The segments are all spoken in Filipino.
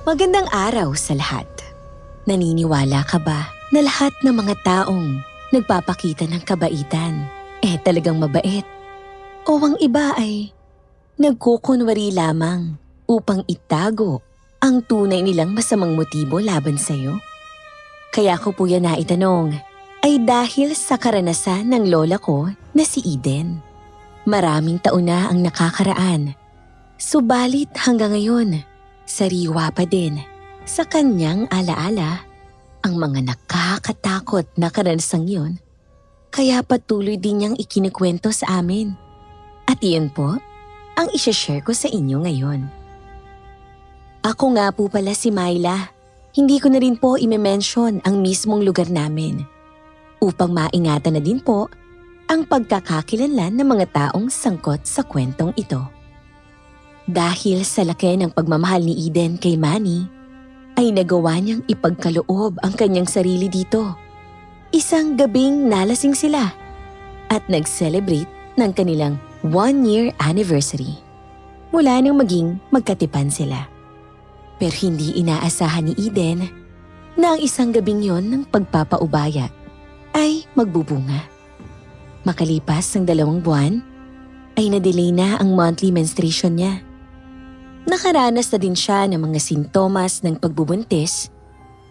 Magandang araw sa lahat. Naniniwala ka ba na lahat ng mga taong nagpapakita ng kabaitan talagang mabait? O ang iba ay nagkukunwari lamang upang itago ang tunay nilang masamang motibo laban sa'yo? Kaya ko po yan naitanong ay dahil sa karanasan ng lola ko na si Eden. Maraming taon na ang nakakaraan. Subalit hanggang ngayon, sariwa pa din sa kanyang alaala ang mga nakakatakot na karanasang yun. Kaya patuloy din niyang ikinikwento sa amin. At iyon po ang isashare ko sa inyo ngayon. Ako nga po pala si Myla. Hindi ko na rin po i-mention ang mismong lugar namin upang maingatan na din po ang pagkakakilanlan ng mga taong sangkot sa kwentong ito. Dahil sa laki ng pagmamahal ni Eden kay Manny, ay nagawa niyang ipagkaloob ang kanyang sarili dito. Isang gabing nalasing sila at nag-celebrate ng kanilang 1-year anniversary. Mula nang maging magkatipan sila. Pero hindi inaasahan ni Eden na ang isang gabing yon ng pagpapaubaya ay magbubunga. Makalipas ang 2 buwan, ay na-delay na ang monthly menstruation niya. Nakaranas na din siya ng mga sintomas ng pagbubuntis,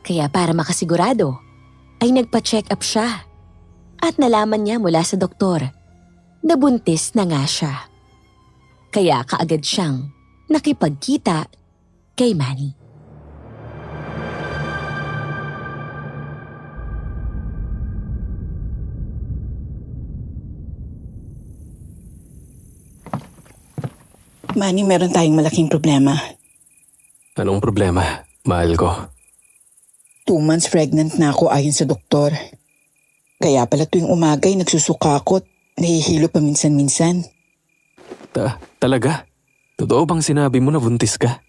kaya para makasigurado, ay nagpa-check up siya at nalaman niya mula sa doktor na buntis na nga siya. Kaya kaagad siyang nakipagkita kay Manny. Manny, meron tayong malaking problema. Anong problema, mahal ko? 2 months pregnant na ako ayon sa doktor. Kaya pala tuwing umaga ay nagsusukakot, nahihilo paminsan-minsan. Talaga? Totoo bang sinabi mo na buntis ka?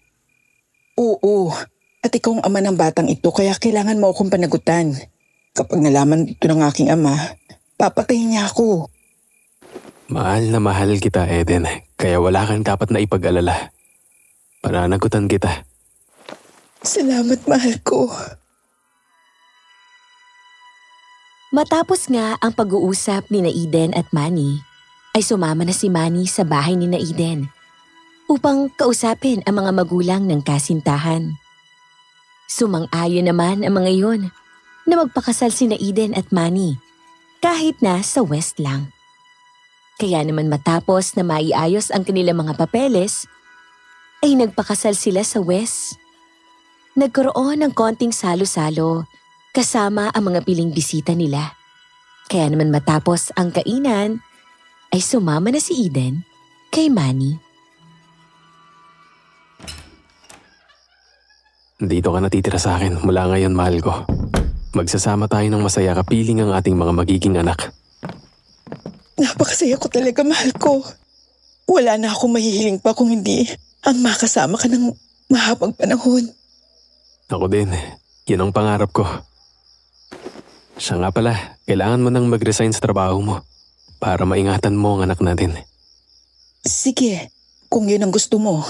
Oo, at ikaw ang ama ng batang ito kaya kailangan mo akong panagutan. Kapag nalaman ito ng aking ama, papatayin niya ako. Mahal na mahal kita, Eden. Kaya wala kang dapat na ipag-alala. Pananagutan kita. Salamat, mahal ko. Matapos nga ang pag-uusap ni na Eden at Manny, ay sumama na si Manny sa bahay ni na Eden upang kausapin ang mga magulang ng kasintahan. Sumang-ayon naman ang mga iyon na magpakasal si na Eden at Manny kahit na sa West lang. Kaya naman matapos na maiayos ang kanilang mga papeles, ay nagpakasal sila sa West. Nagkaroon ng konting salo-salo kasama ang mga piling bisita nila. Kaya naman matapos ang kainan, ay sumama na si Eden kay Manny. Dito ka natitira sa akin mula ngayon, mahal ko. Magsasama tayo ng masaya kapiling ang ating mga magiging anak. Napakasaya ko talaga, mahal ko. Wala na akong mahihiling pa kung hindi ang makasama ka ng mahabang panahon. Ako din, yun ang pangarap ko. Siya nga pala, kailangan mo nang mag-resign sa trabaho mo para maingatan mo ang anak natin. Sige, kung yun ang gusto mo.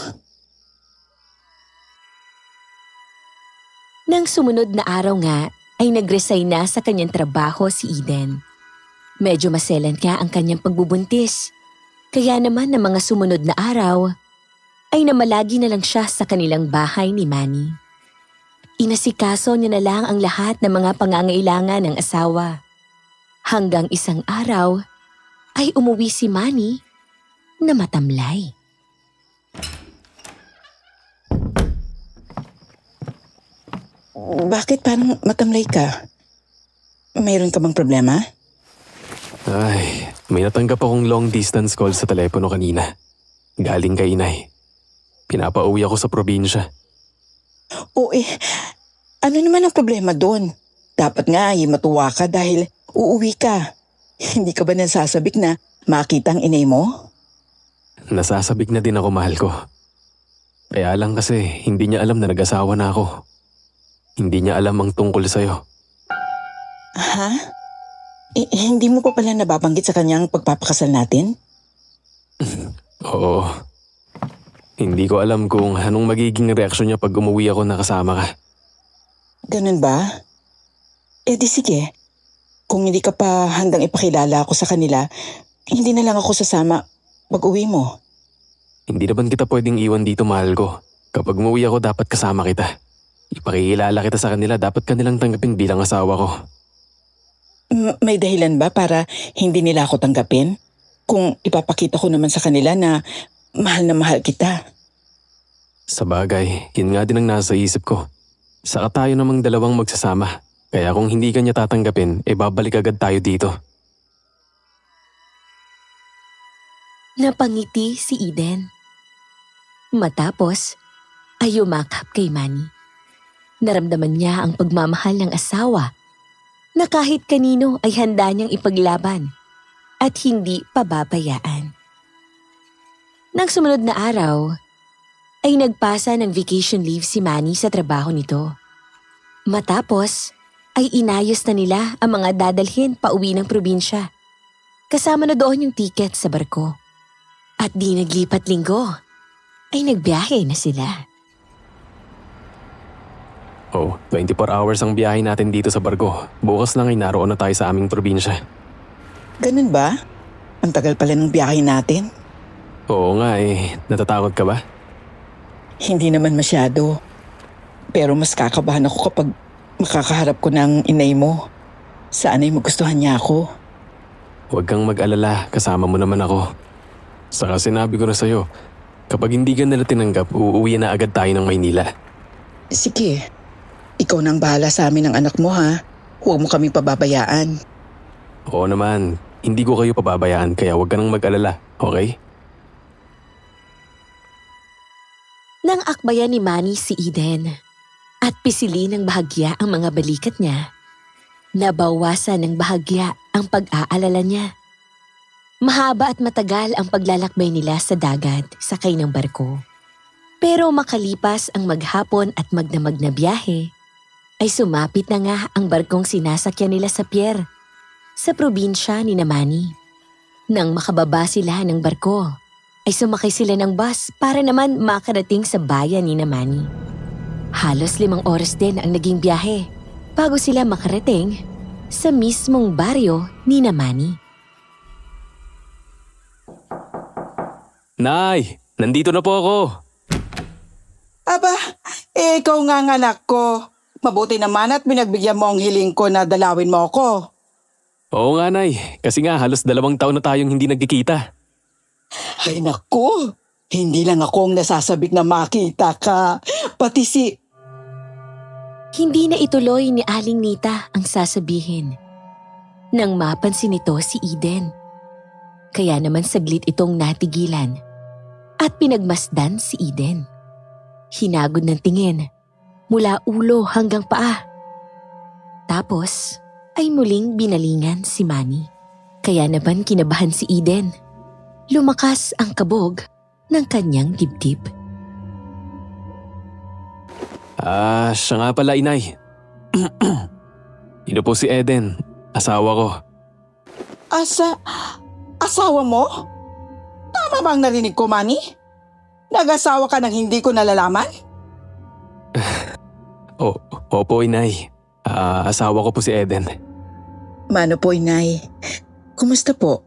Nang sumunod na araw nga, ay nag-resign na sa kanyang trabaho si Eden. Medyo maselan ka ang kanyang pagbubuntis. Kaya naman ng mga sumunod na araw, ay namalagi na lang siya sa kanilang bahay ni Manny. Inasikaso niya na lang ang lahat ng mga pangangailangan ng asawa. Hanggang isang araw, ay umuwi si Manny na matamlay. Bakit parang matamlay ka? Mayroon ka bang problema? Ay, may natanggap akong long distance call sa telepono kanina. Galing kay inay. Pinapauwi ako sa probinsya. O ano naman ang problema doon? Dapat nga ay matuwa ka dahil uuwi ka. Hindi ka ba nasasabik na makita ang inay mo? Nasasabik na din ako, mahal ko. Kaya lang kasi hindi niya alam na nag-asawa na ako. Hindi niya alam ang tungkol sa'yo. Ha? Hindi mo pa pala nababanggit sa kanyang pagpapakasal natin? Oo. Hindi ko alam kung anong magiging reaksyon niya pag umuwi ako na kasama ka. Ganun ba? Eh di sige. Kung hindi ka pa handang ipakilala ako sa kanila, hindi na lang ako sasama pag uwi mo. Hindi naman kita pwedeng iwan dito, mahal ko. Kapag umuwi ako, dapat kasama kita. Ipakikilala kita sa kanila, dapat kanilang tanggapin bilang asawa ko. May dahilan ba para hindi nila ako tanggapin? Kung ipapakita ko naman sa kanila na mahal kita. Sa bagay, yun nga din ang nasa isip ko. Saka tayo namang dalawang magsasama. Kaya kung hindi ka niya tatanggapin, babalik agad tayo dito. Napangiti si Eden. Matapos ay yumakap kay Manny. Naramdaman niya ang pagmamahal ng asawa na kahit kanino ay handa niyang ipaglaban at hindi pababayaan. Nang sumunod na araw, ay nagpasa ng vacation leave si Manny sa trabaho nito. Matapos, ay inayos na nila ang mga dadalhin pauwi ng probinsya. Kasama na doon yung tiket sa barko. At di naglipat linggo, ay nagbiyahe na sila. 24 hours ang biyahe natin dito sa barko. Bukas lang ay naroon na tayo sa aming probinsya. Ganun ba? Ang tagal pala ng biyahe natin. Oo nga natatakot ka ba? Hindi naman masyado. Pero mas kakabahan ako kapag makakaharap ko ng inay mo. Sana'y magustuhan niya ako. Huwag kang mag-alala, kasama mo naman ako. Saka sinabi ko na sa'yo, kapag hindi ka nila tinanggap, uuwi na agad tayo ng Maynila. Sige, ikaw nang bahala sa amin ng anak mo ha. Huwag mo kaming pababayaan. Oo naman, hindi ko kayo pababayaan kaya huwag ka nang mag-alala, okay? Nang akbayan ni Manny si Eden at pisili ng bahagya ang mga balikat niya, nabawasan ng bahagya ang pag-aalala niya. Mahaba at matagal ang paglalakbay nila sa dagat sakay ng barko. Pero makalipas ang maghapon at magdamag na biyahe, ay sumapit na nga ang barkong sinasakyan nila sa pier, sa probinsya ni Manny. Nang makababa sila ng barko, ay sumakay sila ng bus para naman makarating sa bayan ni Manny. Halos 5 oras din ang naging biyahe bago sila makarating sa mismong baryo ni Manny. Nay, nandito na po ako. Aba, ikaw nga ang anak ko. Mabuti naman at binagbigyan mo ang hiling ko na dalawin mo ako. Oo nga, Nay. Kasi nga halos 2 taon na tayong hindi nagkikita. Ay naku, hindi lang ako ang nasasabik na makita ka. Pati si... Hindi na ituloy ni Aling Nita ang sasabihin. Nang mapansin nito si Eden. Kaya naman saglit itong natigilan at pinagmasdan si Eden. Hinagod ng tingin mula ulo hanggang paa. Tapos ay muling binalingan si Manny. Kaya naman kinabahan si Eden. Lumakas ang kabog ng kanyang dibdib. Siya nga pala, Inay. Ito po si Eden, asawa ko. Asawa mo? Tama ba ang narinig ko, Manny? Nag-asawa ka nang hindi ko nalalaman? Opo, Inay. Asawa ko po si Eden. Mano po, Inay. Kumusta po?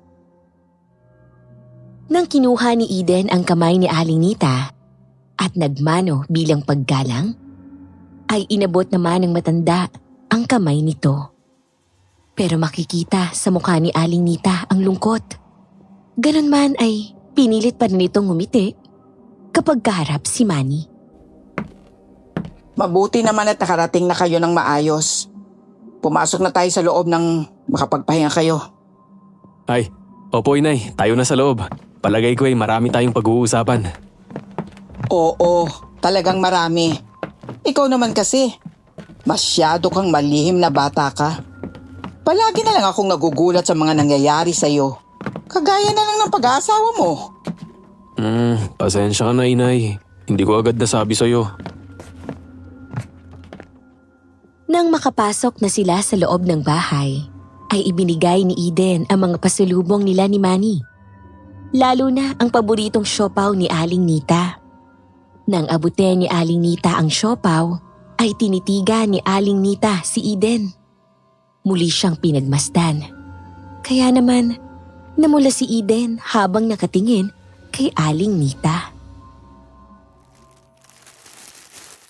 Nang kinuha ni Eden ang kamay ni Aling Nita at nagmano bilang paggalang, ay inabot naman ng matanda ang kamay nito. Pero makikita sa mukha ni Aling Nita ang lungkot. Ganon man ay pinilit pa rin itong ngumiti kapag kaharap si Manny. Mabuti naman at nakarating na kayo ng maayos. Pumasok na tayo sa loob ng makapagpahinga kayo. Ay, opo, Inay. Tayo na sa loob. Palagay ko marami tayong pag-uusapan. Oo, talagang marami. Ikaw naman kasi, masyado kang malihim na bata ka. Palagi na lang akong nagugulat sa mga nangyayari sa'yo. Kagaya na lang ng pag-aasawa mo. Pasensya ka na, Inay. Hindi ko agad nasabi sa'yo. Nang makapasok na sila sa loob ng bahay, ay ibinigay ni Eden ang mga pasalubong nila ni Manny. Lalo na ang paboritong siopaw ni Aling Nita. Nang abutin ni Aling Nita ang siopaw, ay tinitiga ni Aling Nita si Eden. Muli siyang pinagmasdan. Kaya naman, namula si Eden habang nakatingin kay Aling Nita.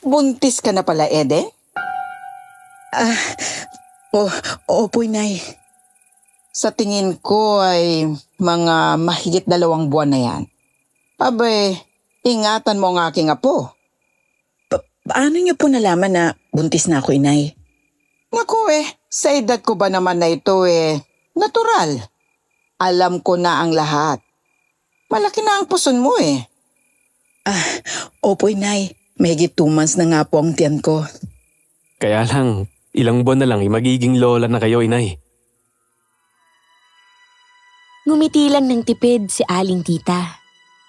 Buntis ka na pala, Eden? Opo, Inay. Sa tingin ko ay mga mahigit 2 buwan na yan. Abay, ingatan mo ang aking apo. Paano niyo po nalaman na buntis na ako, Inay? Naku sa edad ko ba naman na ito natural. Alam ko na ang lahat. Malaki na ang puson mo Opo, Inay. Mahigit 2 months na nga po ang tiyan ko. Kaya lang, ilang buwan na lang magiging lola na kayo, Inay. Ngumiti lang ng tipid si Aling Tita.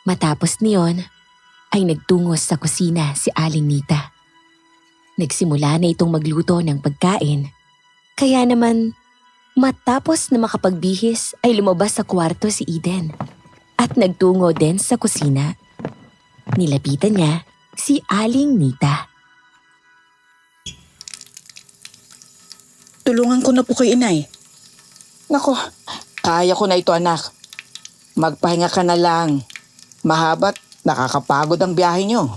Matapos niyon, ay nagtungo sa kusina si Aling Nita. Nagsimula na itong magluto ng pagkain. Kaya naman, matapos na makapagbihis ay lumabas sa kwarto si Eden. At nagtungo din sa kusina. Nilapitan niya si Aling Nita. Tulungan ko na po kay Inay. Naku, kaya ko na ito anak. Magpahinga ka na lang. Mahaba't nakakapagod ang biyahe nyo.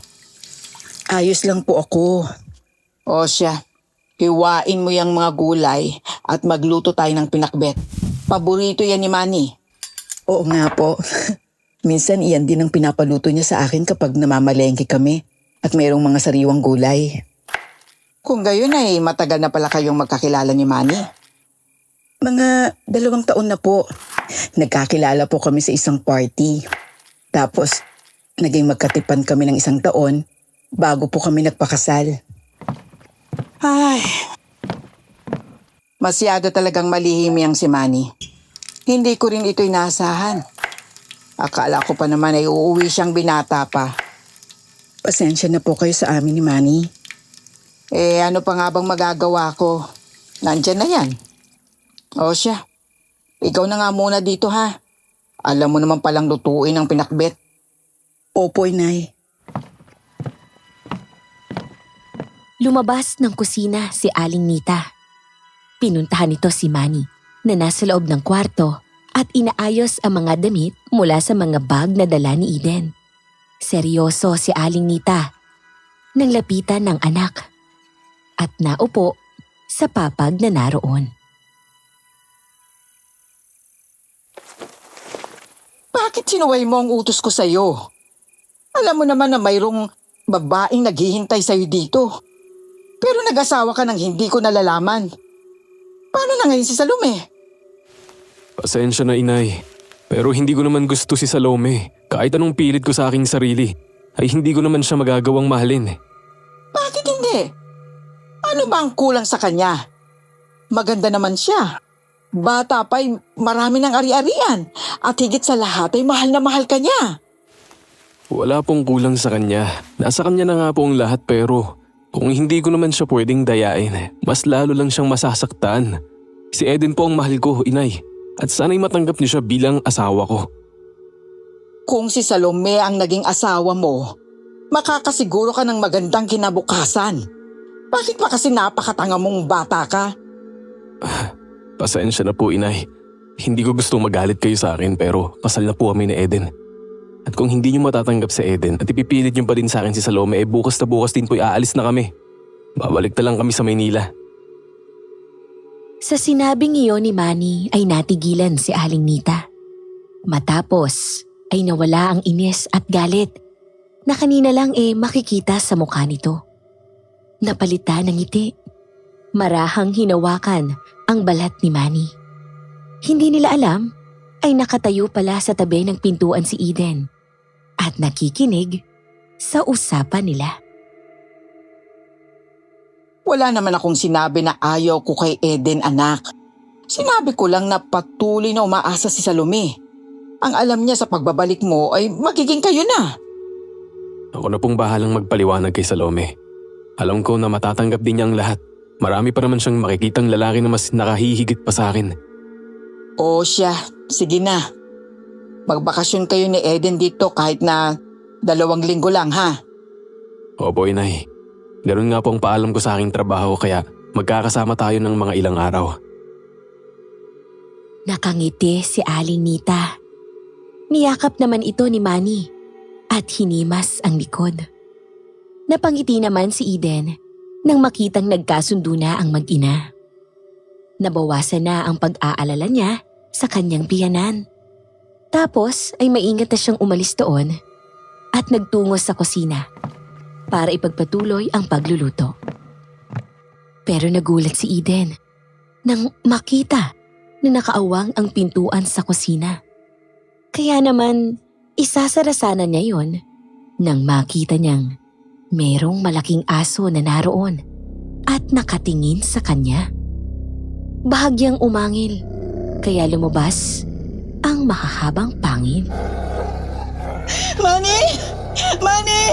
Ayos lang po ako. O siya, hiwain mo yung mga gulay at magluto tayo ng pinakbet. Paborito yan ni Manny. Oo nga po. Minsan iyan din ang pinapaluto niya sa akin kapag namamalengke kami at mayroong mga sariwang gulay. Kung gayon ay matagal na pala kayong magkakilala ni Manny. Mga 2 taon na po. Nagkakilala po kami sa isang party. Tapos, naging magkatipan kami ng 1 taon bago po kami nagpakasal. Ay, masyado talagang malihim yang si Manny. Hindi ko rin ito inaasahan. Akala ko pa naman ay uuwi siyang binata pa. Pasensya na po kayo sa amin ni Manny. Ano pa nga bang magagawa ko? Nandyan na yan. O siya, ikaw na nga muna dito ha. Alam mo naman palang lutuin ang pinakbet. Opo, Inay. Lumabas ng kusina si Aling Nita. Pinuntahan nito si Manny na nasa loob ng kwarto at inaayos ang mga damit mula sa mga bag na dala ni Eden. Seryoso si Aling Nita nang lapitan ng anak at naupo sa papag na naroon. Bakit sinuway mo ang utos ko sa'yo? Alam mo naman na mayroong babaeng naghihintay sa'yo dito. Pero nag-asawa ka nang hindi ko nalalaman. Paano na ngayon si Salome? Pasensya na, Inay. Pero hindi ko naman gusto si Salome. Kahit anong pilit ko sa aking sarili, ay hindi ko naman siya magagawang mahalin. Bakit hindi? Ano ba ang kulang sa kanya? Maganda naman siya. Bata pa'y marami ng ari-arian at higit sa lahat ay mahal na mahal ka niya. Wala pong kulang sa kanya. Nasa kanya na nga po ang lahat pero kung hindi ko naman siya pwedeng dayain, mas lalo lang siyang masasaktan. Si Eden po ang mahal ko, Inay. At sana'y matanggap niyo siya bilang asawa ko. Kung si Salome ang naging asawa mo, makakasiguro ka ng magandang kinabukasan. Bakit pa kasi napakatanga mong bata ka? Pasensya na po, Inay. Hindi ko gustong magalit kayo sa akin pero pasal na po kami ni Eden. At kung hindi niyo matatanggap si Eden at ipipilit niyo pa din sa akin si Salome, bukas na bukas din po aalis na kami. Babalik na lang kami sa Maynila. Sa sinabing iyon ni Manny ay natigilan si Aling Nita. Matapos ay nawala ang inis at galit na kanina lang makikita sa mukha nito. Napalitan ng ngiti. Marahang hinawakan ang balat ni Manny. Hindi nila alam ay nakatayo pala sa tabi ng pintuan si Eden at nakikinig sa usapan nila. Wala naman akong sinabi na ayaw ko kay Eden, anak. Sinabi ko lang na patuloy na umaasa si Salome. Ang alam niya sa pagbabalik mo ay magiging kayo na. Ako na pong bahalang magpaliwanag kay Salome. Alam ko na matatanggap din niya ang lahat. Marami pa naman siyang makikitang lalaki na mas nakahihigit pa sa akin. O siya, sige na. Magbakasyon kayo ni Eden dito kahit na 2 linggo lang ha. Opo, Inay. Ganun nga po ang paalam ko sa aking trabaho kaya magkakasama tayo ng mga ilang araw. Nakangiti si Aling Nita. Niyakap naman ito ni Manny at hinimas ang likod. Napangiti naman si Eden nang makitang nagkasundo na ang mag-ina. Nabawasan na ang pag-aalala niya sa kanyang biyanan. Tapos ay maingat na siyang umalis doon at nagtungo sa kusina para ipagpatuloy ang pagluluto. Pero nagulat si Eden nang makita na nakaawang ang pintuan sa kusina. Kaya naman isasara sana niya yon nang makita niyang merong malaking aso na naroon at nakatingin sa kanya. Bahagyang umangil kaya lumabas ang mahahabang pangil. Manny! Manny!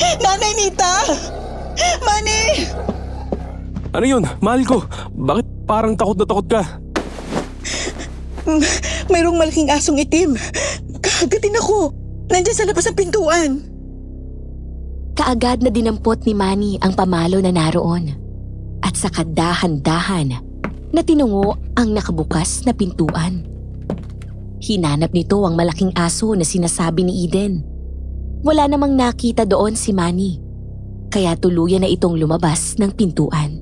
Nanay Nita! Manny! Ano yun? Mahal ko, bakit parang takot na takot ka? Mayroong malaking asong itim. Kakagatin ako. Nandiyan sa labas ng pintuan. Kaagad na dinampot ni Manny ang pamalo na naroon at sa dahan-dahan na tinungo ang nakabukas na pintuan. Hinanap nito ang malaking aso na sinasabi ni Eden. Wala namang nakita doon si Manny, kaya tuluyan na itong lumabas ng pintuan.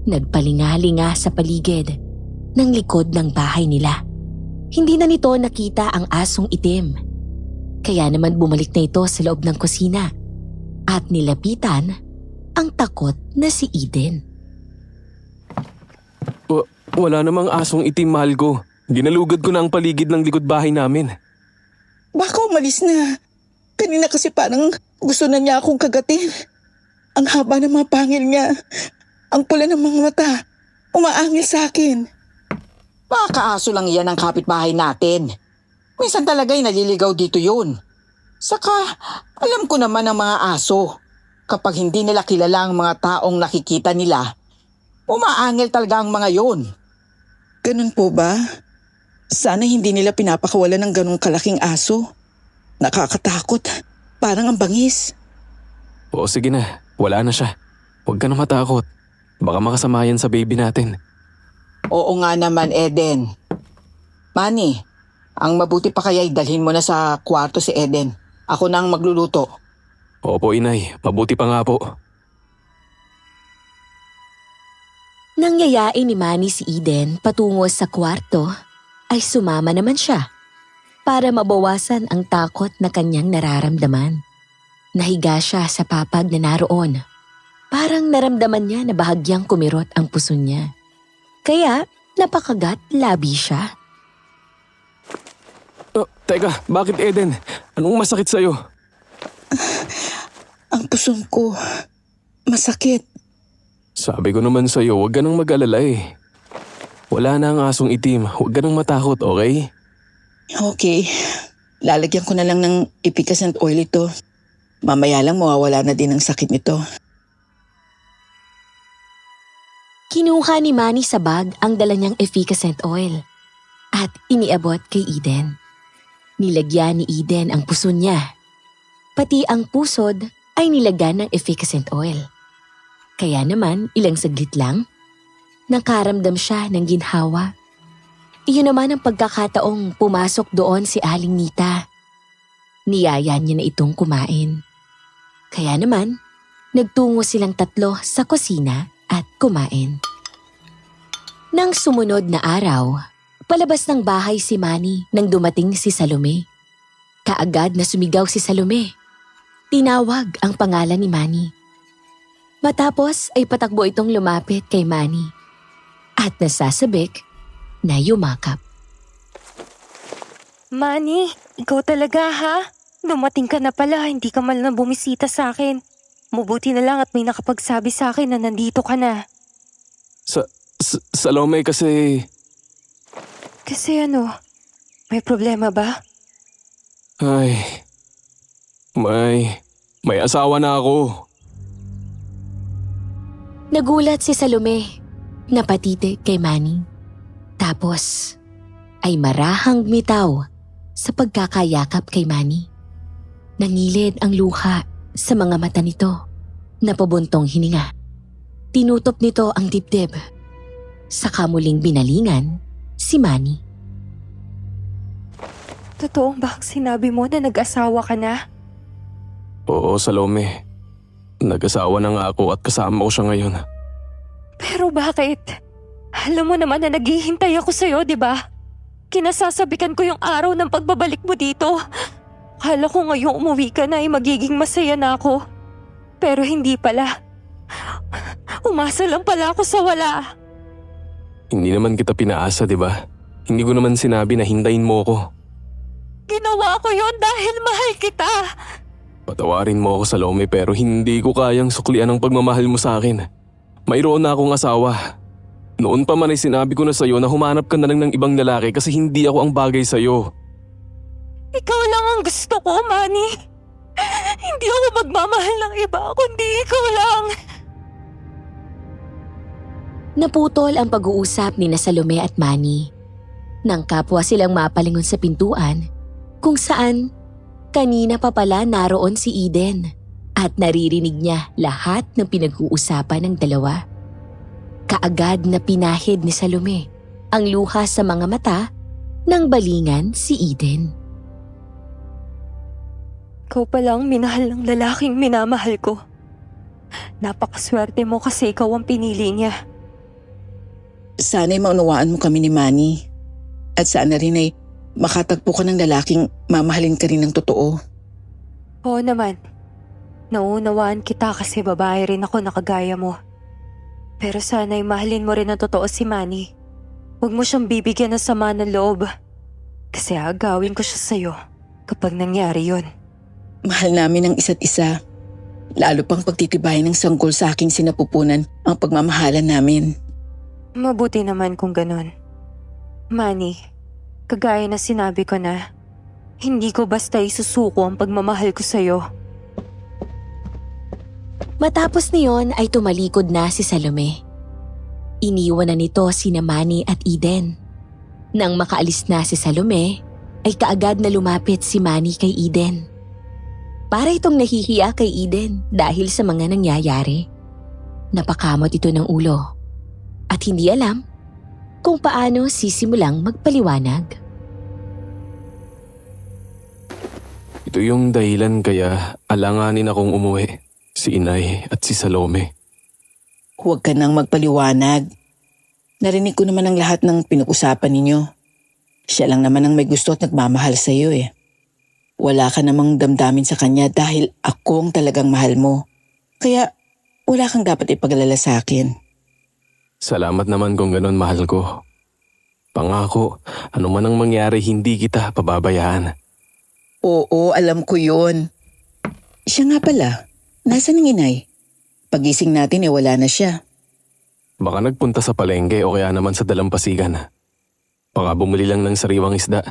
Nagpalingalinga sa paligid ng likod ng bahay nila. Hindi na nito nakita ang asong itim, kaya naman bumalik na ito sa loob ng kusina at nilapitan ang takot na si Eden. Wala namang asong itim, mahal ko. Ginalugad ko na ang paligid ng likod bahay namin. Baka umalis na. Kanina kasi parang gusto na niya akong kagatin. Ang haba ng mga pangil niya. Ang pula ng mga mata. Umaangil sa akin. Baka aso lang yan ang kapitbahay natin. Minsan talaga'y naliligaw dito yun. Saka, alam ko naman ang mga aso. Kapag hindi nila kilala ang mga taong nakikita nila, umaangil talaga ang mga yon. Ganun po ba? Sana hindi nila pinapakawalan ng ganung kalaking aso. Nakakatakot. Parang ang bangis. O sige na, wala na siya. Huwag ka na matakot. Baka makasama yan sa baby natin. Oo nga naman, Eden. Manny, ang mabuti pa kaya'y dalhin mo na sa kwarto si Eden. Ako na ang magluluto. Opo, Inay. Mabuti pa nga po. Nangyayain ni Manny si Eden patungo sa kwarto, ay sumama naman siya para mabawasan ang takot na kanyang nararamdaman. Nahiga siya sa papag na naroon. Parang naramdaman niya na bahagyang kumirot ang puso niya. Kaya napakagat labi siya. Teka, bakit Eden? Anong masakit sa'yo? Ang pusong ko. Masakit. Sabi ko naman sa'yo, huwag ka nang mag-alala eh. Wala na ang asong itim, huwag ka nang matakot, okay? Okay. Lalagyan ko na lang ng efficacent oil ito. Mamaya lang mawawala na din ang sakit nito. Kinuha ni Manny sa bag ang dala niyang efficacent oil at iniabot kay Eden. Nilagyan ni Eden ang puso niya. Pati ang pusod ay nilagyan ng efficacent oil. Kaya naman ilang saglit lang, nakaramdam siya ng ginhawa. Iyon naman ang pagkakataong pumasok doon si Aling Nita. Niyaya niya na itong kumain. Kaya naman, nagtungo silang tatlo sa kusina at kumain. Nang sumunod na araw, palabas ng bahay si Manny nang dumating si Salome. Kaagad na sumigaw si Salome. Tinawag ang pangalan ni Manny. Matapos ay patakbo itong lumapit kay Manny at nasasabik na yumakap. Manny, ikaw talaga ha? Dumating ka na pala, hindi ka man lang bumisita sa akin. Mabuti na lang at may nakapagsabi sa akin na nandito ka na. Salome kasi... Kasi ano, may problema ba? Ay... May asawa na ako. Nagulat si Salome, napatitig kay Manny. Tapos ay marahang bumitaw sa pagkakayakap kay Manny. Nangilid ang luha sa mga mata nito na pabuntong hininga. Tinutop nito ang dibdib. Saka muling binalingan si Manny. Totoo ba ang sinabi mo na nag-asawa ka na? Oo, Salome. Nag-asawa na nga ako at kasama ko siya ngayon. Pero bakit? Alam mo naman na naghihintay ako sa'yo, di ba? Kinasasabikan ko yung araw ng pagbabalik mo dito. Akala ko ngayong umuwi ka na ay magiging masaya na ako. Pero hindi pala. Umasa lang pala ako sa wala. Hindi naman kita pinaasa, di ba? Hindi ko naman sinabi na hintayin mo ako. Ginawa ko yon dahil mahal kita. Patawarin mo ako, Salome, pero hindi ko kayang suklian ang pagmamahal mo sa akin. Mayroon na akong asawa. Noon pa man ay sinabi ko na sa'yo na humanap ka na lang ng ibang lalaki kasi hindi ako ang bagay sa'yo. Ikaw lang ang gusto ko, Manny. Hindi ako magmamahal ng iba, kundi ikaw lang. Naputol ang pag-uusap ni na Salome at Manny. Nang kapwa silang mapalingon sa pintuan, kung saan kanina pa pala naroon si Eden at naririnig niya lahat ng pinag-uusapan ng dalawa. Kaagad na pinahid ni Salome ang luha sa mga mata nang balingan si Eden. Ikaw palang minahal ng lalaking minamahal ko. Napakaswerte mo kasi ikaw ang pinili niya. Sana'y maunawaan mo kami ni Manny. At sana rin ay makatagpo ka ng lalaking mamahalin ka rin ng totoo. Oo naman. Nauunawaan kita kasi babae rin ako na kagaya mo. Pero sana'y mahalin mo rin ng totoo si Manny. Huwag mo siyang bibigyan ng sama ng loob. Kasi agawin ko siya sa'yo kapag nangyari yon. Mahal namin ang isa't isa. Lalo pang pagtitibayan ng sanggol sa aking sinapupunan ang pagmamahalan namin. Mabuti naman kung ganun. Manny, kagaya na sinabi ko na, hindi ko basta isusuko ang pagmamahal ko sa'yo. Matapos niyon ay tumalikod na si Salome. Iniwan na nito sina Manny at Eden. Nang makaalis na si Salome, ay kaagad na lumapit si Manny kay Eden. Para itong nahihiya kay Eden dahil sa mga nangyayari. Napakamot ito ng ulo at hindi alam kung paano sisimulang magpaliwanag. Ito yung dahilan kaya alanganin akong umuwi. Si Inay at si Salome. Huwag ka nang magpaliwanag. Narinig ko naman ang lahat ng pinag-usapan ninyo. Siya lang naman ang may gusto at nagmamahal sa iyo eh. Wala ka namang damdamin sa kanya dahil akong talagang mahal mo. Kaya wala kang dapat ipag-alala sa akin. Salamat naman kung ganon, mahal ko. Pangako, ano man ang mangyari hindi kita pababayaan. Oo, alam ko yun. Siya nga pala, nasaan ang inay? Pagising natin wala na siya. Baka nagpunta sa palengke o kaya naman sa dalampasigan. Baka bumili lang ng sariwang isda.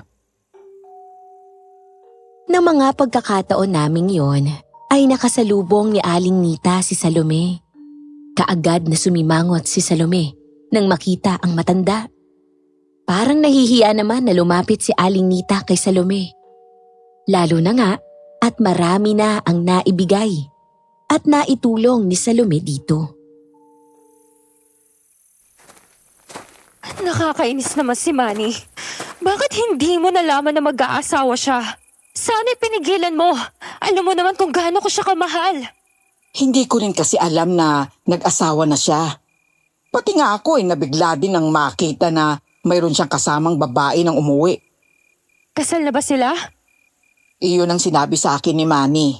Nang mga pagkakataon naming yon, ay nakasalubong ni Aling Nita si Salome. Kaagad na sumimangot si Salome nang makita ang matanda. Parang nahihiya naman na lumapit si Aling Nita kay Salome. Lalo na nga at marami na ang naibigay at naitulong ni Salome dito. Nakakainis naman si Manny. Bakit hindi mo nalaman na mag-aasawa siya? Sana'y pinigilan mo. Alam mo naman kung gaano ko siya kamahal. Hindi ko rin kasi alam na nag-asawa na siya. Pati nga ako nabigla din nang makita na mayroon siyang kasamang babae nang umuwi. Kasal na ba sila? Iyon ang sinabi sa akin ni Manny.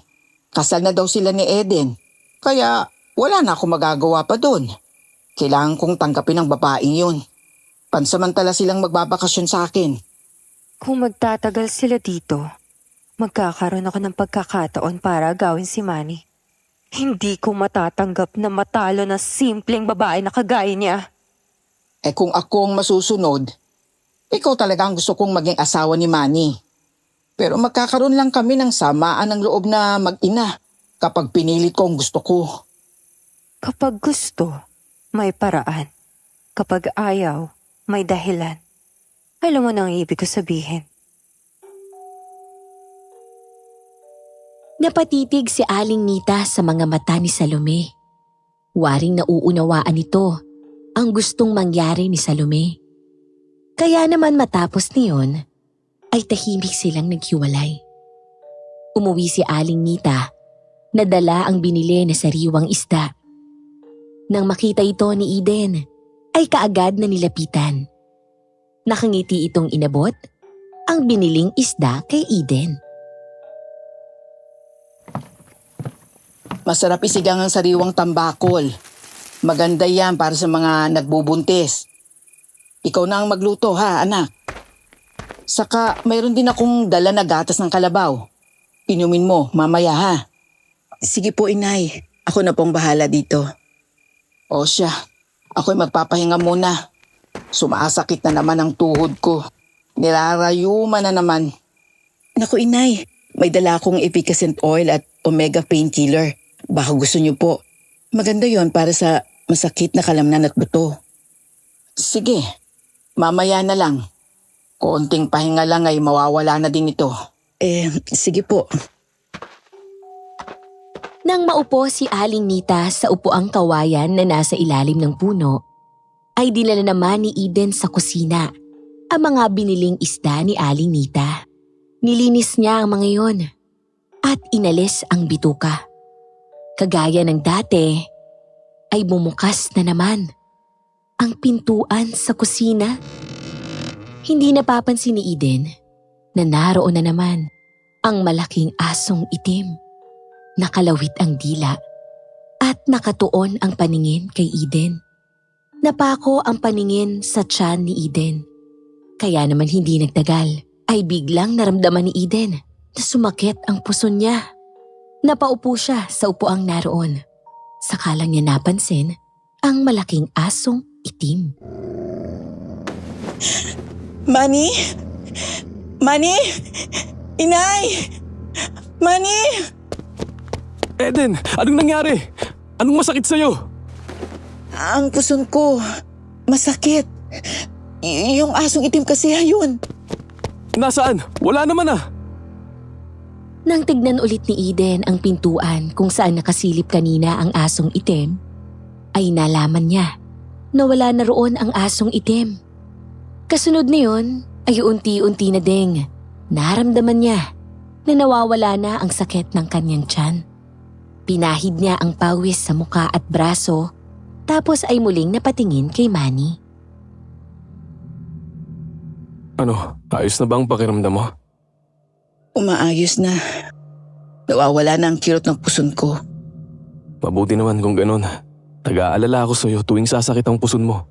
Kasal na daw sila ni Eden. Kaya wala na akong magagawa pa doon. Kailangan kong tanggapin ang babaeng yun. Pansamantala silang magbabakasyon sa akin. Kung magtatagal sila dito, magkakaroon ako ng pagkakataon para agawin si Manny. Hindi ko matatanggap na matalo na simpleng babae na kagaya niya. Kung ako ang masusunod, ikaw talaga ang gusto kong maging asawa ni Manny. Pero magkakaroon lang kami ng samaan ng loob na mag-ina kapag pinilit ko ang gusto ko. Kapag gusto, may paraan. Kapag ayaw, may dahilan. Alam mo na ang ibig ko sabihin. Napatitig si Aling Nita sa mga mata ni Salome. Waring nauunawaan nito ang gustong mangyari ni Salome. Kaya naman matapos niyon ay tahimik silang naghiwalay. Umuwi si Aling Nita, nadala ang binili na sariwang isda. Nang makita ito ni Eden, ay kaagad na nilapitan. Nakangiti itong inabot ang biniling isda kay Eden. Masarap isigang ang sariwang tambakol. Maganda yan para sa mga nagbubuntis. Ikaw na ang magluto ha, anak. Saka mayroon din akong dala na gatas ng kalabaw. Inumin mo mamaya ha. Sige po, Inay. Ako na pong bahala dito. O siya, ako'y magpapahinga muna. Sumasakit na naman ang tuhod ko. Nirarayuman na naman. Naku, Inay. May dala akong efficacent oil at omega painkiller. Baka gusto niyo po. Maganda yon para sa masakit na kalamnan at buto. Sige, mamaya na lang. Konting pahinga lang ay mawawala na din ito. Sige po. Nang maupo si Aling Nita sa upuang kawayan na nasa ilalim ng puno, ay dinala naman ni Eden sa kusina ang mga biniling isda ni Aling Nita. Nilinis niya ang mga yon at inalis ang bituka. Kagaya ng dati, ay bumukas na naman ang pintuan sa kusina. Hindi napapansin ni Eden na naroon na naman ang malaking asong itim. Nakalawit ang dila at nakatuon ang paningin kay Eden. Napako ang paningin sa tiyan ni Eden. Kaya naman hindi nagtagal ay biglang naramdaman ni Eden na sumakit ang puso niya. Napaupo siya sa upuang naroon. Saka lang niya napansin ang malaking asong itim. Manny? Manny? Inay! Manny! Eden, anong nangyari? Anong masakit sa'yo? Ang puson ko, masakit. Yung asong itim kasi ayun. Nasaan? Wala naman ah. Nang tignan ulit ni Eden ang pintuan kung saan nakasilip kanina ang asong itim, ay nalaman niya na wala na roon ang asong itim. Kasunod niyon ay unti-unti na ding naramdaman niya na nawawala na ang sakit ng kanyang tiyan. Pinahid niya ang pawis sa muka at braso tapos ay muling napatingin kay Manny. Ano, ayos na ba ang pakiramdam mo? Umaayos na. Nawawala na ang kirot ng puson ko. Mabuti naman kung ganun. Nag-aalala ako sa'yo tuwing sasakit ang puson mo.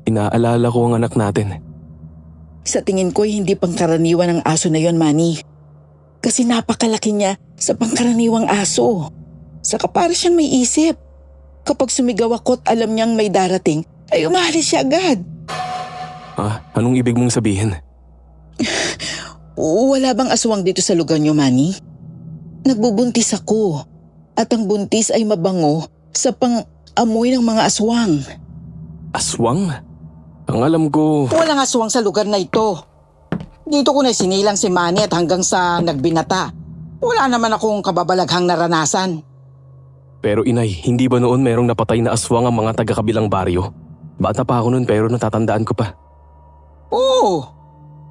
Inaalala ko ang anak natin. Sa tingin ko hindi pangkaraniwan ang aso na yon, Manny. Kasi napakalaki niya sa pangkaraniwang aso. Saka para siyang may isip. Kapag sumigaw ako at alam niyang may darating, ay umalis siya agad. Anong ibig mong sabihin? Wala bang aswang dito sa lugar niyo, Manny? Nagbubuntis ako. At ang buntis ay mabango sa pang-amoy ng mga aswang. Aswang? Ang alam ko… Walang aswang sa lugar na ito. Dito ko na sinilang si Manny at hanggang sa nagbinata. Wala naman akong kababalaghang naranasan. Pero inay, hindi ba noon merong napatay na aswang ang mga taga-kabilang baryo? Bata pa ako noon pero natatandaan ko pa. Oo,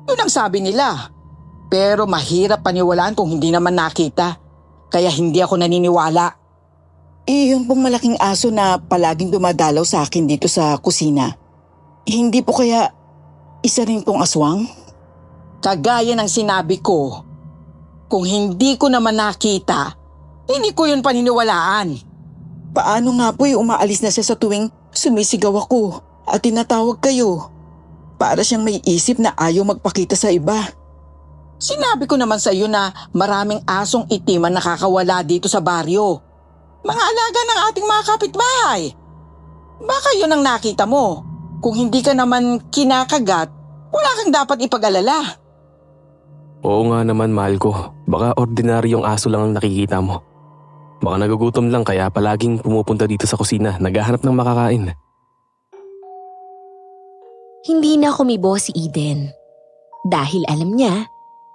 yun ang sabi nila. Pero mahirap paniwalaan kung hindi naman nakita. Kaya hindi ako naniniwala. Yung pong malaking aso na palaging dumadalaw sa akin dito sa kusina. Hindi po kaya isa rin pong aswang? Kagaya ng sinabi ko, kung hindi ko naman nakita, hindi ko yun paniniwalaan. Paano nga po umaalis na siya sa tuwing sumisigaw ako at tinatawag kayo? Para siyang may isip na ayaw magpakita sa iba. Sinabi ko naman sa iyo na maraming asong itim ang nakakawala dito sa baryo. Mga alaga ng ating mga kapitbahay. Baka yun ang nakita mo. Kung hindi ka naman kinakagat, wala kang dapat ipag-alala. Oo nga naman, mahal ko. Baka ordinaryong aso lang ang nakikita mo. Baka nagugutom lang kaya palaging pumupunta dito sa kusina, naghahanap ng makakain. Hindi na kumibo si Eden dahil alam niya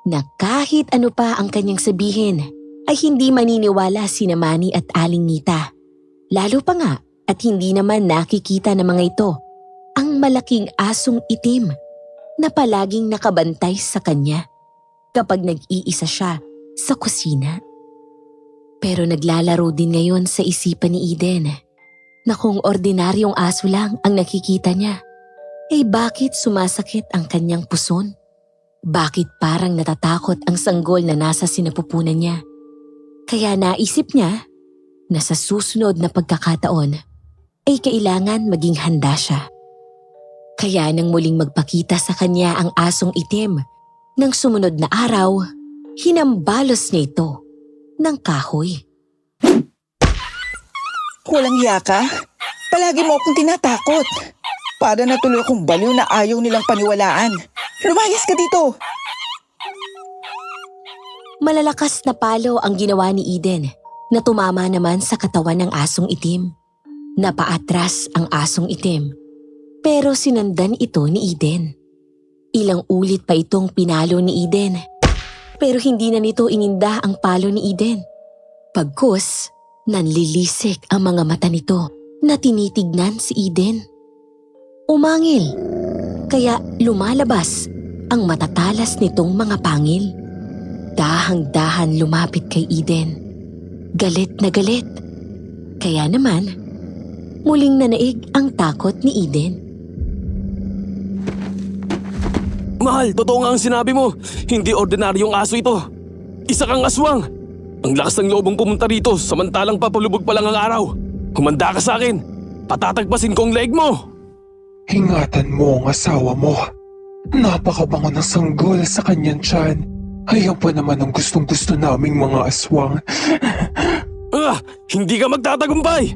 na kahit ano pa ang kanyang sabihin ay hindi maniniwala sina Manny at Aling Nita. Lalo pa nga at hindi naman nakikita ng mga ito ang malaking asong itim na palaging nakabantay sa kanya kapag nag-iisa siya sa kusina. Pero naglalaro din ngayon sa isipan ni Eden na kung ordinaryong aso lang ang nakikita niya, bakit sumasakit ang kanyang puson? Bakit parang natatakot ang sanggol na nasa sinapupunan niya? Kaya naisip niya na sa susunod na pagkakataon ay kailangan maging handa siya. Kaya nang muling magpakita sa kanya ang asong itim, nang sumunod na araw, hinambalos niya ito ng kahoy. Walang hiya ka? Palagi mo akong tinatakot. Para natuloy akong baliw na ayaw nilang paniwalaan. Lumayas ka dito! Malalakas na palo ang ginawa ni Eden na tumama naman sa katawan ng asong itim. Napaatras ang asong itim, pero sinundan ito ni Eden. Ilang ulit pa itong pinalo ni Eden, pero hindi na nito ininda ang palo ni Eden. Pagkus, nanlilisik ang mga mata nito na tinitignan si Eden. Umangil, kaya lumalabas ang matatalas nitong mga pangil. Dahang-dahan lumapit kay Eden. Galit na galit. Kaya naman, muling nanaig ang takot ni Eden. Mahal, totoo nga ang sinabi mo. Hindi ordinaryong aso ito. Isa kang aswang. Ang lakas ng loob mong pumunta rito samantalang papalubog pa lang ang araw. Humanda ka sa akin. Patatagpasin ko ang leeg mo. Ingatan mo ang asawa mo. Napakabango ng sanggol sa kanyang tiyan. Ayaw pa naman ang gustong-gusto naming mga aswang. Hindi ka magtatagumpay!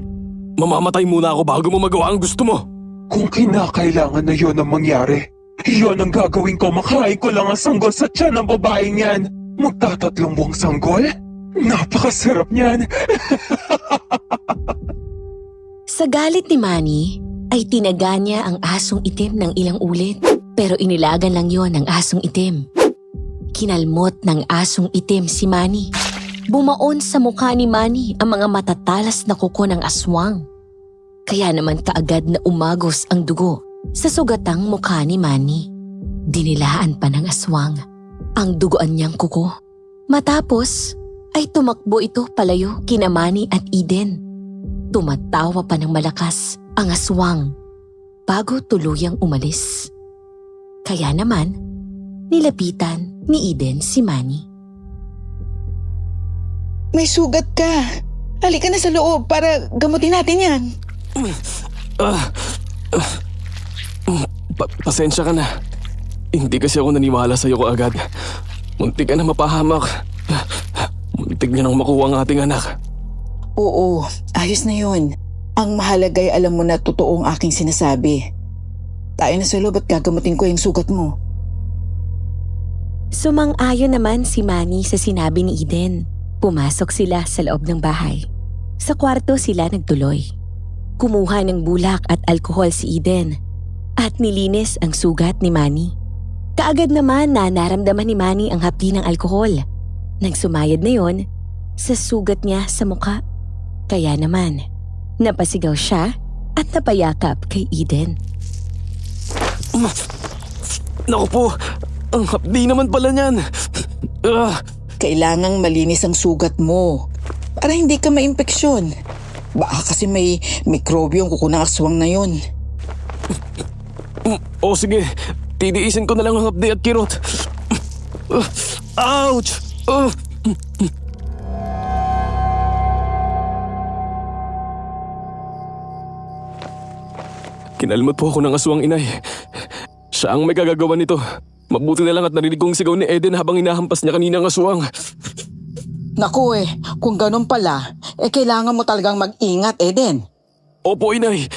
Mamamatay muna ako bago mo magawa ang gusto mo. Kung kinakailangan na yon ang mangyari, yon ang gagawin ko. Makain ko lang ang sanggol sa tiyan ng babaeng yan. Magtatatlong buwang sanggol? Napakasarap niyan. Sa galit ni Manny, ay tinaga niya ang asong itim ng ilang ulit. Pero inilagan lang yon ng asong itim. Kinalmot ng asong itim si Manny. Bumaon sa mukha ni Manny ang mga matatalas na kuko ng aswang. Kaya naman kaagad na umagos ang dugo sa sugatang mukha ni Manny. Dinilaan pa ng aswang ang dugoan niyang kuko. Matapos ay tumakbo ito palayo kina Manny at Eden. Tumatawa pa ng malakas ang aswang bago tuluyang umalis. Kaya naman, nilapitan ni Eden si Manny. May sugat ka. Halika na sa loob para gamutin natin yan. Pasensya ka na. Hindi kasi ako naniwala sa'yo ko agad. Muntik ka na mapahamak. Muntik niya nang makuha ang ating anak. Oo, ayos na yun. Ang mahalaga ay alam mo na totoo ang aking sinasabi. Tayo na sa loob at gagamutin ko yung sugat mo. Sumang-ayon naman si Manny sa sinabi ni Eden. Pumasok sila sa loob ng bahay. Sa kwarto sila nagtuloy. Kumuha ng bulak at alkohol si Eden at nilinis ang sugat ni Manny. Kaagad naman na naramdaman ni Manny ang hapdi ng alkohol. Nang sumayad na yon sa sugat niya sa mukha. Kaya naman, napasigaw siya at napayakap kay Eden. Naku po, ang hapdi naman pala niyan. Kailangang malinis ang sugat mo para hindi ka maimpeksyon. Baka kasi may mikrobyo ang kuko ng aswang na yun. O sige, tidiisin ko na lang ang hapdi at kirot. Ouch! Kinalmot po ako ng aswang, inay. Siya ang may gagagawa nito. Mabuti na lang at narinig kong sigaw ni Eden habang inahampas niya kanina ang aswang. Naku kung ganun pala, kailangan mo talagang mag-ingat, Eden. Opo, inay.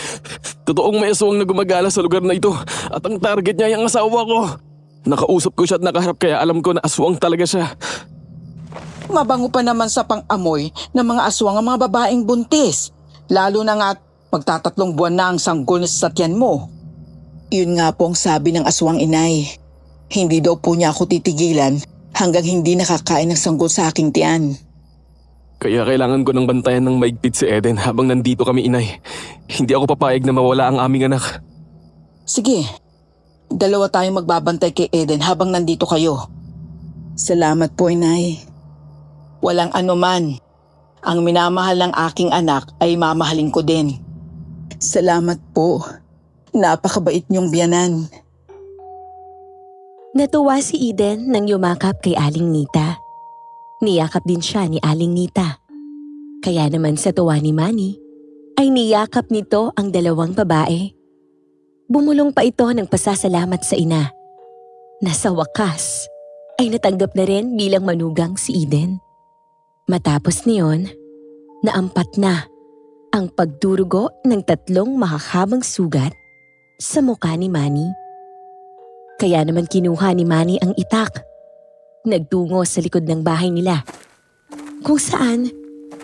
Totoong may aswang na gumagala sa lugar na ito at ang target niya ay ang asawa ko. Nakausap ko siya at nakaharap kaya alam ko na aswang talaga siya. Mabango pa naman sa pang-amoy ng mga aswang ang mga babaeng buntis. Lalo na nga magtatatlong buwan na ang sanggol sa tiyan mo. Yun nga po ang sabi ng aswang, inay. Hindi daw po niya ako titigilan hanggang hindi nakakain ng sanggol sa aking tiyan. Kaya kailangan ko ng bantayan ng maigpit si Eden habang nandito kami, inay. Hindi ako papayag na mawala ang aming anak. Sige, dalawa tayong magbabantay kay Eden habang nandito kayo. Salamat po, Inay. Walang anuman. Ang minamahal ng aking anak ay mamahalin ko din. Salamat po. Napakabait niyong biyanan. Natuwa si Eden nang yumakap kay Aling Nita. Niyakap din siya ni Aling Nita. Kaya naman sa tuwa ni Manny, ay niyakap nito ang dalawang babae. Bumulong pa ito ng pasasalamat sa ina. Na sa wakas, ay natanggap na rin bilang manugang si Eden. Matapos niyon, naampat na ang pagdurugo ng 3 makakabang sugat sa mukha ni Manny. Kaya naman kinuha ni Manny ang itak. Nagtungo sa likod ng bahay nila, kung saan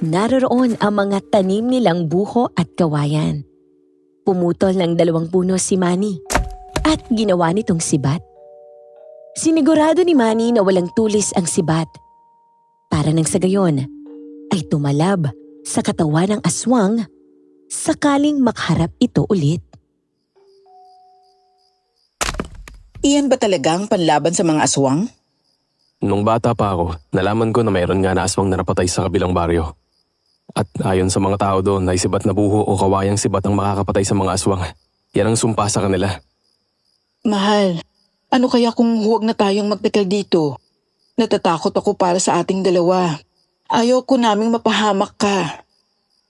naroroon ang mga tanim nilang buho at kawayan. Pumutol ng 2 puno si Manny at ginawa nitong sibat. Sinigurado ni Manny na walang tulis ang sibat. Para nang sa gayon ay tumalab sa katawan ng aswang sakaling makaharap ito ulit. Iyan ba talagang panlaban sa mga aswang? Nung bata pa ako, nalaman ko na mayroon nga na aswang na napatay sa kabilang baryo. At ayon sa mga tao doon ay sibat na buho o kawayang sibat ang makakapatay sa mga aswang. Yan ang sumpa sa kanila. Mahal, ano kaya kung huwag na tayong magtagal dito? Natatakot ako para sa ating dalawa. Ayaw ko naming mapahamak ka.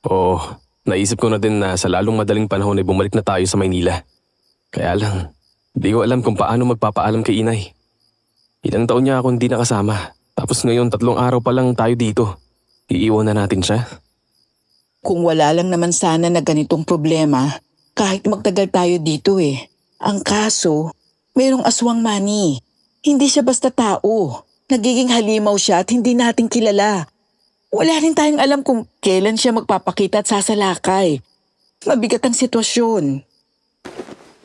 Oo, naisip ko na din na sa lalong madaling panahon ay bumalik na tayo sa Maynila. Kaya lang, di ko alam kung paano magpapaalam kay inay. Ilang taon niya ako hindi nakasama. Tapos ngayon 3 araw pa lang tayo dito. Iiwan na natin siya. Kung wala lang naman sana na ganitong problema, kahit magtagal tayo dito eh. Ang kaso, mayroong aswang, Manny. Hindi siya basta tao. Nagiging halimaw siya at hindi natin kilala. Wala rin tayong alam kung kailan siya magpapakita at sasalakay. Mabigat ang sitwasyon.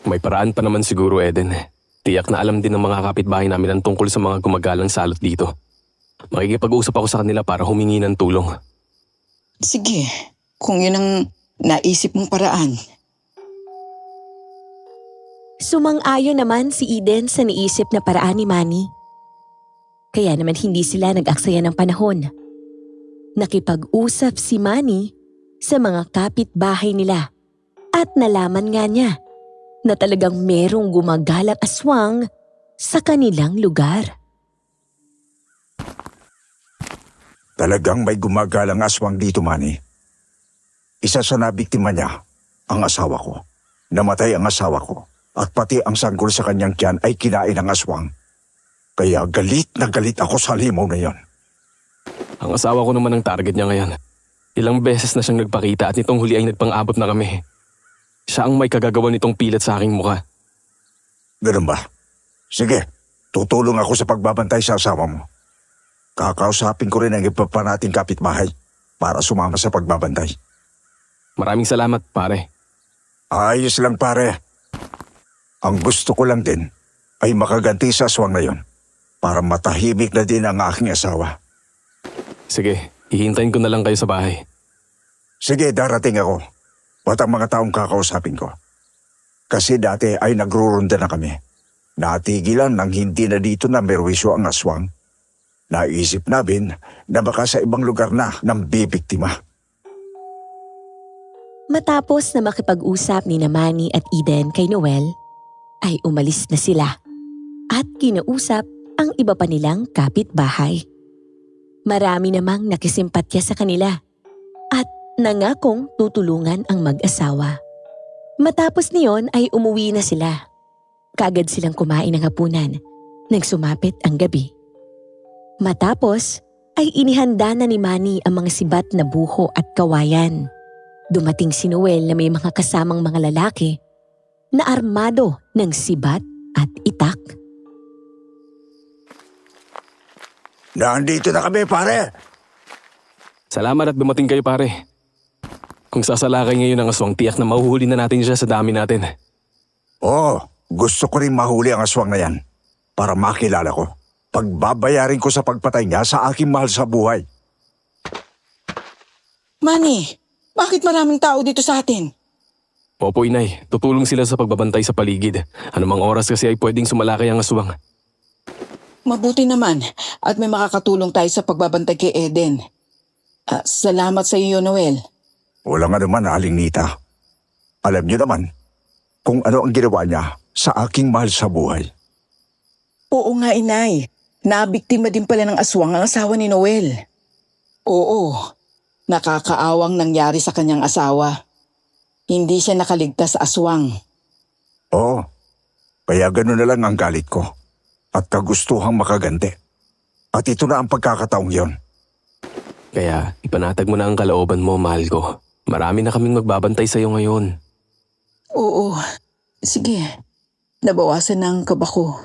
May paraan pa naman siguro, Eden. Tiyak na alam din ng mga kapitbahay namin ang tungkol sa mga gumagalang salot dito. Makikipag-usap ako sa kanila para humingi ng tulong. Sige, kung yun ang naisip mong paraan. Sumang-ayon naman si Eden sa naisip na paraan ni Manny. Kaya naman hindi sila nag-aksaya ng panahon. Nakipag-usap si Manny sa mga kapitbahay nila at nalaman nga niya na talagang merong gumagalang aswang sa kanilang lugar. Talagang may gumagalang aswang dito, Manny. Isa sa nabiktima niya, ang asawa ko. Namatay ang asawa ko at pati ang sanggol sa kanyang tiyan ay kinain ng aswang. Kaya galit na galit ako sa limaw na yon. Ang asawa ko naman ang target niya ngayon. Ilang beses na siyang nagpakita at nitong huli ay nagpang-abot na kami. Siya ang may kagagawa nitong pilat sa aking mukha. Ganun ba? Sige, tutulong ako sa pagbabantay sa asawa mo. Kakausapin ko rin ang iba pa nating kapitbahay para sumama sa pagbabantay. Maraming salamat, pare. Ayos lang, pare. Ang gusto ko lang din ay makaganti sa aswang na yon para matahimik na din ang aking asawa. Sige, hihintayin ko na lang kayo sa bahay. Sige, darating ako. At ang mga taong kakausapin ko. Kasi dati ay nagrurunda na kami. Natigilan nang hindi na dito na merwisyo ang aswang. Naisip namin na baka sa ibang lugar na nang bibiktima. Matapos na makipag-usap ni Manny at Eden kay Noel, ay umalis na sila at kinausap ang iba pa nilang kapitbahay. Marami namang nakisimpatya sa kanila at nangakong tutulungan ang mag-asawa. Matapos niyon ay umuwi na sila. Kaagad silang kumain ng hapunan nang sumapit ang gabi. Matapos ay inihanda na ni Manny ang mga sibat na buho at kawayan. Dumating si Noel na may mga kasamang mga lalaki na armado ng sibat at itak. Nandito na kami, pare! Salamat at dumating kayo, pare. Kung sasalakay ngayon ang aswang, tiyak na mahuhuli na natin siya sa dami natin. Oo, gusto ko rin mahuli ang aswang na yan para makilala ko. Pagbabayarin ko sa pagpatay niya sa aking mahal sa buhay. Manny, bakit maraming tao dito sa atin? Opo, inay. Tutulong sila sa pagbabantay sa paligid. Anumang oras kasi ay pwedeng sumalakay ang aswang. Mabuti naman at may makakatulong tayo sa pagbabantay kay Eden. Salamat sa iyo, Noel. Wala nga naman, Aling Nita. Alam niyo naman kung ano ang ginawa niya sa aking mahal sa buhay. Oo nga, inay. Nabiktima din pala ng aswang ang asawa ni Noel. Oo, nakakaawang nangyari sa kanyang asawa. Hindi siya nakaligtas sa aswang. Oo, kaya gano'n na lang ang galit ko at kagustuhang makaganti. At ito na ang pagkakataong yon. Kaya ipanatag mo na ang kalooban mo, mahal ko. Marami na kaming magbabantay sa'yo ngayon. Oo, sige. Nabawasan na ang kaba ko.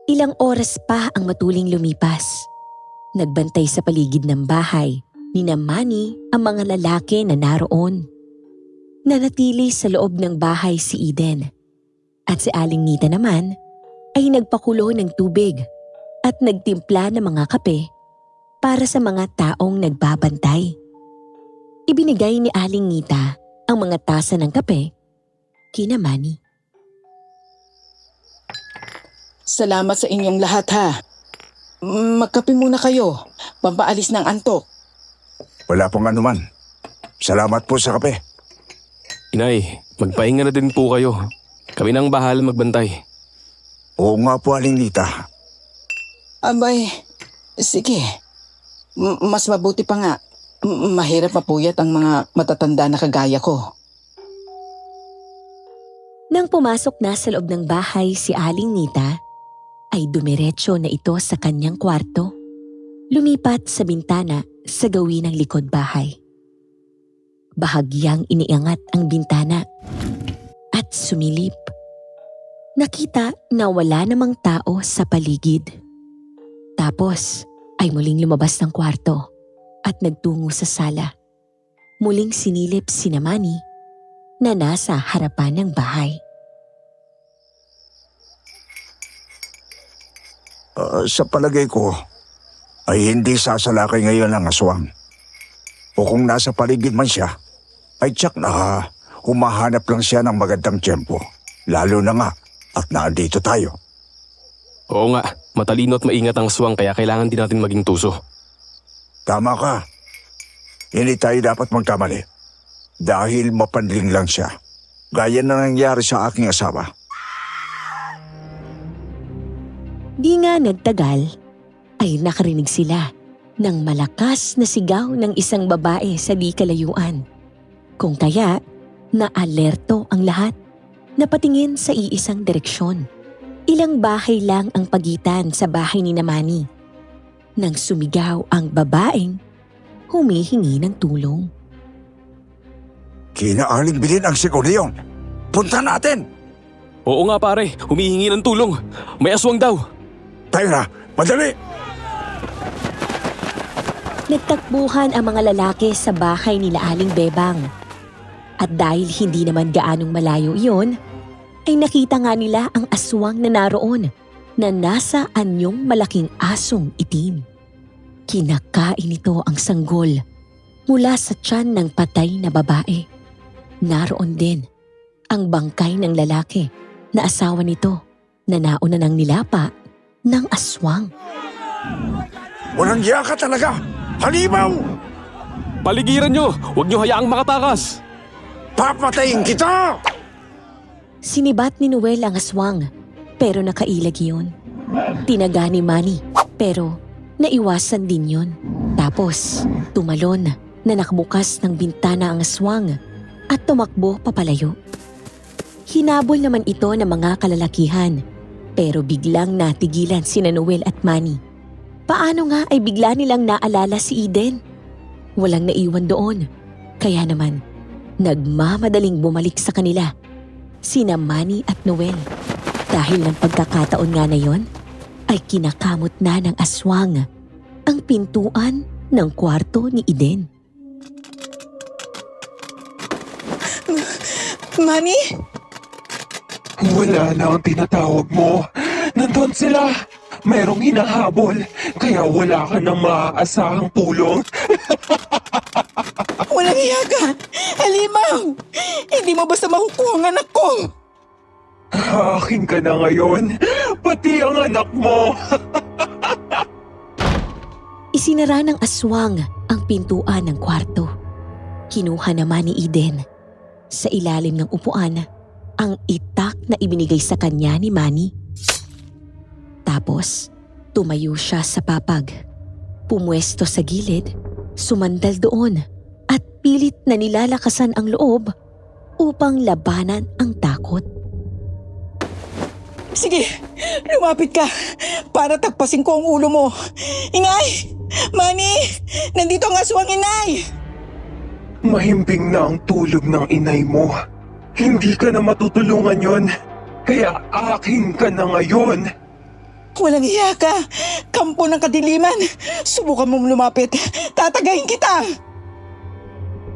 Ilang oras pa ang matuling lumipas. Nagbantay sa paligid ng bahay ni Manny ang mga lalaki na naroon. Nanatili sa loob ng bahay si Eden. At si Aling Nita naman ay nagpakulo ng tubig at nagtimpla ng mga kape para sa mga taong nagbabantay. Ibinigay ni Aling Nita ang mga tasa ng kape kina Manny. Salamat sa inyong lahat ha. Magkape muna kayo, pampaalis ng antok. Wala pong anuman. Salamat po sa kape. Inay, magpahinga na din po kayo. Kami nang bahala magbantay. Oo nga po, Aling Nita. Abay, sige. Mas mabuti pa nga. Mahirap mapuyat ang mga matatanda na kagaya ko. Nang pumasok na sa loob ng bahay si Aling Nita, ay dumiretso na ito sa kanyang kwarto. Lumipat sa bintana sa gawin ng likod bahay. Bahagyang iniangat ang bintana at sumilip. Nakita na wala namang tao sa paligid. Tapos ay muling lumabas ng kwarto at nagtungo sa sala. Muling sinilip si Manny na nasa harapan ng bahay. Sa palagay ko, ay hindi sasalakay ngayon ang aswang. O kung nasa paligid man siya, ay tiyak na humahanap lang siya ng magandang tiyempo. Lalo na nga at naandito tayo. Oo nga, matalino at maingat ang aswang kaya kailangan din natin maging tuso. Tama ka. Hindi tayo dapat magkamali. Dahil mapanling lang siya. Gaya na nangyari sa aking asawa. Di nga nagtagal, ay nakarinig sila ng malakas na sigaw ng isang babae sa di kalayuan. Kung kaya, naalerto ang lahat, napatingin sa iisang direksyon. Ilang bahay lang ang pagitan sa bahay ni Manny. Nang sumigaw ang babaeng, humihingi ng tulong. Kinaaling bilin ang sigaw na yun. Punta natin! Oo nga pare, humihingi ng tulong. May aswang daw. Tayo na! Madali! Nagtakbuhan ang mga lalaki sa bahay nila Aling Bebang. At dahil hindi naman gaanong malayo iyon, ay nakita nga nila ang aswang na naroon na nasa anyong malaking asong itim. Kinakain ito ang sanggol mula sa tiyan ng patay na babae. Naroon din ang bangkay ng lalaki na asawa nito na nauna ng nilapa ng aswang. Walang hiya ka talaga! Halimaw! Paligiran nyo! Huwag nyo hayaang makatakas! Papatayin kita! Sinibat ni Noel ang aswang pero nakailag yun. Tinaga ni Manny pero naiwasan din yun. Tapos tumalon na nakabukas ng bintana ang aswang at tumakbo papalayo. Hinabol naman ito ng mga kalalakihan pero biglang natigilan sina Noel at Manny. Paano nga ay bigla nilang naalala si Eden? Walang naiwan doon. Kaya naman, nagmamadaling bumalik sa kanila sina Manny at Noel. Dahil ng pagkakataon nga na yon, ay kinakamot na ng aswang ang pintuan ng kwarto ni Eden. Manny? Wala na ang tinatawag mo. Nandun sila. Merong hinahabol, kaya wala ka nang maaasahang tulong. Walang iya ka! Halimaw! Hindi mo basta makukuha ang anak ko! Akin ka na ngayon, pati ang anak mo. Isinara ng aswang ang pintuan ng kwarto. Kinuha naman ni Eden sa ilalim ng upuan ang itak na ibinigay sa kanya ni Manny. Tapos, tumayo siya sa papag. Pumwesto sa gilid, sumandal doon at pilit na nilalakasan ang loob upang labanan ang takot. Sige, lumapit ka para tagpasin ko ang ulo mo. Inay! Manny! Nandito ang aswang, Inay! Mahimbing na ang tulog ng inay mo. Hindi ka na matutulungan yon, kaya akin ka na ngayon. Walang iya ka! Kampo ng kadiliman! Subukan mong lumapit! Tatagayin kita!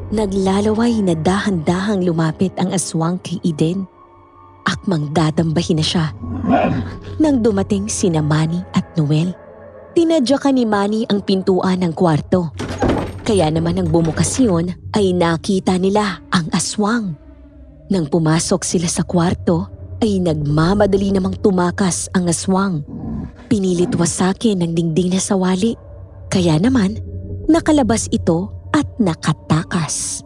Naglalaway na dahan-dahang lumapit ang aswang kay Eden. Akmang dadambahin na siya. Nang dumating sina Manny at Noel, tinadyakan ni Manny ang pintuan ng kwarto. Kaya naman nang bumukas yun ay nakita nila ang aswang. Nang pumasok sila sa kwarto ay nagmamadali namang tumakas ang aswang. Pinilit wasakin ng dingding na sawali. Kaya naman nakalabas ito at nakatakas.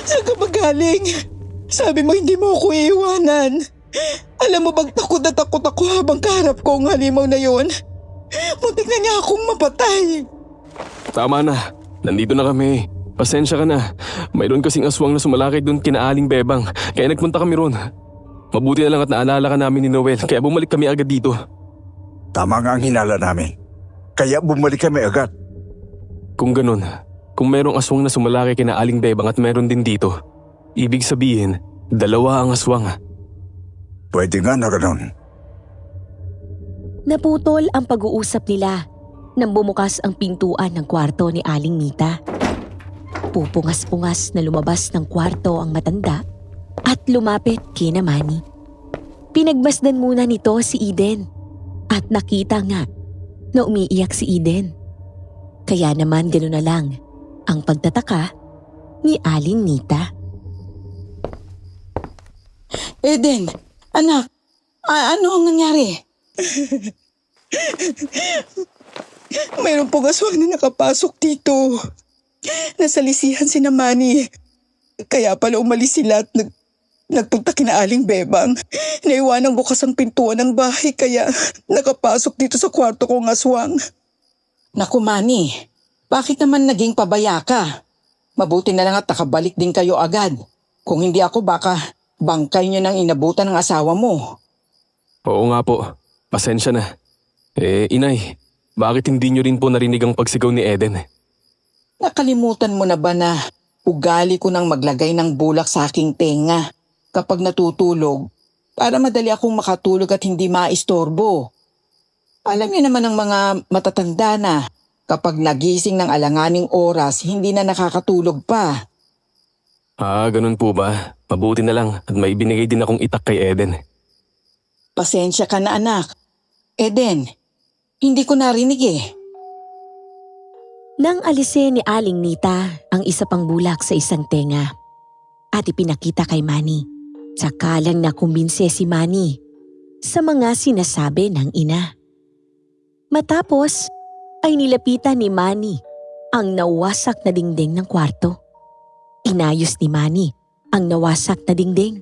Saan ka ba galing? Sabi mo hindi mo ako iiwanan. Alam mo bang takot na takot ako habang kaharap ko ang halimaw na yon? Muntik na niya akong mapatay. Tama na. Nandito na kami. Pasensya ka na. Mayroon kasing aswang na sumalakay doon kina Aling Bebang. Kaya nagpunta kami ron. Mabuti na lang at naalala ka namin ni Noel. Kaya bumalik kami agad dito. Tama nga ang hinala namin. Kaya bumalik kami agad. Kung ganun, kung mayroong aswang na sumalakay kina Aling Bebang at mayroon din dito, ibig sabihin, dalawa ang aswang. Pwede nga na ganun. Naputol ang pag-uusap nila nang bumukas ang pintuan ng kwarto ni Aling Mita. Pupungas-pungas na lumabas ng kwarto ang matanda at lumapit kina Manny. Pinagmasdan muna nito si Eden at nakita nga na umiiyak si Eden. Kaya naman gano'n na lang ang pagtataka ni Aling Mita. Eden, anak, ano ang nangyari? Mayroon pong aswang na nakapasok dito. Nasalisihan si Manny. Kaya pala umalis sila at nagpunta kina Aling Bebang. Naiwanang bukas ang pintuan ng bahay kaya nakapasok dito sa kwarto kong aswang. Naku, Manny, bakit naman naging pabaya ka? Mabuti na lang at nakabalik din kayo agad. Kung hindi ako baka bangkay niyo nang inabutan ng asawa mo. Oo nga po. Pasensya na. Inay, bakit hindi nyo rin po narinig ang pagsigaw ni Eden? Nakalimutan mo na ba na ugali ko nang maglagay ng bulak sa aking tenga kapag natutulog para madali akong makatulog at hindi maistorbo? Alam niyo naman ang mga matatanda na kapag nagising ng alanganing oras hindi na nakakatulog pa. Ganun po ba? Mabuti na lang at may binigay din akong itak kay Eden. Pasensya ka na, anak. Eden, hindi ko narinig eh. Nang alisin ni Aling Nita ang isa pang bulak sa isang tenga at ipinakita kay Manny, tsaka lang nakumbinse si Manny sa mga sinasabi ng ina. Matapos ay nilapitan ni Manny ang nawasak na dingding ng kwarto. Inayos ni Manny ang nawasak na dingding.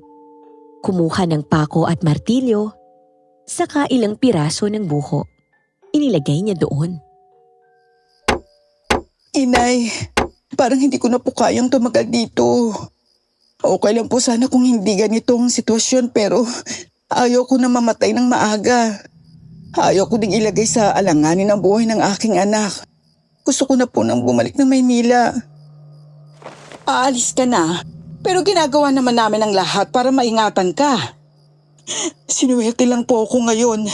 Kumuha ng pako at martilyo, saka ilang piraso ng buho. Inilagay niya doon. Inay, parang hindi ko na po kayang tumagal dito. Okay lang po sana kung hindi ganito ang sitwasyon pero ayaw ko na mamatay ng maaga. Ayaw ko ding ilagay sa alanganin ang buhay ng aking anak. Gusto ko na po nang bumalik ng Maynila. Aalis ka na, pero ginagawa naman namin ang lahat para maingatan ka. Sinuwerte lang po ako ngayon.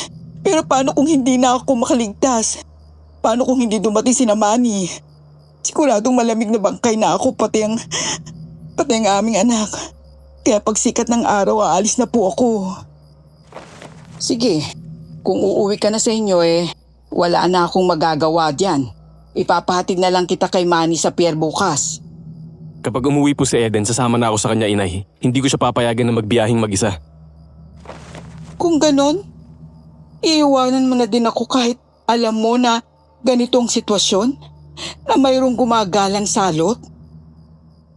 Pero paano kung hindi na ako makaligtas? Paano kung hindi dumating si Manny? Siguradong malamig na bangkay na ako pati ang aming anak. Kaya pagsikat ng araw aalis na po ako. Sige, kung uuwi ka na sa inyo wala na akong magagawa diyan. Ipapahatid na lang kita kay Manny sa pier bukas. Kapag umuwi po si Eden, sasama na ako sa kanya, inay. Hindi ko siya papayagan na magbiyahing mag-isa. Kung ganon, iiwanan mo na din ako kahit alam mo na ganitong sitwasyon na mayroong gumagalang salot.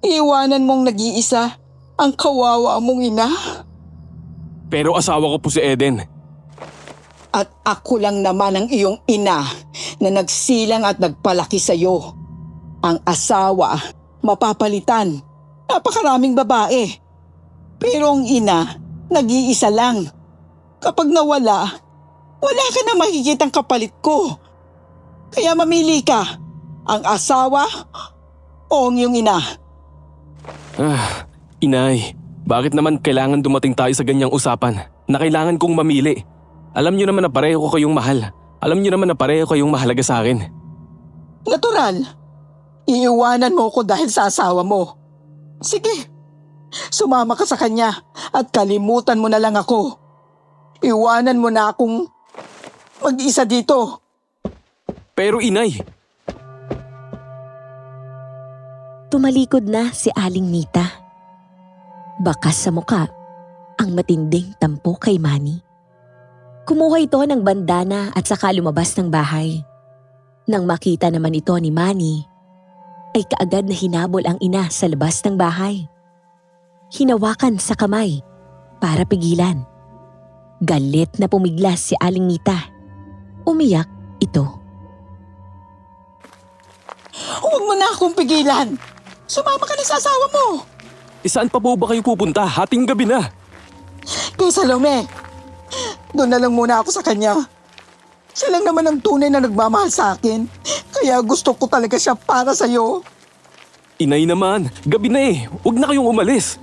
Iiwanan mong nag-iisa ang kawawa mong ina. Pero asawa ko po si Eden. At ako lang naman ang iyong ina na nagsilang at nagpalaki sa iyo. Ang asawa, mapapalitan. Napakaraming babae. Pero ang ina, nag-iisa lang. Kapag nawala, wala ka na makikitang kapalit ko. Kaya mamili ka, ang asawa o ang iyong ina. Inay, bakit naman kailangan dumating tayo sa ganyang usapan na kailangan kong mamili? Alam niyo naman na pareho ko kayong mahal. Alam niyo naman na pareho kayong mahalaga sa akin. Natural. Iiwanan mo ko dahil sa asawa mo. Sige, sumama ka sa kanya at kalimutan mo na lang ako. Iwanan mo na akong mag-isa dito. Pero inay, Tumalikod na si Aling Nita. Bakas sa muka ang matinding tampo kay Manny. Kumuha ito ng bandana at saka lumabas ng bahay. Nang makita naman ito ni Manny, ay kaagad na hinabol ang ina sa labas ng bahay. Hinawakan sa kamay para pigilan. Galit na pumiglas si Aling Nita. Umiyak ito. Huwag mo na akong pigilan. Sumama ka na sa asawa mo. saan pa po ba kayo pupunta? Hating gabi na. Kay Salome, doon na lang muna ako sa kanya. Siya lang naman ang tunay na nagmamahal sa akin. Kaya gusto ko talaga siya para sa'yo. Inay naman, gabi na eh. Huwag na kayong umalis.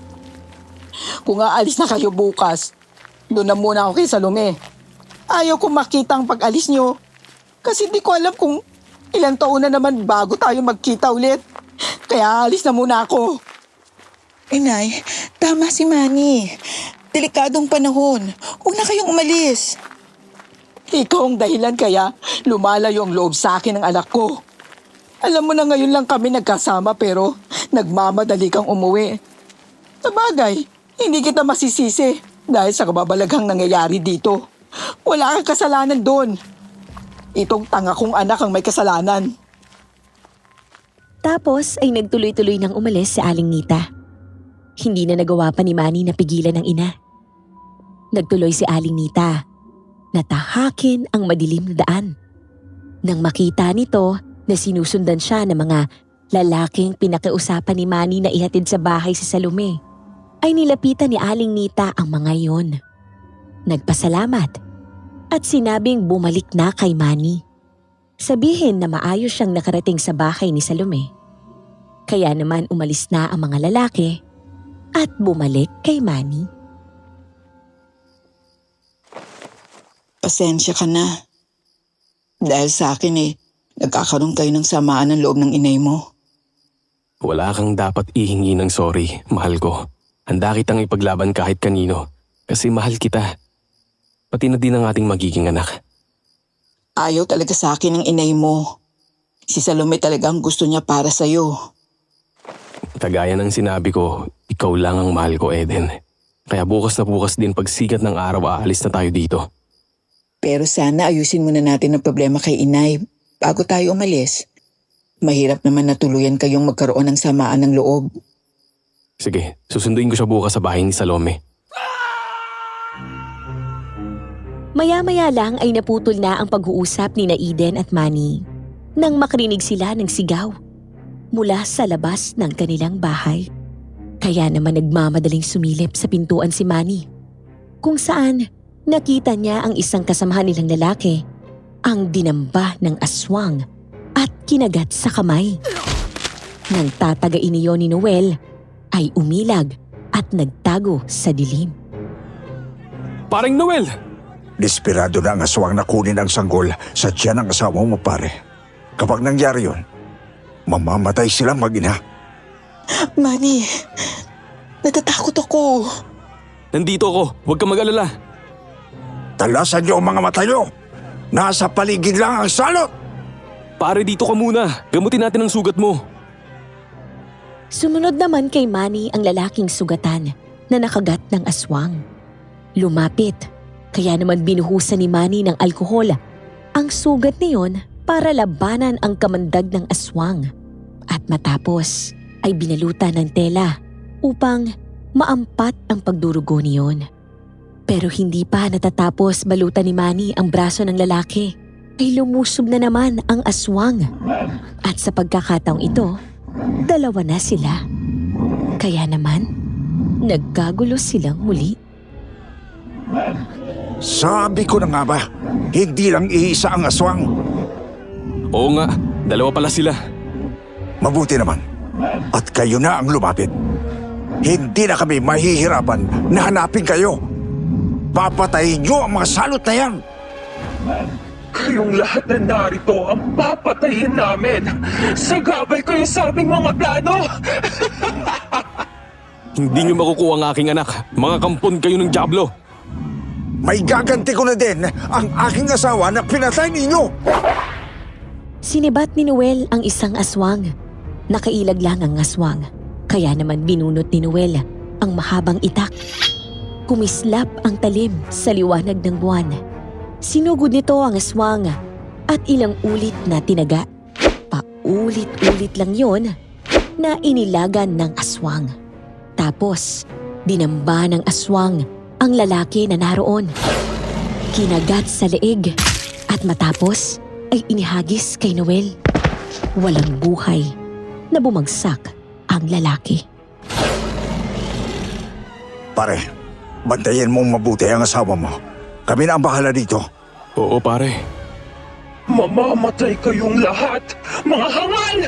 Kung aalis na kayo bukas, doon na muna ako kay Salome. Ayaw kong makita ang pag-alis niyo. Kasi di ko alam kung ilang taon na naman bago tayo magkita ulit. Kaya alis na muna ako. Inay, tama si Manny. Delikadong panahon. Huwag na kayong umalis. Ikaw ang dahilan kaya lumalayo ang loob sa akin ng anak ko. Alam mo na ngayon lang kami nagkasama pero nagmamadali kang umuwi. Sa bagay, hindi kita masisisi dahil sa kababalaghang nangyayari dito. Wala kang kasalanan doon. Itong tanga kong anak ang may kasalanan. Tapos ay nagtuloy-tuloy nang umalis si Aling Nita. Hindi na nagawa pa ni Manny na pigilan ng ina. Nagtuloy si Aling Nita. Natahakin ang madilim na daan. Nang makita nito na sinusundan siya ng mga lalaking pinakiusapan ni Manny na ihatid sa bahay si Salome, ay nilapitan ni Aling Nita ang mga iyon. Nagpasalamat at sinabing bumalik na kay Manny. Sabihin na maayos siyang nakarating sa bahay ni Salome. Kaya naman umalis na ang mga lalaki at bumalik kay Manny. Pasensya ka na. Dahil sa akin nagkakaroon kayo ng samaan ng loob ng inay mo. Wala kang dapat ihingi ng sorry, mahal ko. Handa kitang ipaglaban kahit kanino. Kasi mahal kita. Pati na din ang ating magiging anak. Ayaw talaga sa akin ng inay mo. Si Salome talagang gusto niya para sa'yo. Kagaya ng sinabi ko, ikaw lang ang mahal ko, Eden. Kaya bukas na bukas din pagsikat ng araw aalis na tayo dito. Pero sana ayusin muna natin ang problema kay inay bago tayo umalis. Mahirap naman na tuluyan kayong magkaroon ng samaan ng loob. Sige, susunduin ko siya bukas sa bahay ni Salome. Maya-maya lang ay naputol na ang pag-uusap ni na Eden at Manny nang makarinig sila ng sigaw mula sa labas ng kanilang bahay. Kaya naman nagmamadaling sumilip sa pintuan si Manny, kung saan nakita niya ang isang kasamahan nilang lalaki ang dinamba ng aswang at kinagat sa kamay. Nang tatagain niyo ni Noel ay umilag at nagtago sa dilim. Paring Noel! Desperado na ang aswang na kunin ang sanggol sa tiyan ng asawa mo, pare. Kapag nangyari yun, mamamatay silang mag-ina. Manny, natatakot ako. Nandito ako, huwag kang mag-alala. Talasan niyo ang mga mata niyo! Nasa paligid lang ang salot! Pare, dito ka muna. Gamutin natin ang sugat mo. Sumunod naman kay Manny ang lalaking sugatan na nakagat ng aswang. Lumapit, kaya naman binuhusan ni Manny ng alkohol ang sugat niyon para labanan ang kamandag ng aswang. At matapos ay binalutan ng tela upang maampat ang pagdurugo niyon. Pero hindi pa natatapos balutan ni Manny ang braso ng lalaki ay lumusob na naman ang aswang. At sa pagkakataong ito, dalawa na sila. Kaya naman, nagkagulo silang muli. Sabi ko na nga ba, hindi lang iisa ang aswang. Oo nga, dalawa pala sila. Mabuti naman. At kayo na ang lumapit. Hindi na kami mahihirapan na hanapin kayo. Papatayin niyo ang mga salot na yan. Kayong lahat na narito ang papatayin namin. Sagabay kayo sa aming mga plano. Hindi niyo makukuha ang aking anak. Mga kampon kayo ng dyablo. May gaganti ko na din ang aking asawa na pinatay ninyo. Sinibat ni Noel ang isang aswang. Nakailag lang ang aswang. Kaya naman binunot ni Noel ang mahabang itak. Kumislap ang talim sa liwanag ng buwan. Sinugod nito ang aswang at ilang ulit na tinaga. Paulit-ulit lang yon na inilagan ng aswang. Tapos, dinamba ng aswang ang lalaki na naroon. Kinagat sa leeg at matapos ay inihagis kay Noel. Walang buhay na bumagsak ang lalaki. Pare, bantayan mong mabuti ang asawa mo. Kami na ang bahala dito. Oo, pare. Mamamatay kayong lahat, mga hangal!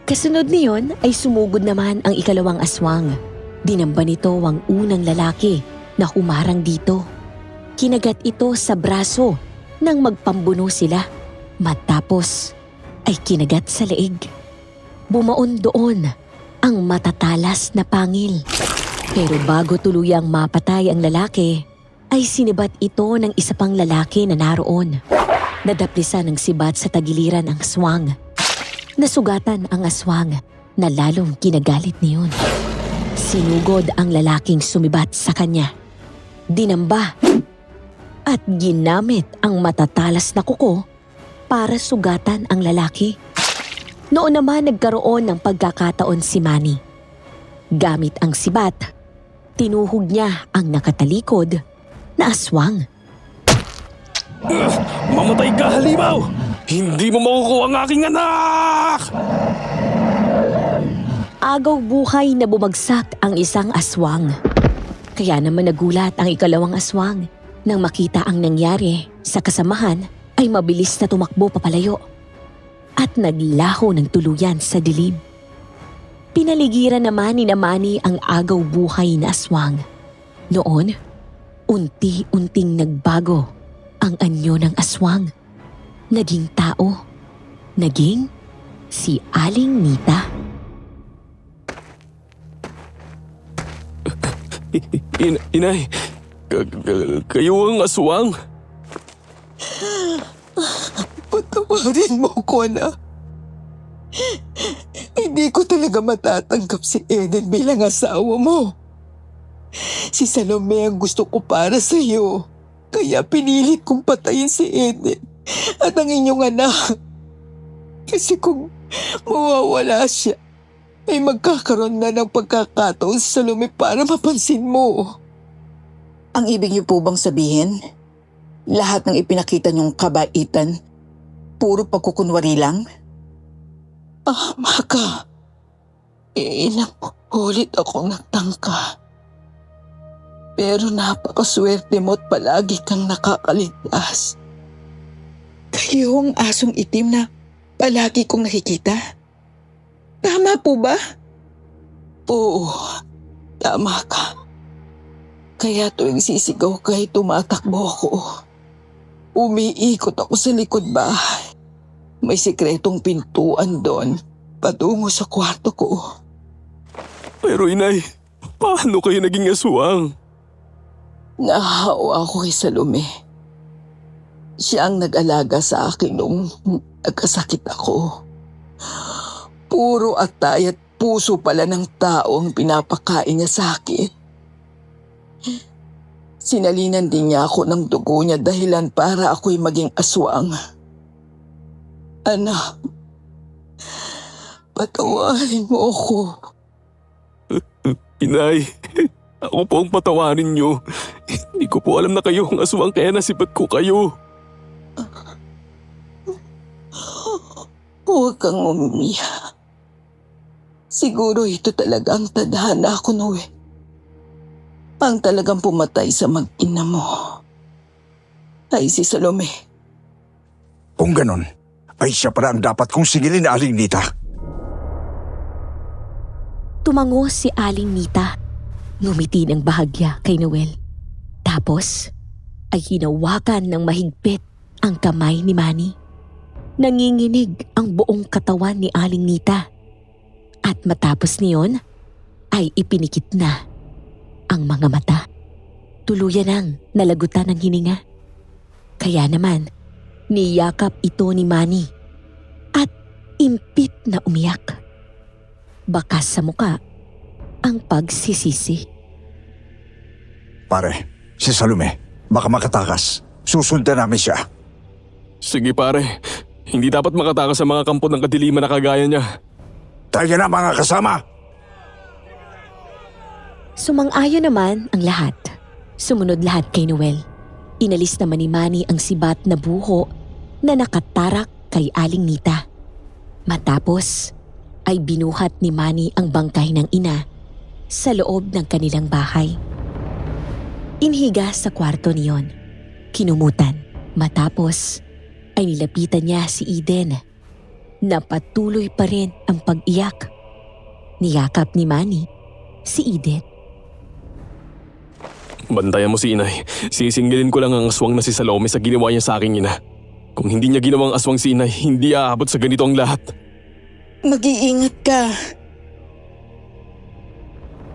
Kasunod niyon ay sumugod naman ang ikalawang aswang. Dinamba nito ang unang lalaki na humarang dito. Kinagat ito sa braso nang magpambuno sila. Matapos ay kinagat sa leeg. Bumaon doon ang matatalas na pangil. Pero bago tuluyang mapatay ang lalaki, ay sinibat ito ng isa pang lalaki na naroon. Nadaplisan ng sibat sa tagiliran ang aswang. Nasugatan ang aswang na lalong kinagalit niyon. Sinugod ang lalaking sumibat sa kanya. Dinamba at ginamit ang matatalas na kuko para sugatan ang lalaki. Noon naman nagkaroon ng pagkakataon si Manny. Gamit ang sibat, tinuhog niya ang nakatalikod na aswang. Mamatay ka, halimaw! Hindi mo makukuha ang aking anak! Agaw buhay na bumagsak ang isang aswang. Kaya naman nagulat ang ikalawang aswang. Nang makita ang nangyari sa kasamahan ay mabilis na tumakbo papalayo. At naglaho ng tuluyan sa dilim. Pinaligiran naman ni Manny ang agaw buhay na aswang. Noon, unti-unting nagbago ang anyo ng aswang. Naging tao. Naging si Aling Nita. Inay, kayo ang aswang? Patawarin mo ko na. Hindi ko talaga matatanggap si Eden bilang asawa mo. Si Salome ang gusto ko para sa iyo. Kaya pinilit kong patayin si Eden at ang inyong anak. Kasi kung mawawala siya, ay magkakaroon na ng pagkakataon si Salome para mapansin mo. Ang ibig niyo po bang sabihin? Lahat ng ipinakita niyong kabaitan, puro pagkukunwari lang? Maka, ilang ulit akong nagtangka. Pero napakaswerte mo at palagi kang nakakaligtas. Kayo ang asong itim na palagi kong nakikita. Tama po ba? Oo, tama ka. Kaya tuwing sisigaw ka ay tumatakbo ako. Umiikot ako sa likod bahay. May sikretong pintuan doon, patungo sa kwarto ko. Pero inay, paano kayo naging aswang? Nahawa ako kay Salome. Siya ang nag-alaga sa akin nung nagkasakit ako. Puro atay at puso pala ng tao ang pinapakain niya sa akin. Sinalinan din niya ako ng dugo niya dahilan para ako'y maging aswang. Anak, patawarin mo ako. Inay, ako po ang patawarin niyo. Hindi ko po alam na kayo ang aswang kaya nasipat ko kayo. Huwag kang umiyak. Siguro ito talaga ang tadhana ko, Noe. Ang talagang pumatay sa mag-ina mo ay si Salome. Kung ganon, ay siya pala ang dapat kong singilin na Aling Nita. Tumango si Aling Nita. Ngumiti ng bahagya kay Noel. Tapos ay hinawakan ng mahigpit ang kamay ni Manny. Nanginginig ang buong katawan ni Aling Nita. At matapos niyon ay ipinikit na ang mga mata. Tuluyan ang nalagutan ng hininga. Kaya naman, niyakap ito ni Manny at impit na umiyak. Bakas sa muka ang pagsisisi. Pare, si Salome, baka makatakas. Susundan namin siya. Sige pare, hindi dapat makatakas sa mga kampo ng kadiliman na kagaya niya. Tayo na mga kasama! Sumang-ayon naman ang lahat. Sumunod lahat kay Noel. Inalis naman ni Manny ang sibat na buho na nakatarak kay Aling Nita. Matapos ay binuhat ni Manny ang bangkay ng ina sa loob ng kanilang bahay. Inhiga sa kwarto niyon. Kinumutan. Matapos ay nilapitan niya si Eden. Napatuloy pa rin ang pag-iyak. Niyakap ni Manny si Eden. Bantayan mo si inay. Sisingilin ko lang ang aswang na si Salome sa ginawa niya sa aking ina. Kung hindi niya ginawang aswang si inay, hindi aabot sa ganito ang lahat. Mag-iingat ka.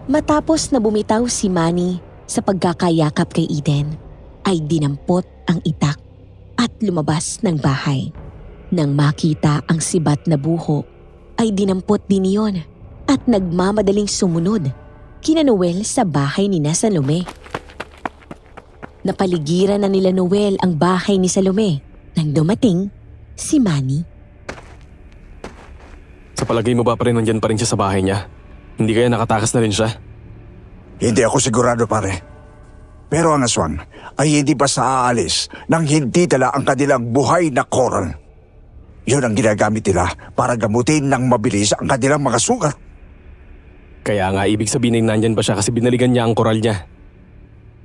Matapos na bumitaw si Manny sa pagkakayakap kay Eden, ay dinampot ang itak at lumabas ng bahay. Nang makita ang sibat na buho, ay dinampot din iyon at nagmamadaling sumunod kina Noel sa bahay ni na Salome. Napaligiran na nila Noel ang bahay ni Salome nang dumating si Manny. Sa palagay mo ba pa rin nandyan pa rin siya sa bahay niya? Hindi kaya nakatakas na rin siya? Hindi ako sigurado, pare. Pero ang aswang ay hindi basta aalis nang hindi dala ang kanilang buhay na koral. Yun ang ginagamit nila para gamutin ng mabilis ang kanilang mga sugat. Kaya nga ibig sabihin ay nandyan pa siya kasi binaligan niya ang koral niya.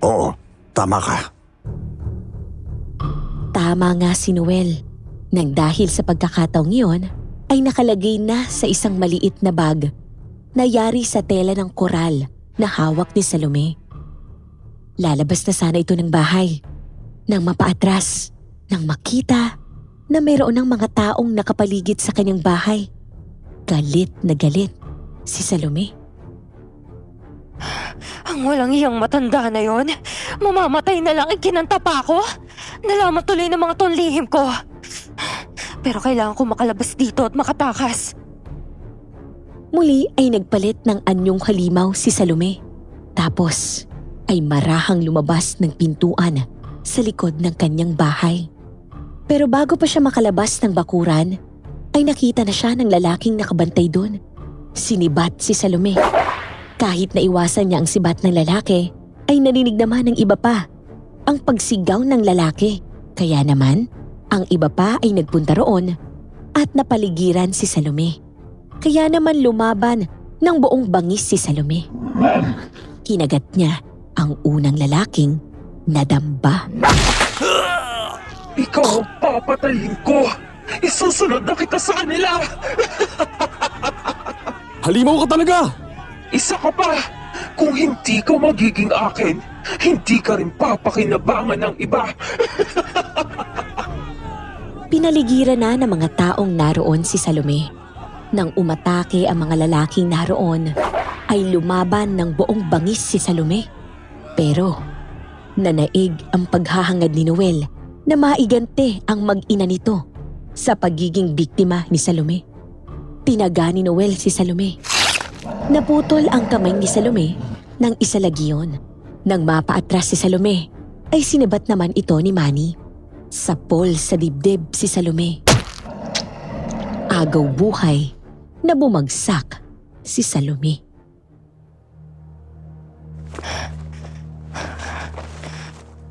Oo, tama ka. Tama nga si Noel. Nang dahil sa pagkakataong iyon, ay nakalagay na sa isang maliit na bag na yari sa tela ng koral na hawak ni Salome. Lalabas na sana ito ng bahay nang mapaatras, nang makita na mayroon ng mga taong nakapaligid sa kanyang bahay. Galit na galit si Salome. Ang walang iyang matanda na yon. Mamamatay na lang, ikinanta pa ako. Nalaman tuloy ng mga tonlihim ko. Pero kailangan ko makalabas dito at makatakas. Muli ay nagpalit ng anyong halimaw si Salome. Tapos ay marahang lumabas ng pintuan sa likod ng kanyang bahay. Pero bago pa siya makalabas ng bakuran, ay nakita na siya ng lalaking nakabantay doon. Sinibat si Salome. Kahit na iwasan niya ang sibat ng lalaki, ay narinig naman ng iba pa ang pagsigaw ng lalaki. Kaya naman, ang iba pa ay nagpunta roon at napaligiran si Salome. Kaya naman lumaban ng buong bangis si Salome. Kinagat niya ang unang lalaking nadamba. Ikaw ang papatayin ko! Isusunod na kita sa kanila! Halimaw ka talaga! Isa ka pa! Kung hindi ka magiging akin, hindi ka rin papakinabangan ng iba! Pinaligiran na ng mga taong naroon si Salome. Nang umatake ang mga lalaking naroon, ay lumaban ng buong bangis si Salome. Pero Nanaig ang paghahangad ni Noel na maigante ang mag-ina nito sa pagiging biktima ni Salome. Tinaga ni Noel si Salome. Naputol ang kamay ni Salome ng isa lagyon. Nang mapaatras si Salome, ay sinabat naman ito ni Manny. Sapol sa dibdib si Salome. Agaw buhay na bumagsak si Salome.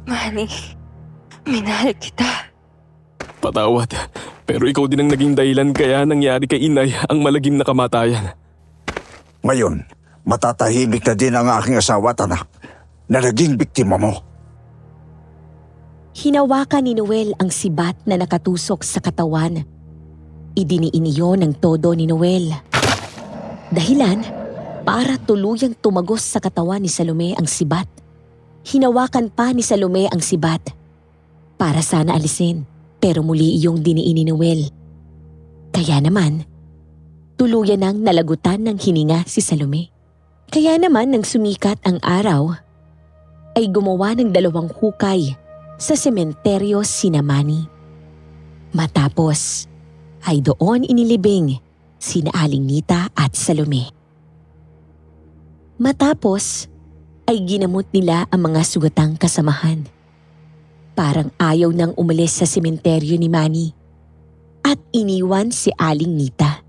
Manny, minahal kita. Patawad, pero ikaw din ang naging dahilan kaya nangyari kay inay ang malagim na kamatayan. Ngayon, matatahimik na din ang aking asawa at anak na naging biktima mo. Hinawakan ni Noel ang sibat na nakatusok sa katawan. Idiniin iyon ng todo ni Noel. Dahilan para tuluyang tumagos sa katawan ni Salome ang sibat. Hinawakan pa ni Salome ang sibat para sana alisin, pero muli iyong diniin ni Noel. Kaya naman, tuluyan nang nalagutan ng hininga si Salome. Kaya naman nang sumikat ang araw, ay gumawa ng 2 hukay sa sementeryo sina Manny. Matapos ay doon inilibing sina Aling Nita at Salome. Matapos ay ginamot nila ang mga sugatang kasamahan. Parang ayaw nang umalis sa sementeryo ni Manny at iniwan si Aling Nita.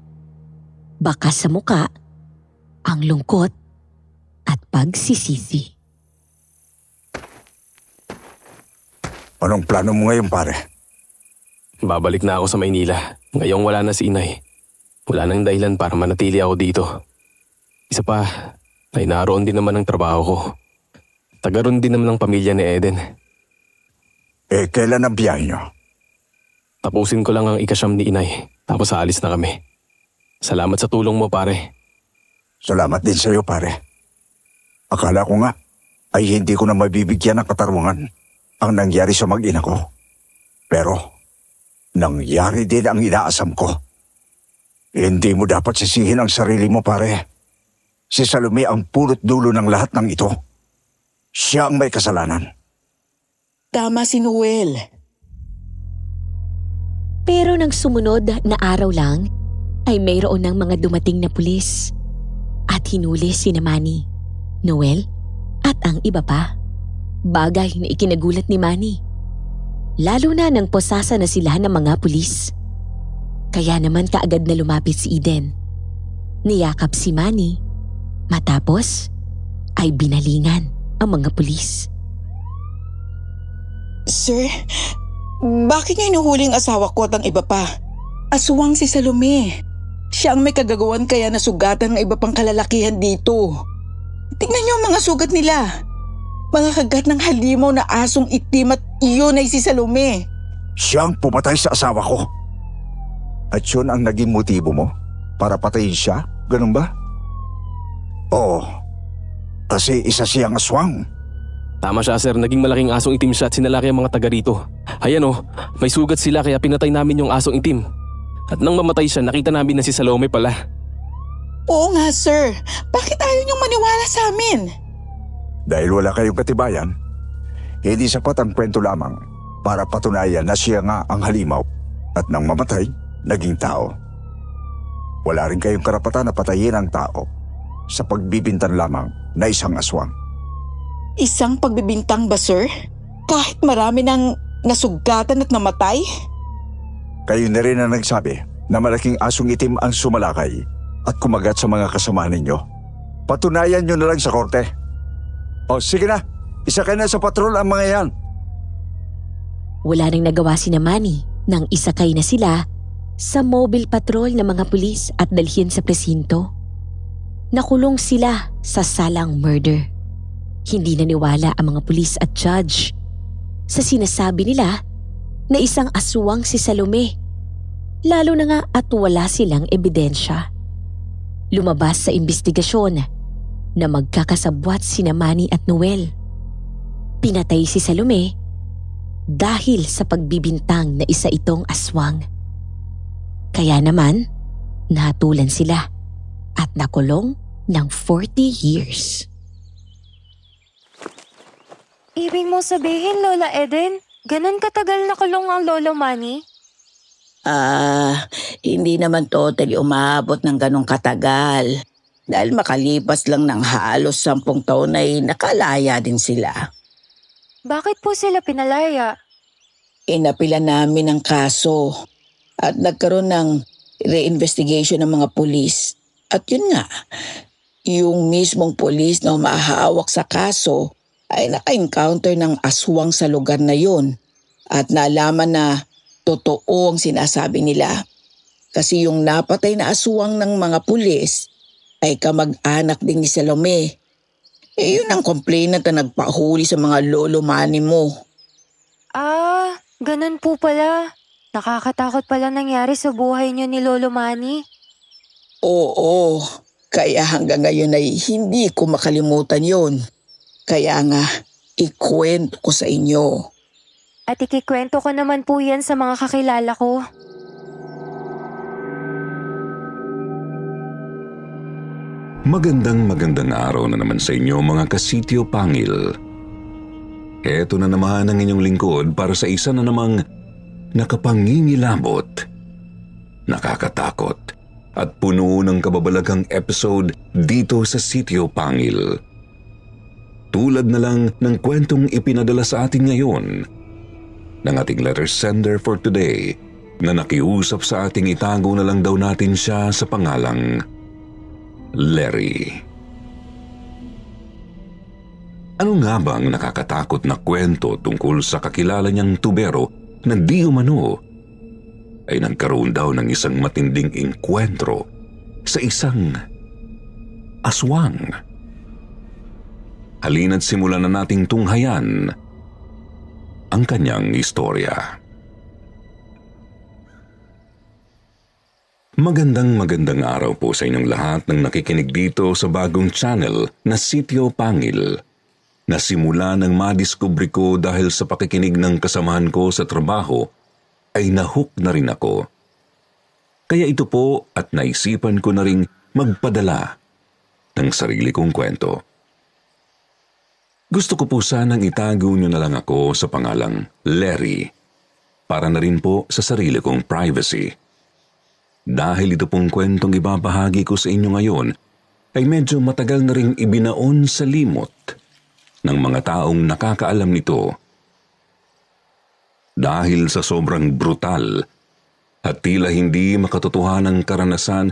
Baka sa muka ang lungkot at pagsisisi. Anong plano mo ngayon, pare? Babalik na ako sa Maynila. Ngayong wala na si inay. Wala nang dahilan para manatili ako dito. Isa pa, ay naroon din naman ang trabaho ko. Tagaroon din naman ang pamilya ni Eden. Kailan ang biyahe niyo? Tapusin ko lang ang ikasyam ni inay, tapos aalis na kami. Salamat sa tulong mo, pare. Salamat din sa iyo, pare. Akala ko nga ay hindi ko na mabibigyan ng katarungan ang nangyari sa mag-ina ko. Pero nangyari din ang inaasam ko. Hindi mo dapat sisihin ang sarili mo, pare. Si Salome ang pulot dulo ng lahat ng ito. Siya ang may kasalanan. Tama si Noel. Pero nang sumunod na araw lang, ay mayroon ng mga dumating na pulis at hinuli sina Manny, Noel at ang iba pa. Bagay na ikinagulat ni Manny. Lalo na nang posasa na sila ng mga pulis. Kaya naman kaagad na lumapit si Eden. Niyakap si Manny. Matapos ay binalingan ang mga pulis. Sir, bakit niyo inuhuli ang asawa ko at ang iba pa? Aswang si Salome. Siya ang may kagagawan kaya nasugatan ng iba pang kalalakihan dito. Tingnan niyo ang mga sugat nila. Mga kagat ng halimaw na asong itim at iyon ay si Salome. Siya ang pumatay sa asawa ko. At yun ang naging motibo mo? Para patayin siya? Ganun ba? Oo. Kasi isa siyang aswang. Tama siya, sir. Naging malaking asong itim siya at sinalaki ang mga taga rito. Ayan o, may sugat sila kaya pinatay namin yung asong itim. At nang mamatay siya, nakita namin na si Salome pala. Oo nga, sir. Bakit ayaw niyong maniwala sa amin? Dahil wala kayong katibayan, hindi sapat ang kwento lamang para patunayan na siya nga ang halimaw at nang mamatay, naging tao. Wala rin kayong karapatan na patayin ang tao sa pagbibintan lamang na isang aswang. Isang pagbibintang ba, sir? Kahit marami nang nasugatan at namatay? Kayo na rin ang nagsabi na malaking asong itim ang sumalakay at kumagat sa mga kasama ninyo. Patunayan nyo na lang sa korte. O sige na, isakay na sa patrol ang mga yan. Wala nang nagawa si Manny nang isakay na sila sa mobile patrol ng mga pulis at dalhin sa presinto. Nakulong sila sa salang murder. Hindi naniwala ang mga pulis at judge sa sinasabi nila na isang aswang si Salome. Lalo na nga at wala silang ebidensya. Lumabas sa investigasyon na magkakasabwat sina Manny at Noel. Pinatay si Salome dahil sa pagbibintang na isa itong aswang. Kaya naman, nahatulan sila at nakulong ng 40 years. Ibig mo sabihin, Lola Eden, ganun katagal nakulong ang Lolo Manny? Hindi naman totally umabot ng ganong katagal. Dahil makalipas lang ng halos 10 taon ay nakalaya din sila. Bakit po sila pinalaya? Inapila namin ang kaso at nagkaroon ng reinvestigation ng mga pulis. At yun nga, yung mismong pulis na humahawak sa kaso ay naka-encounter ng aswang sa lugar na yun at naalaman na totoo ang sinasabi nila. Kasi yung napatay na aswang ng mga pulis ay kamag-anak din ni Salome. Yun ang complainant na nagpahuli sa mga lolo Manny mo. Ganun po pala. Nakakatakot pala nangyari sa buhay niyo ni Lolo Manny. Oo, kaya hanggang ngayon ay hindi ko makalimutan yon. Kaya nga, ikwento ko sa inyo. At ikikwento ko naman po yan sa mga kakilala ko. Magandang araw na naman sa inyo mga kasityo pangil. Eto na naman ang inyong lingkod para sa isa na namang nakapangingilabot, nakakatakot at puno ng kababalaghang episode dito sa Sityo Pangil. Tulad na lang ng kwentong ipinadala sa atin ngayon ng ating letter sender for today na nakiusap sa ating itago na lang daw natin siya sa pangalang Larry. Ano nga bang nakakatakot na kwento tungkol sa kakilala niyang tubero na di umano ay nagkaroon daw ng isang matinding engkwentro sa isang aswang? Halina't simulan na nating tunghayan ang kanyang istorya. Magandang araw po sa inyong lahat ng nakikinig dito sa bagong channel na Sityo Pangil, na simula nang madiskubre ko dahil sa pakikinig ng kasamahan ko sa trabaho ay nahook na rin ako. Kaya ito po at naisipan ko na ring magpadala ng sarili kong kwento. Gusto ko po sanang itago niyo na lang ako sa pangalang Larry para na rin po sa sarili kong privacy. Dahil ito pong kwentong ibabahagi ko sa inyo ngayon ay medyo matagal na ring ibinaon sa limot ng mga taong nakakaalam nito. Dahil sa sobrang brutal at tila hindi makatotohanang karanasan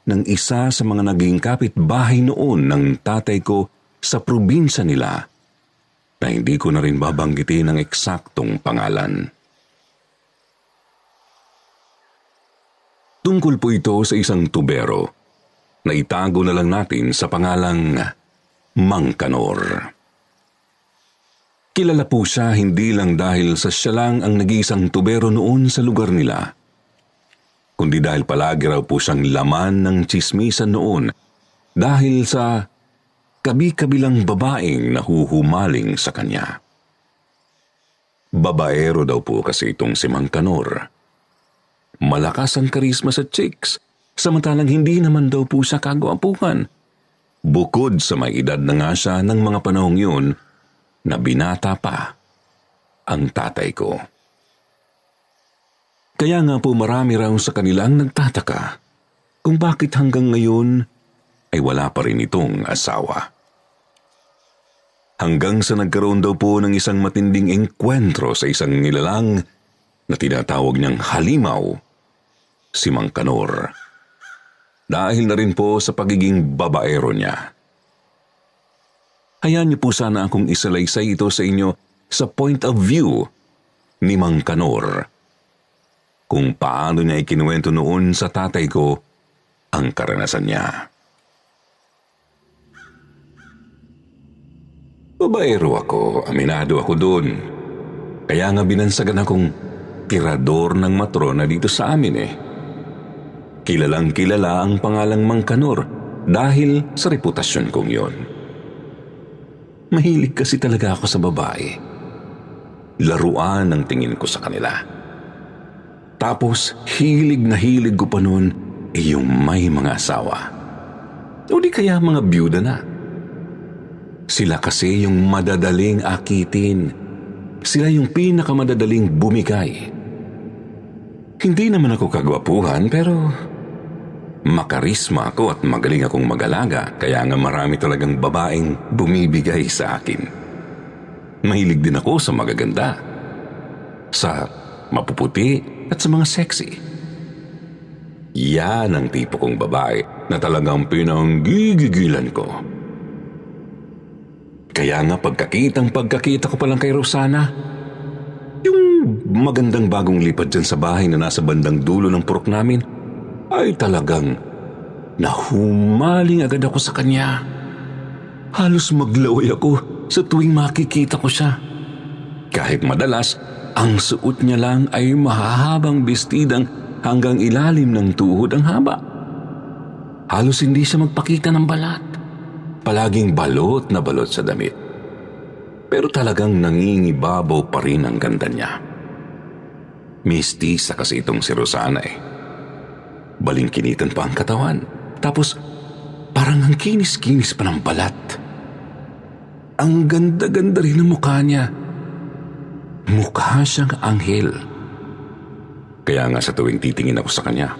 ng isa sa mga naging kapitbahay noon ng tatay ko sa probinsya nila na hindi ko na rin babanggitin ang eksaktong pangalan. Tungkol po ito sa isang tubero na itago na lang natin sa pangalang Mang Kanor. Kilala po siya hindi lang dahil sa siya lang ang nag-iisang tubero noon sa lugar nila, kundi dahil palagi raw po siyang laman ng tsismisan noon dahil sa kabi-kabilang babaeng nahuhumaling sa kanya. Babaero daw po kasi itong si Mang Kanor. Malakas ang karisma sa chicks, samantalang hindi naman daw po siya kagwapuhan. Bukod sa may edad na nga siya ng mga panahong yun na binata pa ang tatay ko. Kaya nga po marami raw sa kanilang nagtataka kung bakit hanggang ngayon ay wala pa rin itong asawa. Hanggang sa nagkaroon daw po ng isang matinding engkwentro sa isang nilalang na tinatawag niyang halimaw, si Mang Kanor. Dahil na rin po sa pagiging babaero niya. Hayaan niyo po sana akong isalaysay ito sa inyo sa point of view ni Mang Kanor. Kung paano niya ikinuwento noon sa tatay ko ang karanasan niya. Babaero ako, aminado ako doon. Kaya nga binansagan akong tirador ng matrona dito sa amin eh. Kilalang kilala ang pangalang Mang Kanor dahil sa reputasyon kong yon. Mahilig kasi talaga ako sa babae. Laruan ang tingin ko sa kanila. Tapos hilig na hilig ko pa noon ay yung may mga asawa. O di kaya mga byuda na. Sila kasi yung madadaling akitin. Sila yung pinakamadadaling bumigay. Hindi naman ako kagwapuhan pero makarisma ako at magaling akong mag-alaga kaya nga marami talagang babaeng bumibigay sa akin. Mahilig din ako sa magaganda, sa mapuputi at sa mga sexy. Yan ang tipo kong babae na talagang pinanggigigilan ko. Kaya nga pagkakita ko pa lang kay Rosana, yung magandang bagong lipad dyan sa bahay na nasa bandang dulo ng purok namin, ay talagang nahumaling agad ako sa kanya. Halos maglaway ako sa tuwing makikita ko siya. Kahit madalas, ang suot niya lang ay mahahabang bestidang hanggang ilalim ng tuhod ang haba. Halos hindi siya magpakita ng balat. Palaging balot na balot sa damit. Pero talagang nangingibabaw pa rin ang ganda niya. Mistisa kasi itong si Rosana eh. Balingkinitan pa ang katawan. Tapos parang ang kinis-kinis pa ng balat. Ang ganda-ganda rin ng mukha niya. Mukha siyang anghel. Kaya nga sa tuwing titingin ako sa kanya,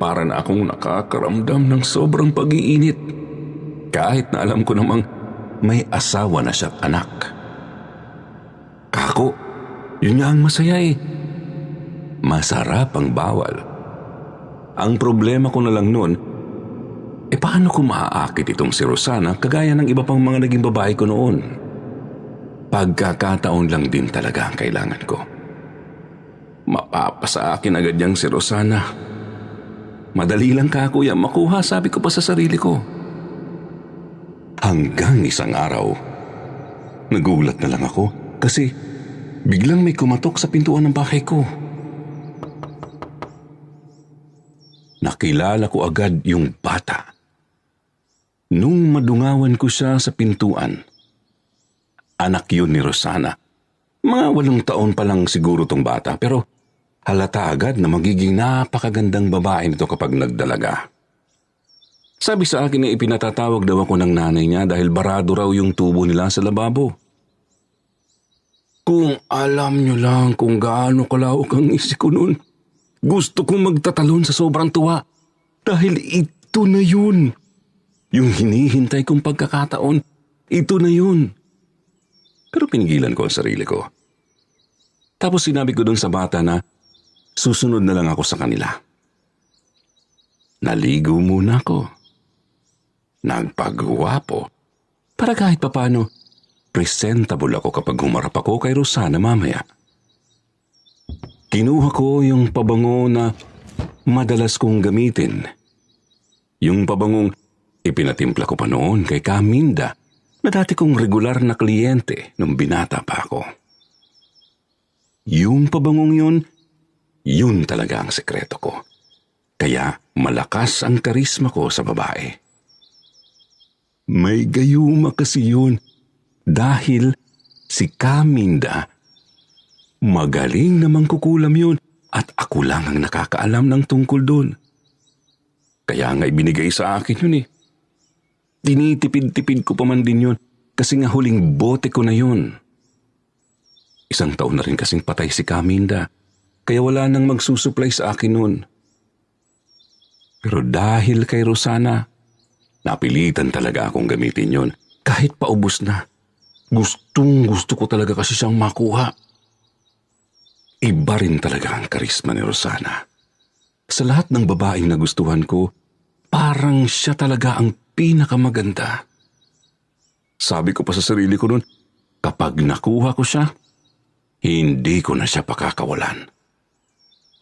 para na akong nakakaramdam ng sobrang pag-iinit. Kahit na alam ko namang may asawa na siya at anak. Kako, yun nga ang masaya eh. Masarap ang bawal. Ang problema ko na lang noon, paano ko maaakit itong si Rosana kagaya ng iba pang mga naging babae ko noon? Pagkakataon lang din talaga ang kailangan ko. Mapapasa akin agad yang si Rosana. Madali lang ka kuya makuha, sabi ko pa sa sarili ko. Hanggang isang araw, nagulat na lang ako kasi biglang may kumatok sa pintuan ng bahay ko. Nakilala ko agad yung bata. Nung madungawan ko siya sa pintuan, anak yun ni Rosana. Mga 8 taon pa lang siguro tong bata pero halata agad na magiging napakagandang babae nito kapag nagdalaga. Sabi sa akin na ipinatatawag daw ako ng nanay niya dahil barado raw yung tubo nila sa lababo. Kung alam niyo lang kung gaano kalawak ang isip ko noon, gusto kong magtatalon sa sobrang tuwa dahil ito na yun. Yung hinihintay kong pagkakataon, ito na yun. Pero pinigilan ko ang sarili ko. Tapos sinabi ko dun sa bata na susunod na lang ako sa kanila. Naligo muna ako. Nagpagwapo para kahit papano presentable ako kapag humarap ako kay Rosana mamaya. Kinuha ko yung pabango na madalas kong gamitin. Yung pabangong ipinatimpla ko pa noon kay Caminda na dati kong regular na kliyente nung binata pa ako. Yung pabangong yun talaga ang sekreto ko. Kaya malakas ang karisma ko sa babae. May gayuma kasi yun dahil si Caminda magaling namang kukulam yun at ako lang ang nakakaalam ng tungkol doon. Kaya nga ibinigay sa akin yun eh. Tinitipid-tipid ko pa man din yun kasi nga huling bote ko na yun. 1 taon na rin kasing patay si Caminda kaya wala nang magsusupply sa akin noon. Pero dahil kay Rosana, napilitan talaga akong gamitin yun kahit paubos na. Gustong-gusto ko talaga kasi siyang makuha. Iba rin talaga ang karisma ni Rosana. Sa lahat ng babaeng nagustuhan ko, parang siya talaga ang pinakamaganda. Sabi ko pa sa sarili ko noon, kapag nakuha ko siya, hindi ko na siya pakakawalan.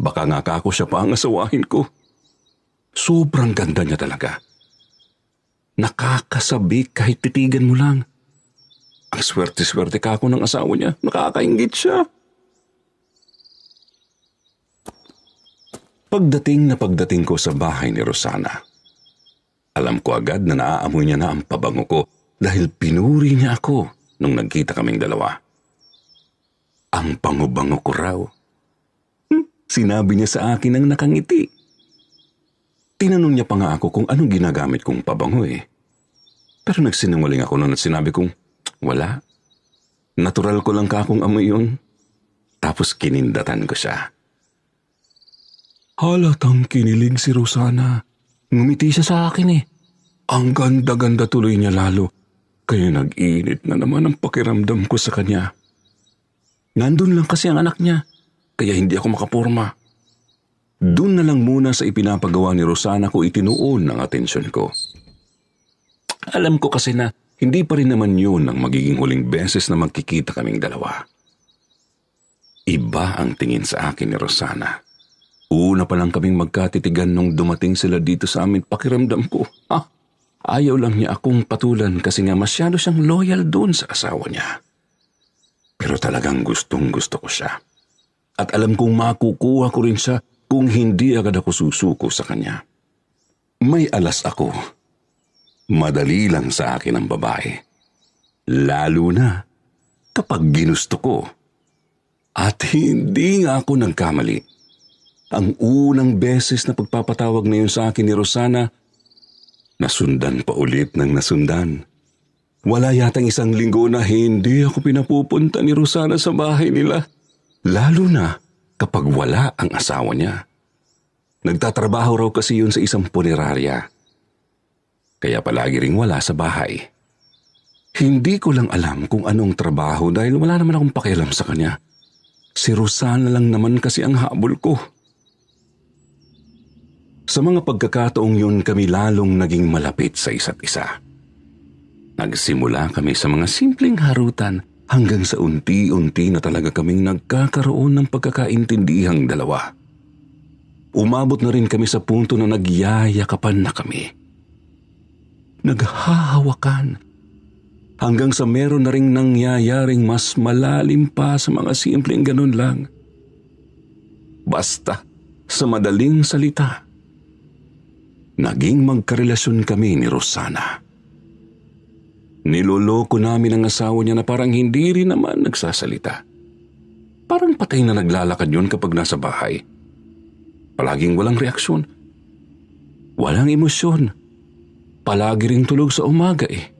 Baka nga ako siya pa ang asawahin ko. Sobrang ganda niya talaga. Nakakasabik kahit titigan mo lang. Ang swerte-swerte ka ako ng asawa niya. Nakakainggit siya. Pagdating ko sa bahay ni Rosana, alam ko agad na naaamoy niya na ang pabango ko dahil pinuri niya ako nung nagkita kaming dalawa. Ang bango-bango ko raw. Sinabi niya sa akin nang nakangiti. Tinanong niya pa nga ako kung anong ginagamit kong pabango eh. Pero nagsinungaling ako noon at sinabi kong, wala. Natural ko lang kakong amoy yun. Tapos kinindatan ko siya. Halatang kinilig si Rosana. Ngumiti siya sa akin eh. Ang ganda-ganda tuloy niya lalo. Kaya nag-init na naman ang pakiramdam ko sa kanya. Nandun lang kasi ang anak niya. Kaya hindi ako makapurma. Doon na lang muna sa ipinapagawa ni Rosana ko itinuon ang atensyon ko. Alam ko kasi na hindi pa rin naman yun ang magiging huling beses na magkikita kaming dalawa. Iba ang tingin sa akin ni Rosana. Una pa lang kaming magkatitigan nung dumating sila dito sa amin, pakiramdam ko. Ayaw lang niya akong patulan kasi nga masyado siyang loyal doon sa asawa niya. Pero talagang gustong-gusto ko siya. At alam kong makukuha ko rin siya kung hindi agad ako susuko sa kanya. May alas ako. Madali lang sa akin ang babae. Lalo na kapag ginusto ko. At hindi nga ako nagkamali. Ang unang beses na pagpapatawag na yun sa akin ni Rosana, nasundan pa ulit ng nasundan. Wala yatang 1 linggo na hindi ako pinapupunta ni Rosana sa bahay nila. Lalo na kapag wala ang asawa niya. Nagtatrabaho raw kasi yun sa isang punerarya. Kaya palagi ring wala sa bahay. Hindi ko lang alam kung anong trabaho dahil wala naman akong pakialam sa kanya. Si Rosana lang naman kasi ang habol ko. Sa mga pagkakataong yun kami lalong naging malapit sa isa't isa. Nagsimula kami sa mga simpleng harutan hanggang sa unti-unti na talaga kaming nagkakaroon ng pagkakaintindihang dalawa. Umabot na rin kami sa punto na nagyayakapan na kami. Naghahawakan. Hanggang sa meron na ring nangyayaring mas malalim pa sa mga simpleng ganun lang. Basta, sa madaling salita, naging magkarelasyon kami ni Rosana. Niloloko namin ang asawa niya na parang hindi rin naman nagsasalita. Parang patay na naglalakad yun kapag nasa bahay. Palaging walang reaksyon. Walang emosyon. Palagi ring tulog sa umaga eh.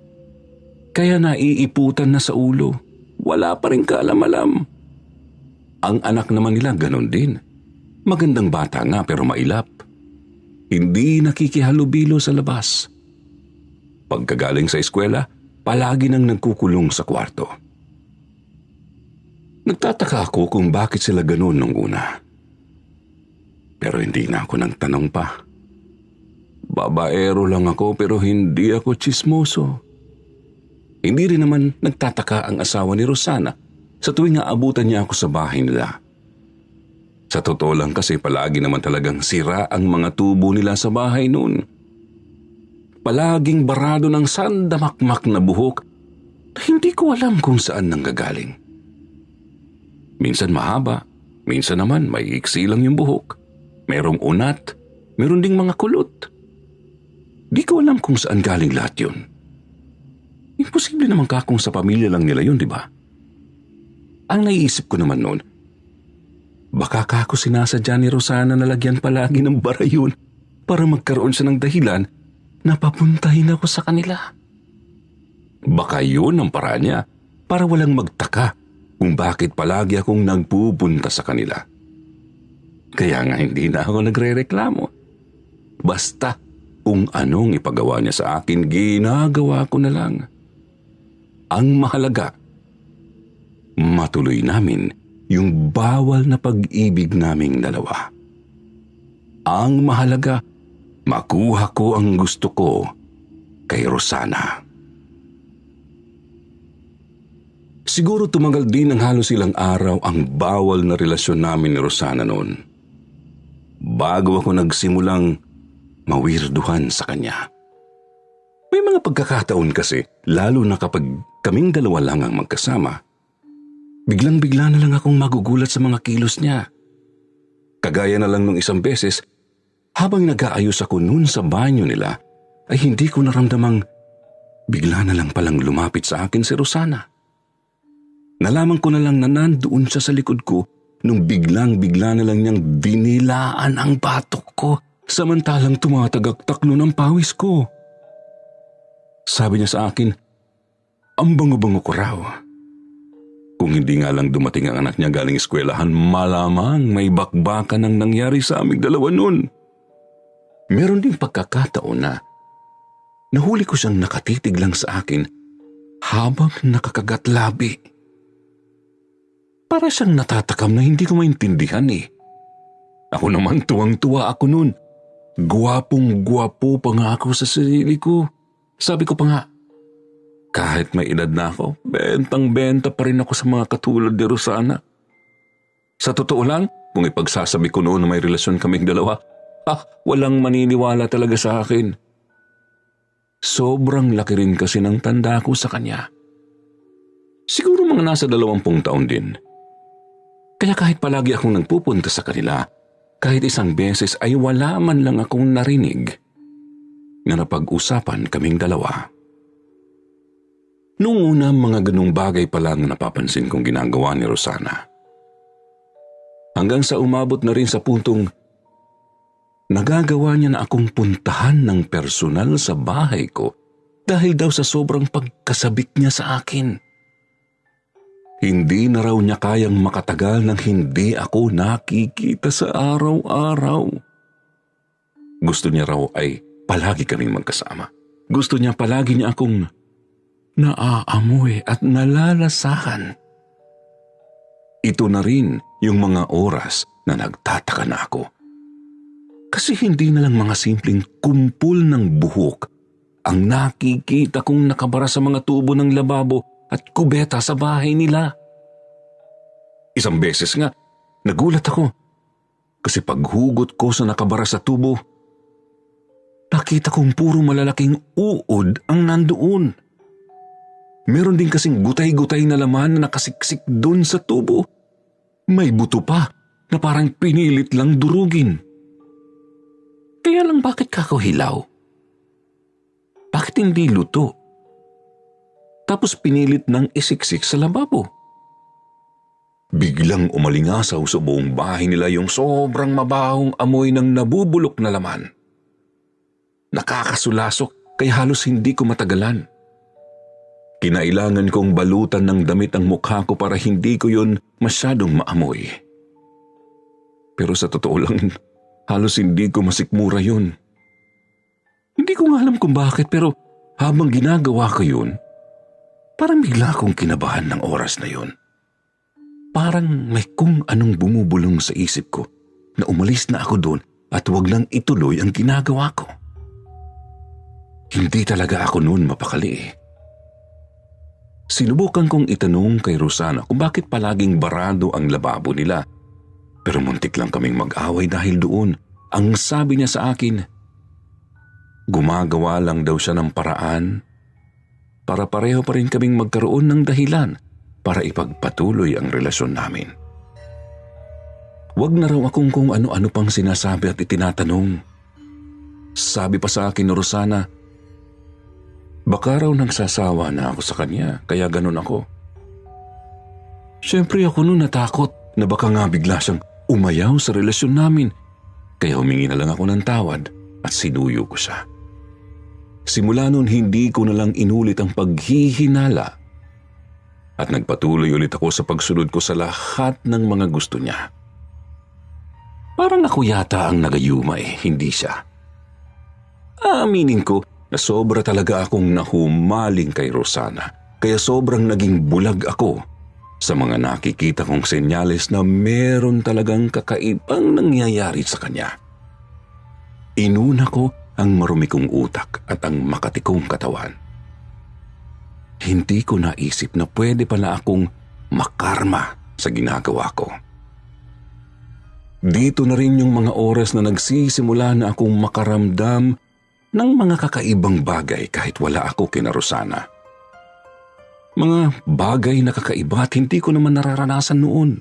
Kaya naiiputan na sa ulo. Wala pa rin kaalam-alam. Ang anak naman nila ganon din. Magandang bata nga pero mailap. Hindi nakikihalubilo sa labas. Pagkagaling sa eskwela, palagi nang nagkukulong sa kwarto. Nagtataka ako kung bakit sila ganon nung una. Pero hindi na ako nagtanong pa. Babaero lang ako pero hindi ako tsismoso. Hindi rin naman nagtataka ang asawa ni Rosana sa tuwing aabutan niya ako sa bahay nila. Sa totoo lang kasi palagi naman talagang sira ang mga tubo nila sa bahay noon. Palaging barado ng sandamakmak na buhok. Hindi ko alam kung saan nanggagaling. Minsan mahaba, minsan naman may iksi lang yung buhok. Merong unat, meron ding mga kulot. Di ko alam kung saan galing lahat yun. Imposible naman kung sa pamilya lang nila yun, di ba? Ang naiisip ko naman noon, baka kako sinasadya ni Rosana na lagyan palagi ng bara yun para magkaroon siya ng dahilan na papuntahin ako sa kanila. Baka yun ang paraan niya para walang magtaka kung bakit palagi akong nagpupunta sa kanila. Kaya nga hindi na ako nagrereklamo. Basta kung anong ipagawa niya sa akin, ginagawa ko na lang. Ang mahalaga, matuloy namin yung bawal na pag-ibig naming dalawa. Ang mahalaga, makuha ko ang gusto ko kay Rosana. Siguro tumagal din ng halos ilang araw ang bawal na relasyon namin ni Rosana noon. Bago ako nagsimulang mawirduhan sa kanya. May mga pagkakataon kasi, lalo na kapag kaming dalawa lang ang magkasama, biglang-bigla na lang akong magugulat sa mga kilos niya. Kagaya na lang nung isang beses, habang nag-aayos ako noon sa banyo nila, ay hindi ko naramdamang bigla na lang palang lumapit sa akin si Rosana. Nalaman ko na lang na nandoon siya sa likod ko nung biglang-bigla na lang niyang binilaan ang batok ko samantalang tumatagaktak noon ang pawis ko. Sabi niya sa akin, ang bango-bango ko raw. Kung hindi nga lang dumating ang anak niya galing eskwelahan, malamang may bakbakan ang nangyari sa aming dalawa noon. Meron ding pagkakataon na nahuli ko siyang nakatitig lang sa akin habang nakakagat labi. Para siyang natatakam na hindi ko maintindihan eh. Ako naman tuwang-tuwa ako noon. Guwapong-guwapo pa nga ako sa sarili ko. Sabi ko pa nga, kahit may edad na ako, bentang-benta pa rin ako sa mga katulad ni Rosana. Sa totoo lang, kung ipagsasabi ko noon na may relasyon kaming dalawa, walang maniniwala talaga sa akin. Sobrang laki rin kasi ng tanda ko sa kanya. Siguro mga nasa 20 taon din. Kaya kahit palagi akong nagpupunta sa kanila, kahit isang beses ay wala man lang akong narinig na napag-usapan kaming dalawa. Noong una, mga ganung bagay pa lang napapansin kong ginagawa ni Rosana. Hanggang sa umabot na rin sa puntong nagagawa niya na akong puntahan ng personal sa bahay ko dahil daw sa sobrang pagkasabik niya sa akin. Hindi na raw niya kayang makatagal nang hindi ako nakikita sa araw-araw. Gusto niya raw ay palagi kaming magkasama. Gusto niya palagi niya akong naaamoy at nalalasahan. Ito na rin yung mga oras na nagtataka na ako. Kasi hindi na lang mga simpleng kumpul ng buhok ang nakikita kong nakabara sa mga tubo ng lababo at kubeta sa bahay nila. Isang beses nga, nagulat ako kasi paghugot ko sa nakabara sa tubo, nakita kong puro malalaking uod ang nandoon. Meron din kasing gutay-gutay na laman na nakasiksik doon sa tubo. May buto pa na parang pinilit lang durugin. Kaya lang bakit kakahilaw? Bakit hindi luto? Tapos pinilit ng isiksik sa lababo. Biglang umalingasaw sa buong bahay nila yung sobrang mabahong amoy ng nabubulok na laman. Nakakasulasok kaya halos hindi ko matagalan. Kinailangan kong balutan ng damit ang mukha ko para hindi ko yun masyadong maamoy. Pero sa totoo lang, halos hindi ko masikmura yun. Hindi ko nga alam kung bakit pero habang ginagawa ko yun, parang bigla akong kinabahan ng oras na yun. Parang may kung anong bumubulong sa isip ko na umalis na ako doon at wag nang ituloy ang ginagawa ko. Hindi talaga ako noon mapakali eh. Sinubukan kong itanong kay Rosana kung bakit palaging barado ang lababo nila. Pero muntik lang kaming mag-away dahil doon. Ang sabi niya sa akin, gumagawa lang daw siya ng paraan para pareho pa rin kaming magkaroon ng dahilan para ipagpatuloy ang relasyon namin. Huwag na raw akong kung ano-ano pang sinasabi at itinatanong. Sabi pa sa akin ni Rosana, baka raw nagsasawa na ako sa kanya, kaya ganun ako. Siyempre ako noon natakot na baka nga bigla siyang umayaw sa relasyon namin, kaya humingi na lang ako ng tawad at sinuyo ko siya. Simula noon hindi ko na lang inulit ang paghihinala at nagpatuloy ulit ako sa pagsunod ko sa lahat ng mga gusto niya. Parang ako yata ang nagayuma hindi siya. Aaminin ko na sobra talaga akong nahumaling kay Rosana, kaya sobrang naging bulag ako sa mga nakikita kong senyales na meron talagang kakaibang nangyayari sa kanya. Inuna ko ang marumi kong utak at ang makatikong katawan. Hindi ko naisip na pwede pala akong makarma sa ginagawa ko. Dito na rin yung mga oras na nagsisimula na akong makaramdam ng mga kakaibang bagay kahit wala ako kina Rosana. Mga bagay na kakaiba at hindi ko naman nararanasan noon.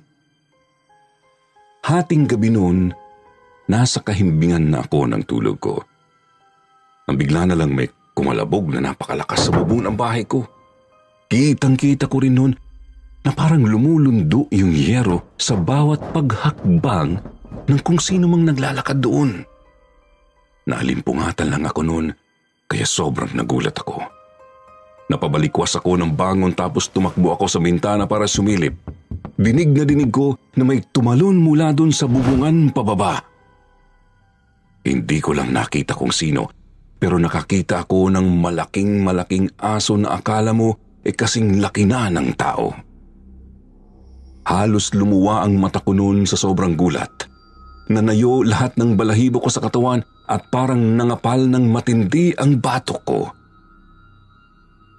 Hating gabi noon, nasa kahimbingan na ako ng tulog ko. Nang bigla na lang may kumalabog na napakalakas sa bubong ng bahay ko. Kitang-kita ko rin noon na parang lumulundo yung yero sa bawat paghakbang ng kung sino mang naglalakad doon. Naalimpungatan lang ako noon kaya sobrang nagulat ako. Napabalikwas ako ng bangon tapos tumakbo ako sa bintana para sumilip. Dinig na dinig ko na may tumalon mula dun sa bubungan pababa. Hindi ko lang nakita kung sino, pero nakakita ako ng malaking aso na akala mo kasing laki na ng tao. Halos lumuwa ang mata ko noon sa sobrang gulat. Nanayo lahat ng balahibo ko sa katawan at parang nangapal ng matindi ang batok ko.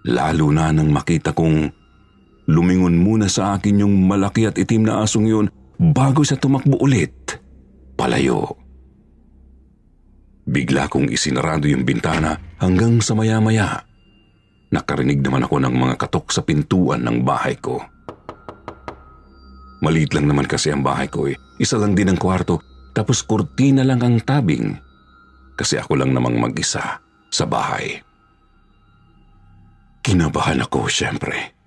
Lalo na nang makita kong lumingon muna sa akin yung malaki at itim na asong yun bago siya tumakbo ulit, palayo. Bigla kong isinarado yung bintana hanggang sa maya-maya. Nakarinig naman ako ng mga katok sa pintuan ng bahay ko. Maliit lang naman kasi ang bahay ko eh. Isa lang din ang kwarto, tapos kurtina lang ang tabing. Kasi ako lang namang mag-isa sa bahay. Kinabahan ako, syempre.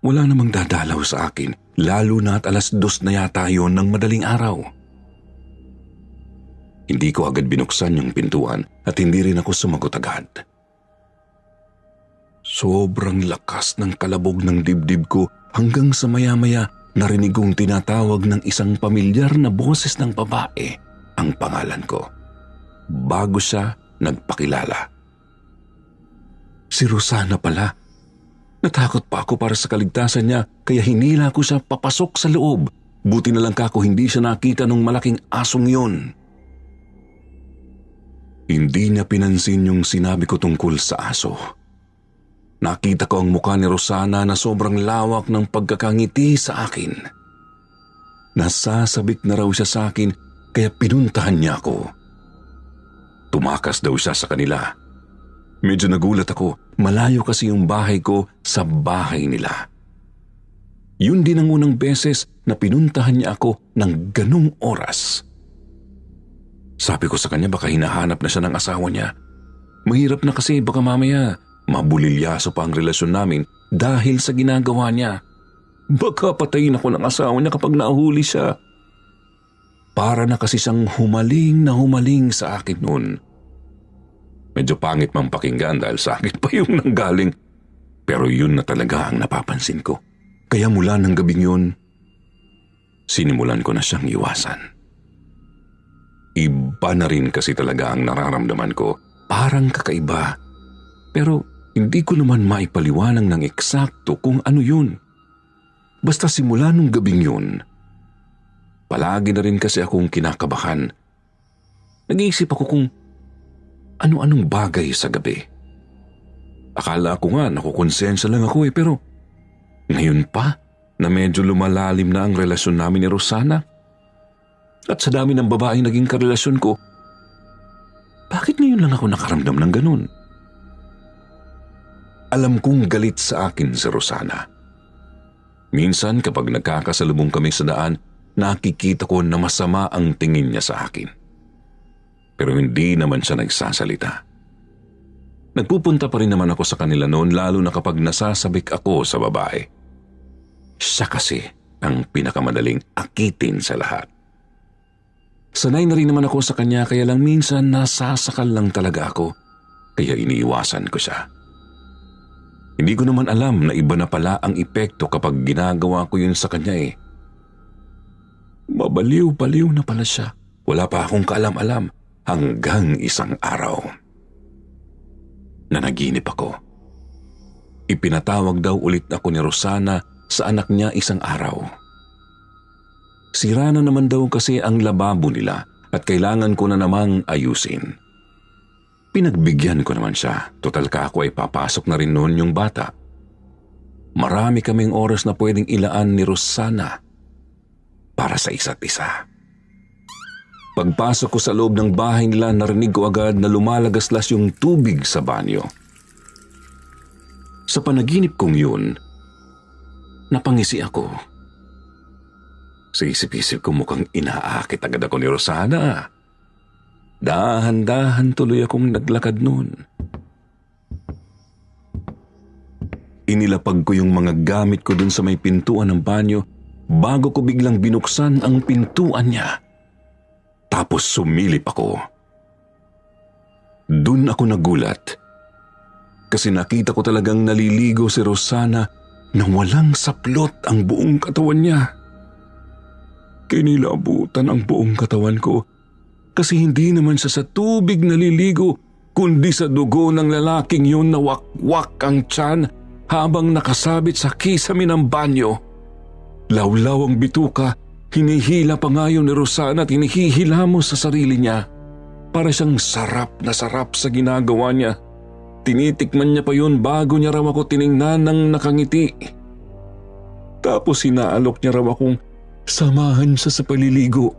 Wala namang dadalaw sa akin, lalo na at 2:00 na yata yon ng madaling araw. Hindi ko agad binuksan yung pintuan at hindi rin ako sumagot agad. Sobrang lakas ng kalabog ng dibdib ko hanggang sa maya-maya narinig kong tinatawag ng isang pamilyar na boses ng babae ang pangalan ko. Bago siya nagpakilala. Si Rosana pala. Natakot pa ako para sa kaligtasan niya kaya hinila ko siya papasok sa loob. Buti na lang kako hindi siya nakita ng malaking asong yun. Hindi niya pinansin yung sinabi ko tungkol sa aso. Nakita ko ang mukha ni Rosana na sobrang lawak ng pagkakangiti sa akin. Nasasabik na raw siya sa akin kaya pinuntahan niya ako. Tumakas daw siya sa kanila. Medyo nagulat ako, malayo kasi yung bahay ko sa bahay nila. Yun din ang unang beses na pinuntahan niya ako ng ganung oras. Sabi ko sa kanya baka hinahanap na siya ng asawa niya. Mahirap na kasi baka mamaya mabulilyaso pa ang relasyon namin dahil sa ginagawa niya. Baka patayin ako ng asawa niya kapag nahuli siya. Para na kasi siyang humaling sa akin noon. Medyo pangit mang pakinggan dahil sa akin pa yung nanggaling. Pero yun na talaga ang napapansin ko. Kaya mula ng gabing yun, sinimulan ko na siyang iwasan. Iba na rin kasi talaga ang nararamdaman ko. Parang kakaiba. Pero hindi ko naman maipaliwanag ng eksakto kung ano yun. Basta simula nung gabing yun, palagi na rin kasi akong kinakabahan. Nag-iisip ako kung ano-anong bagay sa gabi. Akala ko nga nakukonsensya lang ako pero ngayon pa na medyo lumalalim na ang relasyon namin ni Rosana at sa dami ng babaeng naging karelasyon ko, bakit ngayon lang ako nakaramdam ng ganun? Alam kong galit sa akin si Rosana. Minsan kapag nagkakasalubong kami sa daan, nakikita ko na masama ang tingin niya sa akin. Pero hindi naman siya nagsasalita. Nagpupunta pa rin naman ako sa kanila noon lalo na kapag nasasabik ako sa babae. Siya kasi ang pinakamadaling akitin sa lahat. Sanay na rin naman ako sa kanya kaya lang minsan nasasakal lang talaga ako kaya iniiwasan ko siya. Hindi ko naman alam na iba na pala ang epekto kapag ginagawa ko yun sa kanya eh. Mabaliw-baliw na pala siya. Wala pa akong kaalam-alam. Hanggang isang araw. Nanaginip ako. Ipinatawag daw ulit ako ni Rosana sa anak niya isang araw. Sira na naman daw kasi ang lababo nila at kailangan ko na namang ayusin. Pinagbigyan ko naman siya. Total ka ako ay papasok na rin noon yung bata. Marami kaming oras na pwedeng ilaan ni Rosana para sa isa't isa. Pagpasok ko sa loob ng bahay nila, narinig ko agad na lumalagaslas yung tubig sa banyo. Sa panaginip kong yun, napangisi ako. Sa isip-isip ko mukhang inaakit agad ako ni Rosana. Dahan-dahan tuloy akong naglakad noon. Inilapag ko yung mga gamit ko dun sa may pintuan ng banyo bago ko biglang binuksan ang pintuan niya. Tapos sumilip ako. Dun ako nagulat kasi nakita ko talagang naliligo si Rosana na walang saplot ang buong katawan niya. Kinilabutan ang buong katawan ko kasi hindi naman siya sa tubig naliligo kundi sa dugo ng lalaking yun na wakwak ang tiyan habang nakasabit sa kisame ng banyo. Lawlaw ang bituka, hinihila pa nga yun ni Rosana at hinihilamos sa sarili niya. Para siyang sarap na sarap sa ginagawa niya. Tinitikman niya pa yun bago niya raw ako tiningnan ng nakangiti. Tapos hinaalok niya raw akong samahan siya sa paliligo.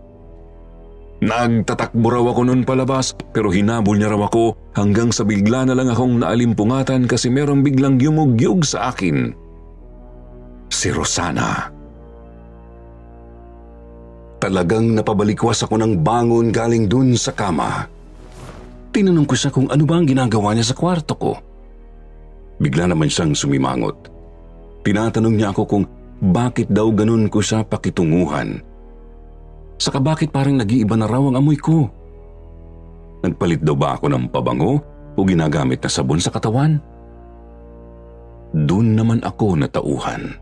Nagtatakbo raw ako noon palabas pero hinabol niya raw ako hanggang sa bigla na lang akong naalimpungatan kasi merong biglang yumugyug sa akin. Si Rosana. Talagang napabalikwas ako ng bangon galing dun sa kama. Tinanong ko siya kung ano ba ang ginagawa niya sa kwarto ko. Bigla naman siyang sumimangot. Tinatanong niya ako kung bakit daw ganun ko siya pakitunguhan. Saka bakit parang nag-iiba na raw ang amoy ko. Nagpalit daw ba ako ng pabango o ginagamit na sabon sa katawan? Doon naman ako natauhan.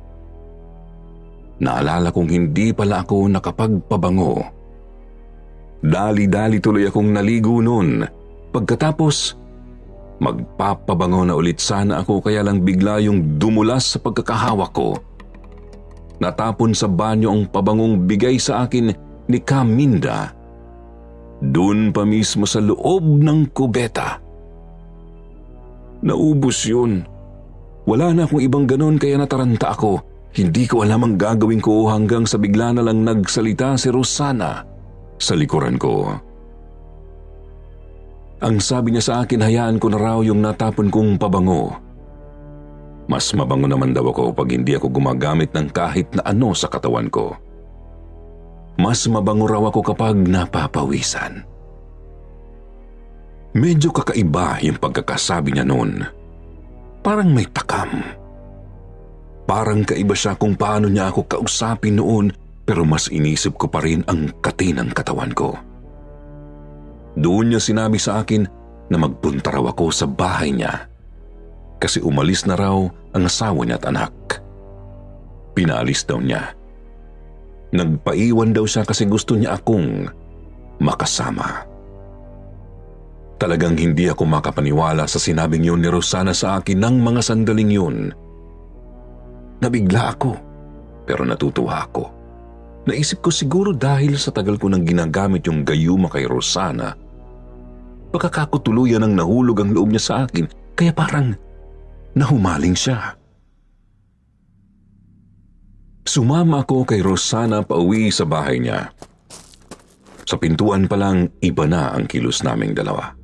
Naalala kong hindi pala ako nakapagpabango. Dali-dali tuloy akong naligo noon. Pagkatapos, magpapabango na ulit sana ako kaya lang bigla yung dumulas sa pagkakahawak ko. Natapon sa banyo ang pabangong bigay sa akin ni Caminda. Doon pa mismo sa loob ng kubeta. Naubos yun. Wala na akong ibang ganon kaya nataranta ako. Hindi ko alam ang gagawin ko hanggang sa bigla na lang nagsalita si Rosana sa likuran ko. Ang sabi niya sa akin, hayaan ko na raw yung natapon kong pabango. Mas mabango naman daw ako pag hindi ako gumagamit ng kahit na ano sa katawan ko. Mas mabango raw ako kapag napapawisan. Medyo kakaiba yung pagkakasabi niya noon. Parang may takam. Parang kaiba siya kung paano niya ako kausapin noon pero mas inisip ko pa rin ang kati ng katawan ko. Doon niya sinabi sa akin na magpunta raw ako sa bahay niya kasi umalis na raw ang asawa niya at anak. Pinaalis daw niya. Nagpaiwan daw siya kasi gusto niya akong makasama. Talagang hindi ako makapaniwala sa sinabing yun ni Rosana sa akin ng mga sandaling yun. Nabigla ako, pero natutuwa ako. Naisip ko siguro dahil sa tagal ko nang ginagamit yung gayuma kay Rosana, pagkakakutuluyan ang nahulog ang loob niya sa akin, kaya parang nahumaling siya. Sumama ako kay Rosana pauwi sa bahay niya. Sa pintuan pa lang, iba na ang kilos naming dalawa.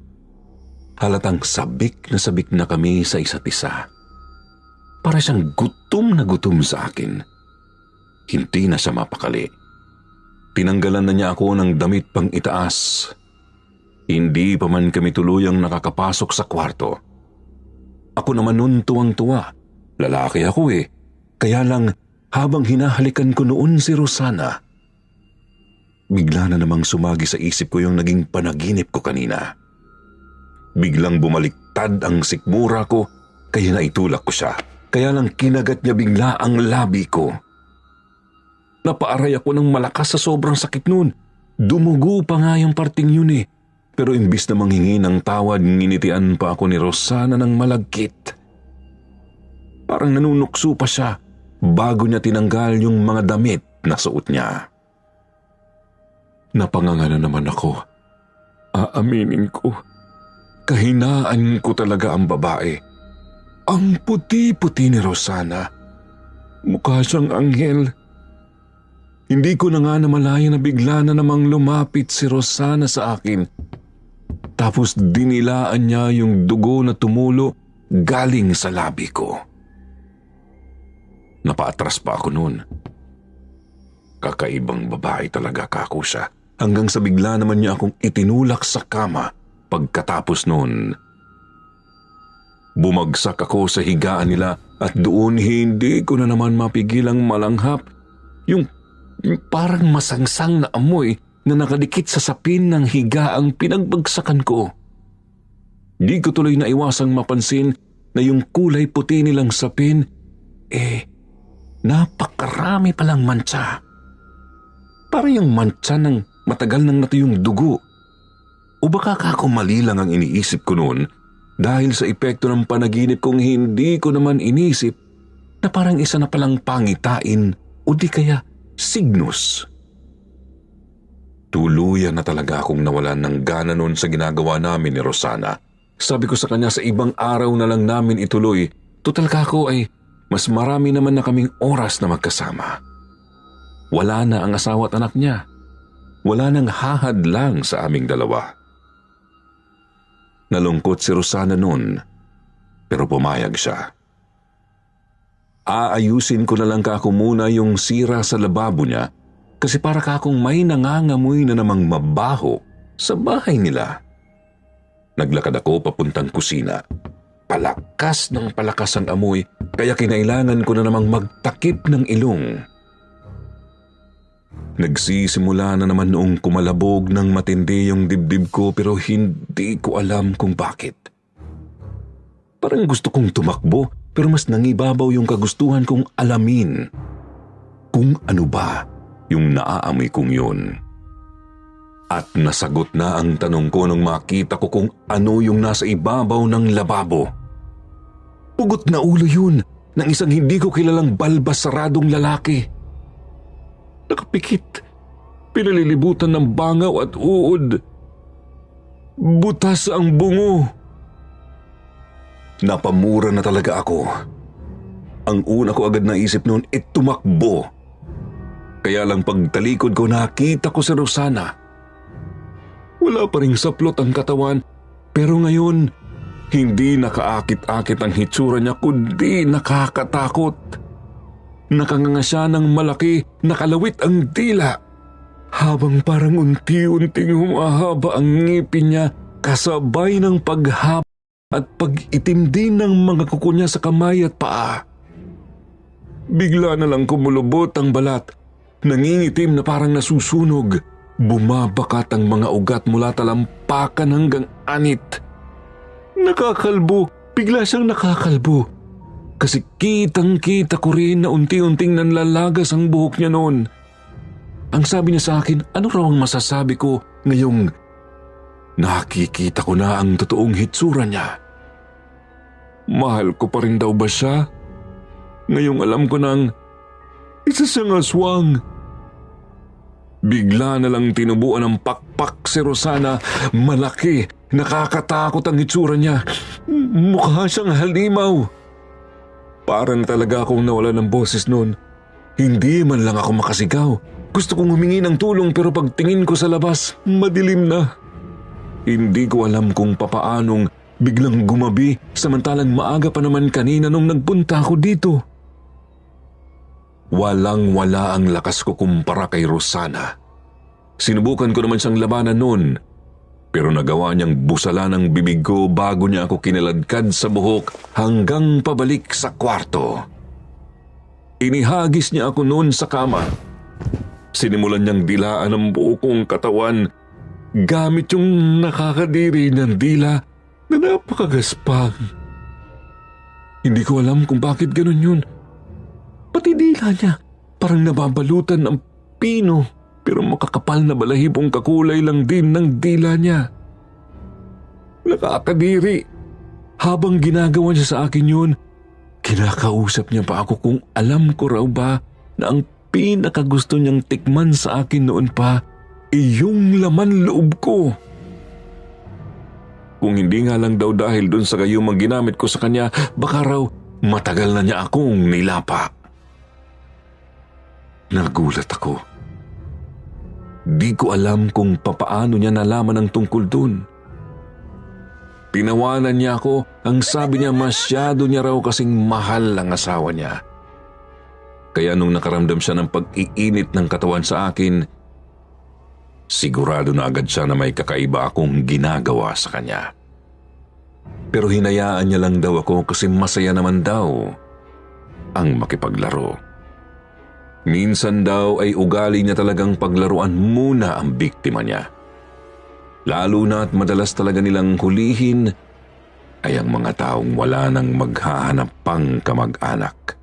Halatang sabik na kami sa isa't isa. Para siyang gutom na gutom sa akin. Hindi na siya mapakali. Tinanggalan na niya ako ng damit pang itaas. Hindi pa man kami tuluyang nakakapasok sa kwarto. Ako naman nun tuwang-tuwa. Lalaki ako eh. Kaya lang habang hinahalikan ko noon si Rosana, bigla na namang sumagi sa isip ko yung naging panaginip ko kanina. Biglang bumaliktad ang sikmura ko kaya naitulak ko siya. Kaya lang kinagat niya bigla ang labi ko. Napaaray ako ng malakas sa sobrang sakit noon. Dumugo pa nga yung parting yun eh. Pero imbis na manghingi ng tawad, nginitian pa ako ni Rosana ng malagkit. Parang nanunukso pa siya bago niya tinanggal yung mga damit na suot niya. Napanganga na naman ako. Aaminin ko. Kahinaan ko talaga ang babae. Ang puti-puti ni Rosana. Mukha siyang anghel. Hindi ko na nga namalaya na bigla na namang lumapit si Rosana sa akin. Tapos dinilaan niya yung dugo na tumulo galing sa labi ko. Napaatras pa ako noon. Kakaibang babae talaga kako siya. Hanggang sa bigla naman niya akong itinulak sa kama pagkatapos noon. Bumagsak ako sa higaan nila at doon hindi ko na naman mapigilang malanghap yung parang masangsang na amoy na nakadikit sa sapin ng higaang pinagbagsakan ko. Di ko tuloy na iwasang mapansin na yung kulay puti nilang sapin, napakarami palang mantsa. Parang yung mantsa ng matagal nang natuyong dugo. O baka ako mali lang ang iniisip ko noon dahil sa epekto ng panaginip kong hindi ko naman inisip na parang isa na palang pangitain o di kaya signos. Tuluyan na talaga akong nawalan ng gana noon sa ginagawa namin ni Rosana. Sabi ko sa kanya sa ibang araw na lang namin ituloy. Tutal ka ako ay mas marami naman na kaming oras na magkasama. Wala na ang asawa at anak niya. Wala nang hahadlang sa aming dalawa. Nalungkot si Rosana noon, pero pumayag siya. Aayusin ko na lang kako muna yung sira sa lababo niya kasi para kakong may nangangamoy na namang mabaho sa bahay nila. Naglakad ako papuntang kusina. Palakas ng palakas ang amoy kaya kinailangan ko na namang magtakip ng ilong. Nagsisimula na naman noong kumalabog ng matindi yung dibdib ko pero hindi ko alam kung bakit. Parang gusto kong tumakbo pero mas nangibabaw yung kagustuhan kong alamin kung ano ba yung naaamoy kong yun. At nasagot na ang tanong ko nung makita ko kung ano yung nasa ibabaw ng lababo. Pugot na ulo yun ng isang hindi ko kilalang balbasaradong lalaki. Nakapikit, pinalilibutan ng bangaw at uod. Butas ang bungo. Napamura na talaga ako. Ang una ko agad naisip noon tumakbo. Kaya lang pagtalikod ko nakita ko si Rosana. Wala pa ring saplot ang katawan pero ngayon hindi nakaakit-akit ang hitsura niya kundi nakakatakot. Nakanganga siya ng malaki, nakalawit ang dila. Habang parang unti-unting humahaba ang ngipin niya kasabay ng paghaba at pag-itim din ng mga kuko niya sa kamay at paa. Bigla na lang kumulubot ang balat, nangingitim na parang nasusunog. Bumabakat ang mga ugat mula talampakan hanggang anit. Nakakalbo, bigla siyang nakakalbo. Kasi kitang-kita ko rin na unti-unting nanlalagas ang buhok niya noon. Ang sabi niya sa akin, ano raw ang masasabi ko ngayong nakikita ko na ang totoong hitsura niya? Mahal ko pa rin daw ba siya? Ngayong alam ko nang isa siyang aswang. Bigla na lang tinubuan ng pakpak si Rosana. Malaki, nakakatakot ang hitsura niya. Mukha siyang halimaw. Parang talaga akong nawala ng boses noon. Hindi man lang ako makasigaw. Gusto kong humingi ng tulong pero pagtingin ko sa labas, madilim na. Hindi ko alam kung papaanong biglang gumabi samantalang maaga pa naman kanina nung nagpunta ako dito. Walang-wala ang lakas ko kumpara kay Rosana. Sinubukan ko naman siyang labanan noon. Pero nagawa niyang busalan ang bibig ko bago niya ako kinaladkad sa buhok hanggang pabalik sa kwarto. Inihagis niya ako noon sa kama. Sinimulan niyang dilaan ang buo kong katawan gamit yung nakakadiri ng dila na napakagaspang. Hindi ko alam kung bakit ganun yun. Pati dila niya parang nababalutan ng pino. Pero makakapal na balahibong kakulay lang din ng dila niya. Nakakadiri. Habang ginagawa niya sa akin yun, kinakausap niya pa ako kung alam ko raw ba na ang pinakagusto niyang tikman sa akin noon pa yung laman loob ko. Kung hindi nga lang daw dahil dun sa gayumang ginamit ko sa kanya, baka raw matagal na niya akong nilapa. Nagulat ako. Di ko alam kung papaano niya nalaman ang tungkol dun. Tinawanan niya ako, ang sabi niya masyado niya raw kasing mahal ang asawa niya. Kaya nung nakaramdam siya ng pag-iinit ng katawan sa akin, sigurado na agad siya na may kakaiba akong ginagawa sa kanya. Pero hinayaan niya lang daw ako kasi masaya naman daw ang makipaglaro. Minsan daw ay ugali niya talagang paglaruan muna ang biktima niya. Lalo na at madalas talaga nilang hulihin ay ang mga taong wala nang maghahanap pang kamag-anak.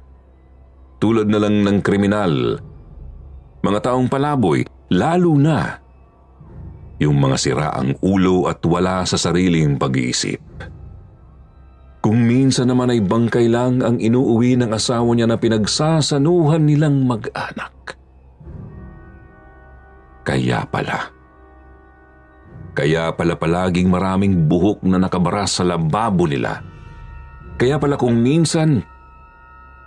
Tulad na lang ng kriminal, mga taong palaboy, lalo na yung mga siraang ulo at wala sa sariling pag-iisip. Kung minsan naman ay bangkay lang ang inuuwi ng asawa niya na pinagsasanuhan nilang mag-anak. Kaya pala palaging maraming buhok na nakabara sa lababo nila. Kaya pala kung minsan,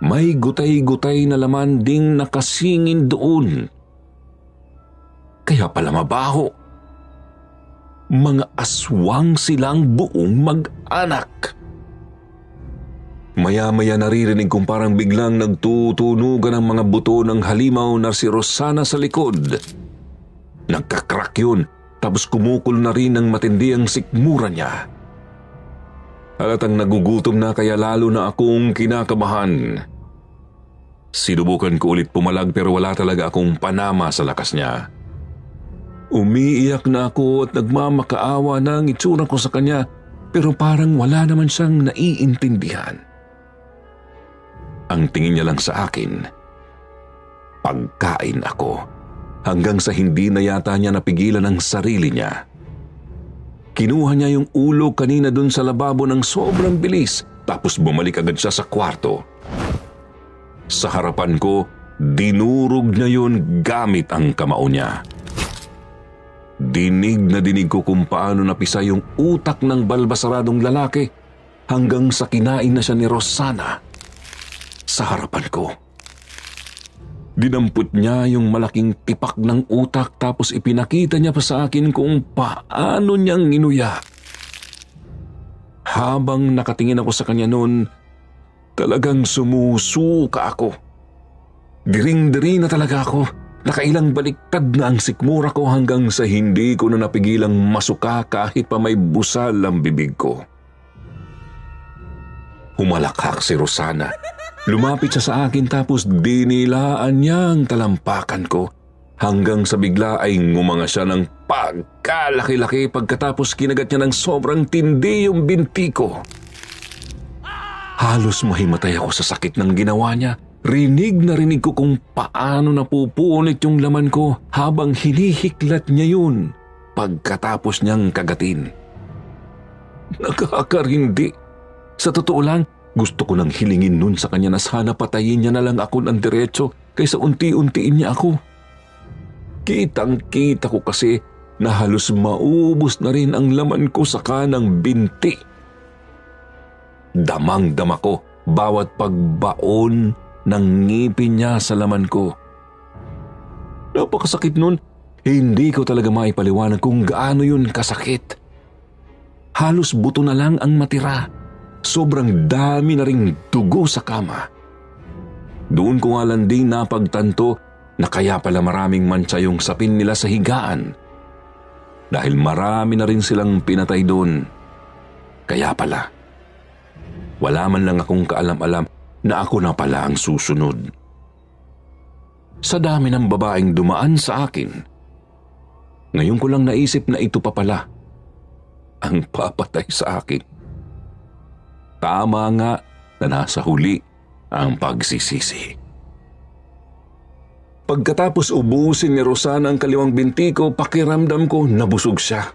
may gutay-gutay na laman ding nakasingin doon. Kaya pala mabaho. Mga aswang silang buong mag-anak. Maya-maya naririnig kong parang biglang nagtutunugan ang mga buto ng halimaw na si Rosana sa likod. Nagkakrak yun, tapos kumukul na rin ng matindi ang sikmura niya. Halatang nagugutom na kaya lalo na akong kinakabahan. Sinubukan ko ulit pumalag pero wala talaga akong panama sa lakas niya. Umiiyak na ako at nagmamakaawa na ang itsura ko sa kanya pero parang wala naman siyang naiintindihan. Ang tingin niya lang sa akin, pagkain ako, hanggang sa hindi na yata niya napigilan ang sarili niya. Kinuha niya yung ulo kanina dun sa lababo ng sobrang bilis, tapos bumalik agad siya sa kwarto. Sa harapan ko, dinurog niya yun gamit ang kamao niya. Dinig na dinig ko kung paano napisa yung utak ng balbasaradong lalaki hanggang sa kinain na siya ni Rosana. Sa harapan ko. Dinampot niya yung malaking tipak ng utak tapos ipinakita niya pa sa akin kung paano niyang inuya. Habang nakatingin ako sa kanya noon, talagang sumusuka ako. Diring-diri na talaga ako. Nakailang baliktad na ang sikmura ko hanggang sa hindi ko na napigilang masuka kahit pa may busal ang bibig ko. Humalakhak si Rosana. Lumapit siya sa akin tapos dinilaan niya ang talampakan ko hanggang sa bigla ay ngumanga siya ng pagkalaki-laki pagkatapos kinagat niya ng sobrang tindi yung binti ko. Halos mahimatay ako sa sakit ng ginawa niya. Rinig na rinig ko kung paano napupunit yung laman ko habang hinihiklat niya yun pagkatapos niyang kagatin. Nakakarindi. Sa totoo lang, gusto ko nang hilingin nun sa kanya na sana patayin niya na lang ako ng diretso kaysa unti-untiin niya ako. Kitang-kita ko kasi na halos maubos na rin ang laman ko sa kanang binti. Damang-dama ko bawat pagbaon ng ngipin niya sa laman ko. Napakasakit nun, hindi ko talaga maipaliwanag kung gaano yun kasakit. Halos buto na lang ang matira. Sobrang dami na ring dugo sa kama. Doon ko nga lang din napagtanto na kaya pala maraming mantsa yung sapin nila sa higaan. Dahil marami na rin silang pinatay doon. Kaya pala, wala man lang akong kaalam-alam na ako na pala ang susunod. Sa dami ng babaeng dumaan sa akin, ngayon ko lang naisip na ito pa pala ang papatay sa akin. Tama nga na nasa huli ang pagsisisi. Pagkatapos ubusin ni Rosana ang kaliwang binti ko, pakiramdam ko nabusog siya.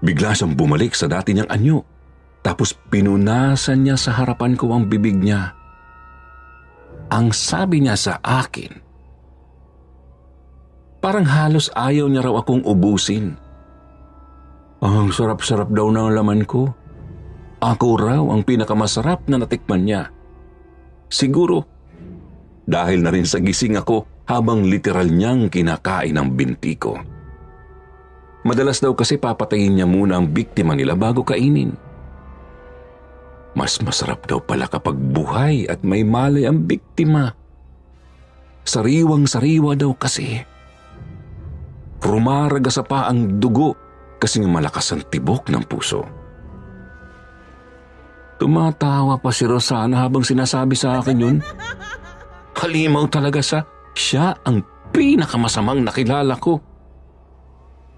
Bigla siyang bumalik sa dati niyang anyo, tapos pinunasan niya sa harapan ko ang bibig niya. Ang sabi niya sa akin, parang halos ayaw niya raw akong ubusin. Ang sarap-sarap daw ng laman ko. Ako raw ang pinakamasarap na natikman niya. Siguro, dahil na rin sa gising ako habang literal niyang kinakain ang binti ko. Madalas daw kasi papatayin niya muna ang biktima nila bago kainin. Mas masarap daw pala kapag buhay at may malay ang biktima. Sariwang-sariwa daw kasi. Rumaraga sa pa ang dugo kasing malakas ang tibok ng puso. Tumatawa pa si Rosana habang sinasabi sa akin yun. Halimaw talaga siya ang pinakamasamang nakilala ko.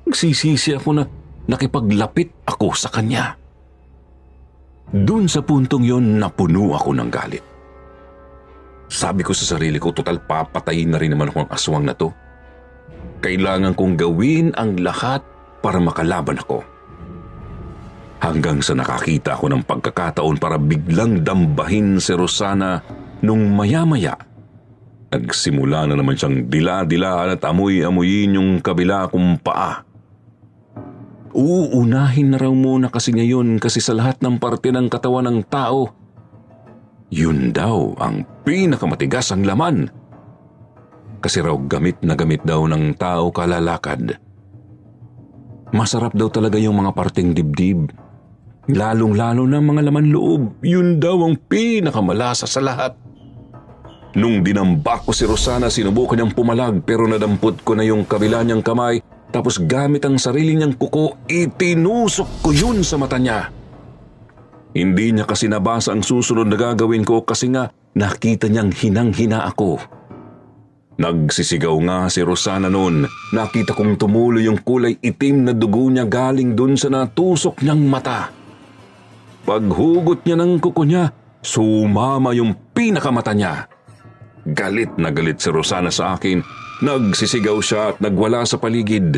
Nagsisisi ako na nakipaglapit ako sa kanya. Dun sa puntong yon, napuno ako ng galit. Sabi ko sa sarili ko, total papatayin na rin naman ako ang aswang na to. Kailangan kong gawin ang lahat para makalaban ako. Hanggang sa nakakita ako ng pagkakataon para biglang dambahin si Rosana nung maya-maya. Nagsimula na naman siyang dila-dilaan at amoy-amoyin yung kabila kong paa. Uunahin na raw muna kasi niya yun kasi sa lahat ng parte ng katawan ng tao, yun daw ang pinakamatigas ang laman. Kasi raw gamit na gamit daw ng tao kalalakad. Masarap daw talaga yung mga parteng dibdib. Lalong-lalo na mga laman loob, yun daw ang pinakamalasa sa lahat. Nung dinambak ko si Rosana, sinubukan niyang pumalag pero nadampot ko na yung kabila niyang kamay. Tapos gamit ang sarili niyang kuko, itinusok ko yun sa mata niya. Hindi niya kasi nabasa ang susunod na gagawin ko kasi nga nakita niyang hinang-hina ako. Nagsisigaw nga si Rosana noon. Nakita kong tumulo yung kulay itim na dugo niya galing dun sa natusok niyang mata. Paghugot niya ng kuko niya, sumama yung pinakamata niya. Galit na galit si Rosana sa akin. Nagsisigaw siya at nagwala sa paligid.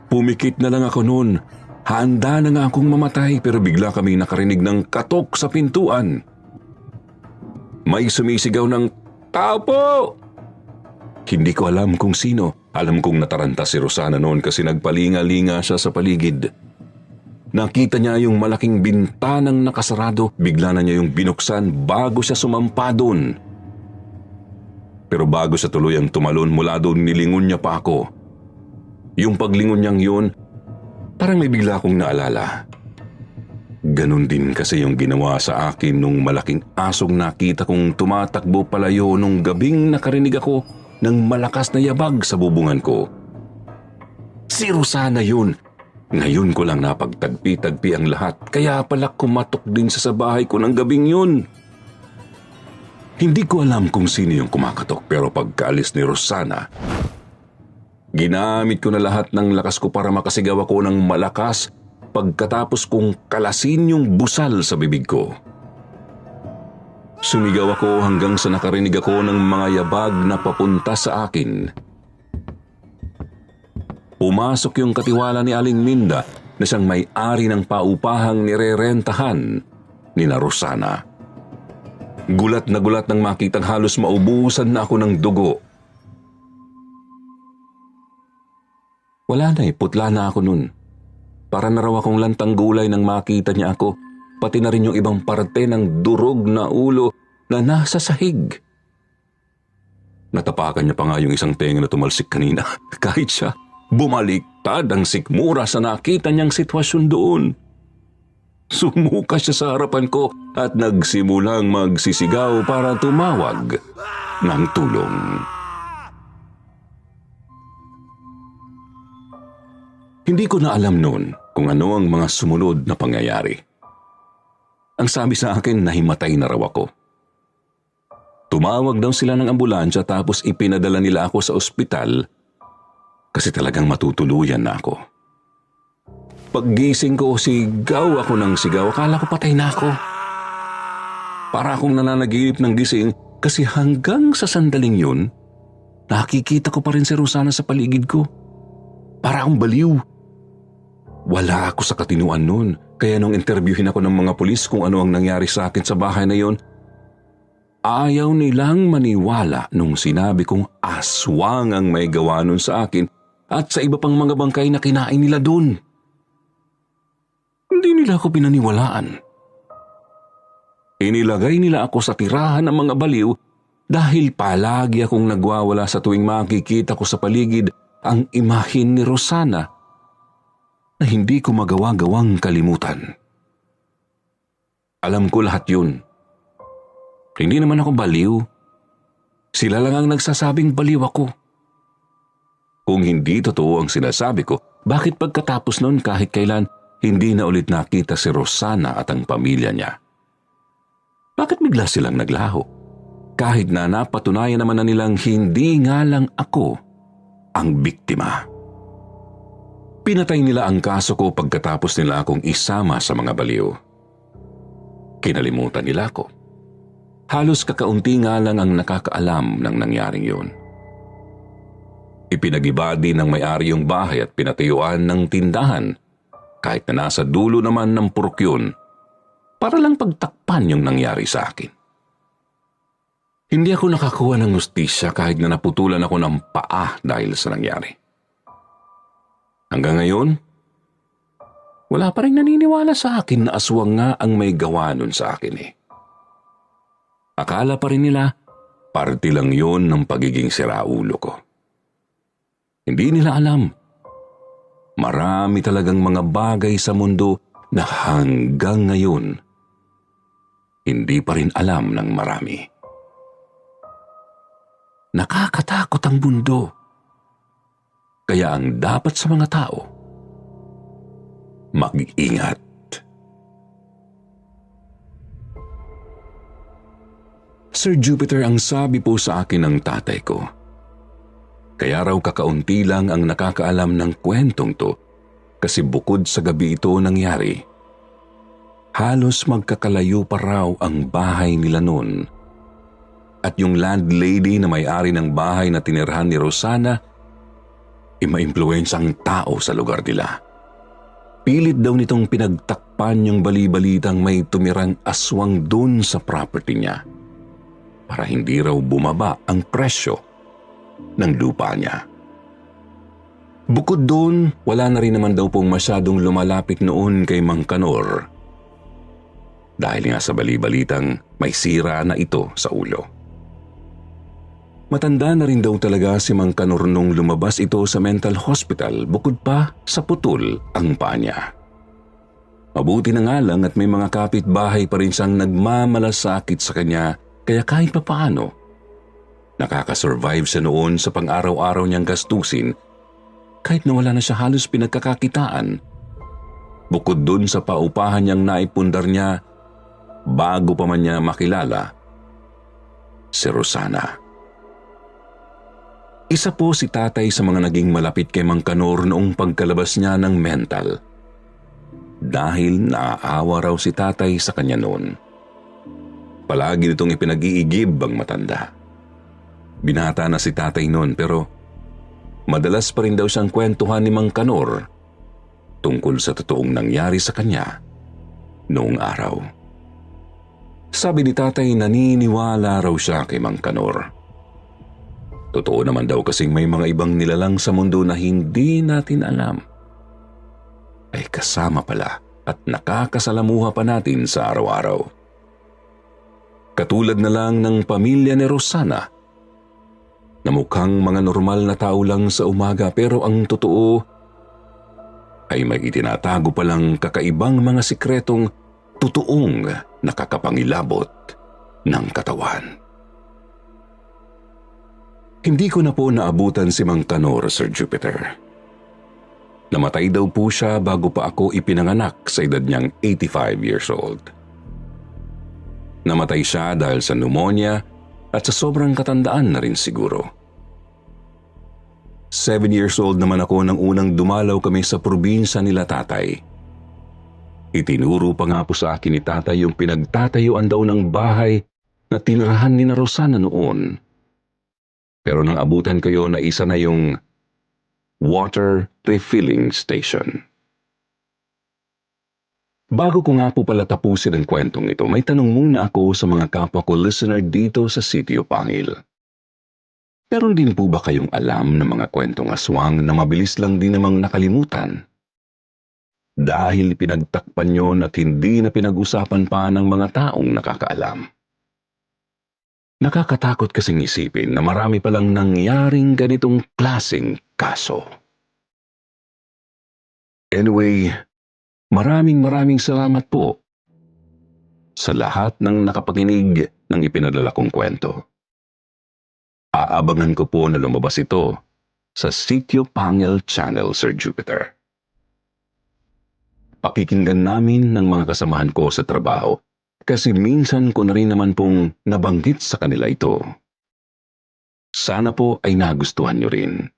Pumikit na lang ako noon. Handa na nga akong mamatay pero bigla kami nakarinig ng katok sa pintuan. May sumisigaw ng, "Tao po!" Hindi ko alam kung sino. Alam kong nataranta si Rosana noon kasi nagpalinga-linga siya sa paligid. Nakita niya yung malaking bintanang nakasarado. Bigla na niya yung binuksan bago siya sumampa doon. Pero bago sa tuluyang tumalon mula doon, nilingon niya pa ako. Yung paglingon niyang yun, parang may bigla akong naalala. Ganon din kasi yung ginawa sa akin nung malaking asong nakita kong tumatakbo palayo nung gabing nakarinig ako ng malakas na yabag sa bubungan ko. Si Rosana yun. Ngayon ko lang napagtagpi-tagpi ang lahat, kaya pala kumatok din sa bahay ko ng gabing yun. Hindi ko alam kung sino yung kumakatok pero pagkaalis ni Rosana, ginamit ko na lahat ng lakas ko para makasigaw ako ng malakas pagkatapos kong kalasin yung busal sa bibig ko. Sumigaw ako hanggang sa nakarinig ako ng mga yabag na papunta sa akin. Pumasok yung katiwala ni Aling Minda na siyang may-ari ng paupahang nirerentahan ni na Rosana. Gulat na gulat nang makitang halos maubusan na ako ng dugo. Wala na putla na ako nun. Para na raw akong lantang gulay nang makita niya ako, pati na rin yung ibang parte ng durog na ulo na nasa sahig. Natapakan niya pa nga yung isang tenga na tumalsik kanina. Kahit siya, bumaliktad ang sikmura sa nakita niyang sitwasyon doon. Sumuka siya sa harapan ko at nagsimulang magsisigaw para tumawag ng tulong. Hindi ko na alam noon kung ano ang mga sumunod na pangyayari. Ang sabi sa akin, nahimatay na raw ako. Tumawag daw sila ng ambulansya tapos ipinadala nila ako sa ospital kasi talagang matutuluyan na ako. Paggising ko, sigaw ako ng sigaw. Akala ko patay na ako. Para akong nananaginip ng gising kasi hanggang sa sandaling yun, nakikita ko pa rin si Rosana sa paligid ko. Para akong baliw. Wala ako sa katinuan nun. Kaya nung interviewin ako ng mga pulis kung ano ang nangyari sa akin sa bahay na yon, ayaw nilang maniwala nung sinabi kong aswang ang may gawa nun sa akin at sa iba pang mga bangkay na kinain nila dun. Hindi nila ako pinaniwalaan. Inilagay nila ako sa tirahan ng mga baliw dahil palagi akong nagwawala sa tuwing makikita ko sa paligid ang imahin ni Rosana na hindi ko magawa-gawang kalimutan. Alam ko lahat yun. Hindi naman ako baliw. Sila lang ang nagsasabing baliw ako. Kung hindi totoo ang sinasabi ko, bakit pagkatapos nun kahit kailan hindi na ulit nakita si Rosana at ang pamilya niya? Bakit bigla silang naglaho? Kahit na napatunayan naman na nilang hindi nga lang ako ang biktima. Pinatay nila ang kaso ko pagkatapos nila akong isama sa mga baliw. kinalimutan nila ako. Halos kakaunti nga lang ang nakakaalam ng nangyaring yun. Ipinagiba din ng may-ari yung bahay at pinatayuan ng tindahan kahit na nasa dulo naman ng purok yun para lang pagtakpan yung nangyari sa akin. Hindi ako nakakuha ng hustisya kahit na naputulan ako ng paa dahil sa nangyari. Hanggang ngayon, wala pa rin naniniwala sa akin na aswang nga ang may gawa nun sa akin eh. Akala pa rin nila, parte lang yun ng pagiging siraulo ko. Hindi nila alam. Marami talagang mga bagay sa mundo na hanggang ngayon, hindi pa rin alam ng marami. Nakakatakot ang mundo. Kaya ang dapat sa mga tao, mag-ingat. Sir Jupiter, ang sabi po sa akin ng tatay ko, kaya raw kakaunti lang ang nakakaalam ng kwentong to kasi bukod sa gabi ito nangyari, halos magkakalayo pa raw ang bahay nila noon. At yung landlady na may-ari ng bahay na tinirhan ni Rosana, maimpluwensyang tao sa lugar nila. Pilit daw nitong pinagtakpan yung bali-balitang may tumirang aswang dun sa property niya para hindi raw bumaba ang presyo ng lupa niya. Bukod doon, wala na rin naman daw pong masyadong lumalapit noon kay Mang Kanor dahil nga sa bali-balitang may sira na ito sa ulo. Matanda na rin daw talaga si Mang Kanor nung lumabas ito sa mental hospital bukod pa sa putol ang paa niya. Mabuti na nga lang at may mga kapitbahay pa rin siyang nagmamalasakit sa kanya kaya kahit papaano, nakakasurvive siya noon sa pang-araw-araw niyang gastusin kahit na wala na siya halos pinagkakakitaan. Bukod dun sa paupahan niyang naipundar niya bago pa man niya makilala si Rosana. Isa po si tatay sa mga naging malapit kay Mang Kanor noong pagkalabas niya ng mental. Dahil naaawa raw si tatay sa kanya noon. Palagi nitong ipinag-iigib ang matanda. Binata na si tatay noon pero madalas pa rin daw siyang kwentuhan ni Mang Kanor tungkol sa totoong nangyari sa kanya noong araw. Sabi ni tatay naniniwala raw siya kay Mang Kanor. Totoo naman daw kasing may mga ibang nilalang sa mundo na hindi natin alam. Ay kasama pala at nakakasalamuha pa natin sa araw-araw. Katulad na lang ng pamilya ni Rosana, na mukhang mga normal na tao lang sa umaga pero ang totoo ay may itinatago palang kakaibang mga sikretong totoong nakakapangilabot ng katawan. Hindi ko na po naabutan si Mang Kanor, Sir Jupiter. Namatay daw po siya bago pa ako ipinanganak sa edad niyang 85 years old. Namatay siya dahil sa pneumonia at sa sobrang katandaan na rin siguro. 7 years old naman ako nang unang dumalaw kami sa probinsya nila tatay. Itinuro pa nga po sa akin ni tatay yung pinagtatayuan daw ng bahay na tinirahan ni Rosana noon. Pero nang abutan kayo na isa na yung water refilling station. Bago ko nga po pala tapusin ang kwentong ito, may tanong muna ako sa mga kapwa ko listener dito sa Sitio Pangil. Meron din po ba kayong alam ng mga kwentong aswang na mabilis lang din namang nakalimutan? Dahil pinagtakpan nyo at hindi na pinag-usapan pa ng mga taong nakakaalam. Nakakatakot kasing isipin na marami palang nangyaring ganitong klaseng kaso. Anyway, maraming salamat po sa lahat ng nakapakinig ng ipinadala kong kwento. Aabangan ko po na lumabas ito sa Sitio Pangil Channel, Sir Jupiter. Pakikinggan namin ng mga kasamahan ko sa trabaho. Kasi minsan ko na rin naman pong nabanggit sa kanila ito. Sana po ay nagustuhan nyo rin.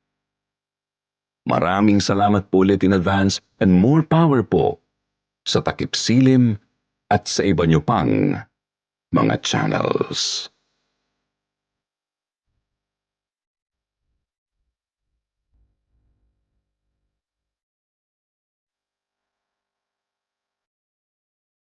Maraming salamat po ulit in advance and more power po sa takip silim at sa iba nyo pang mga channels.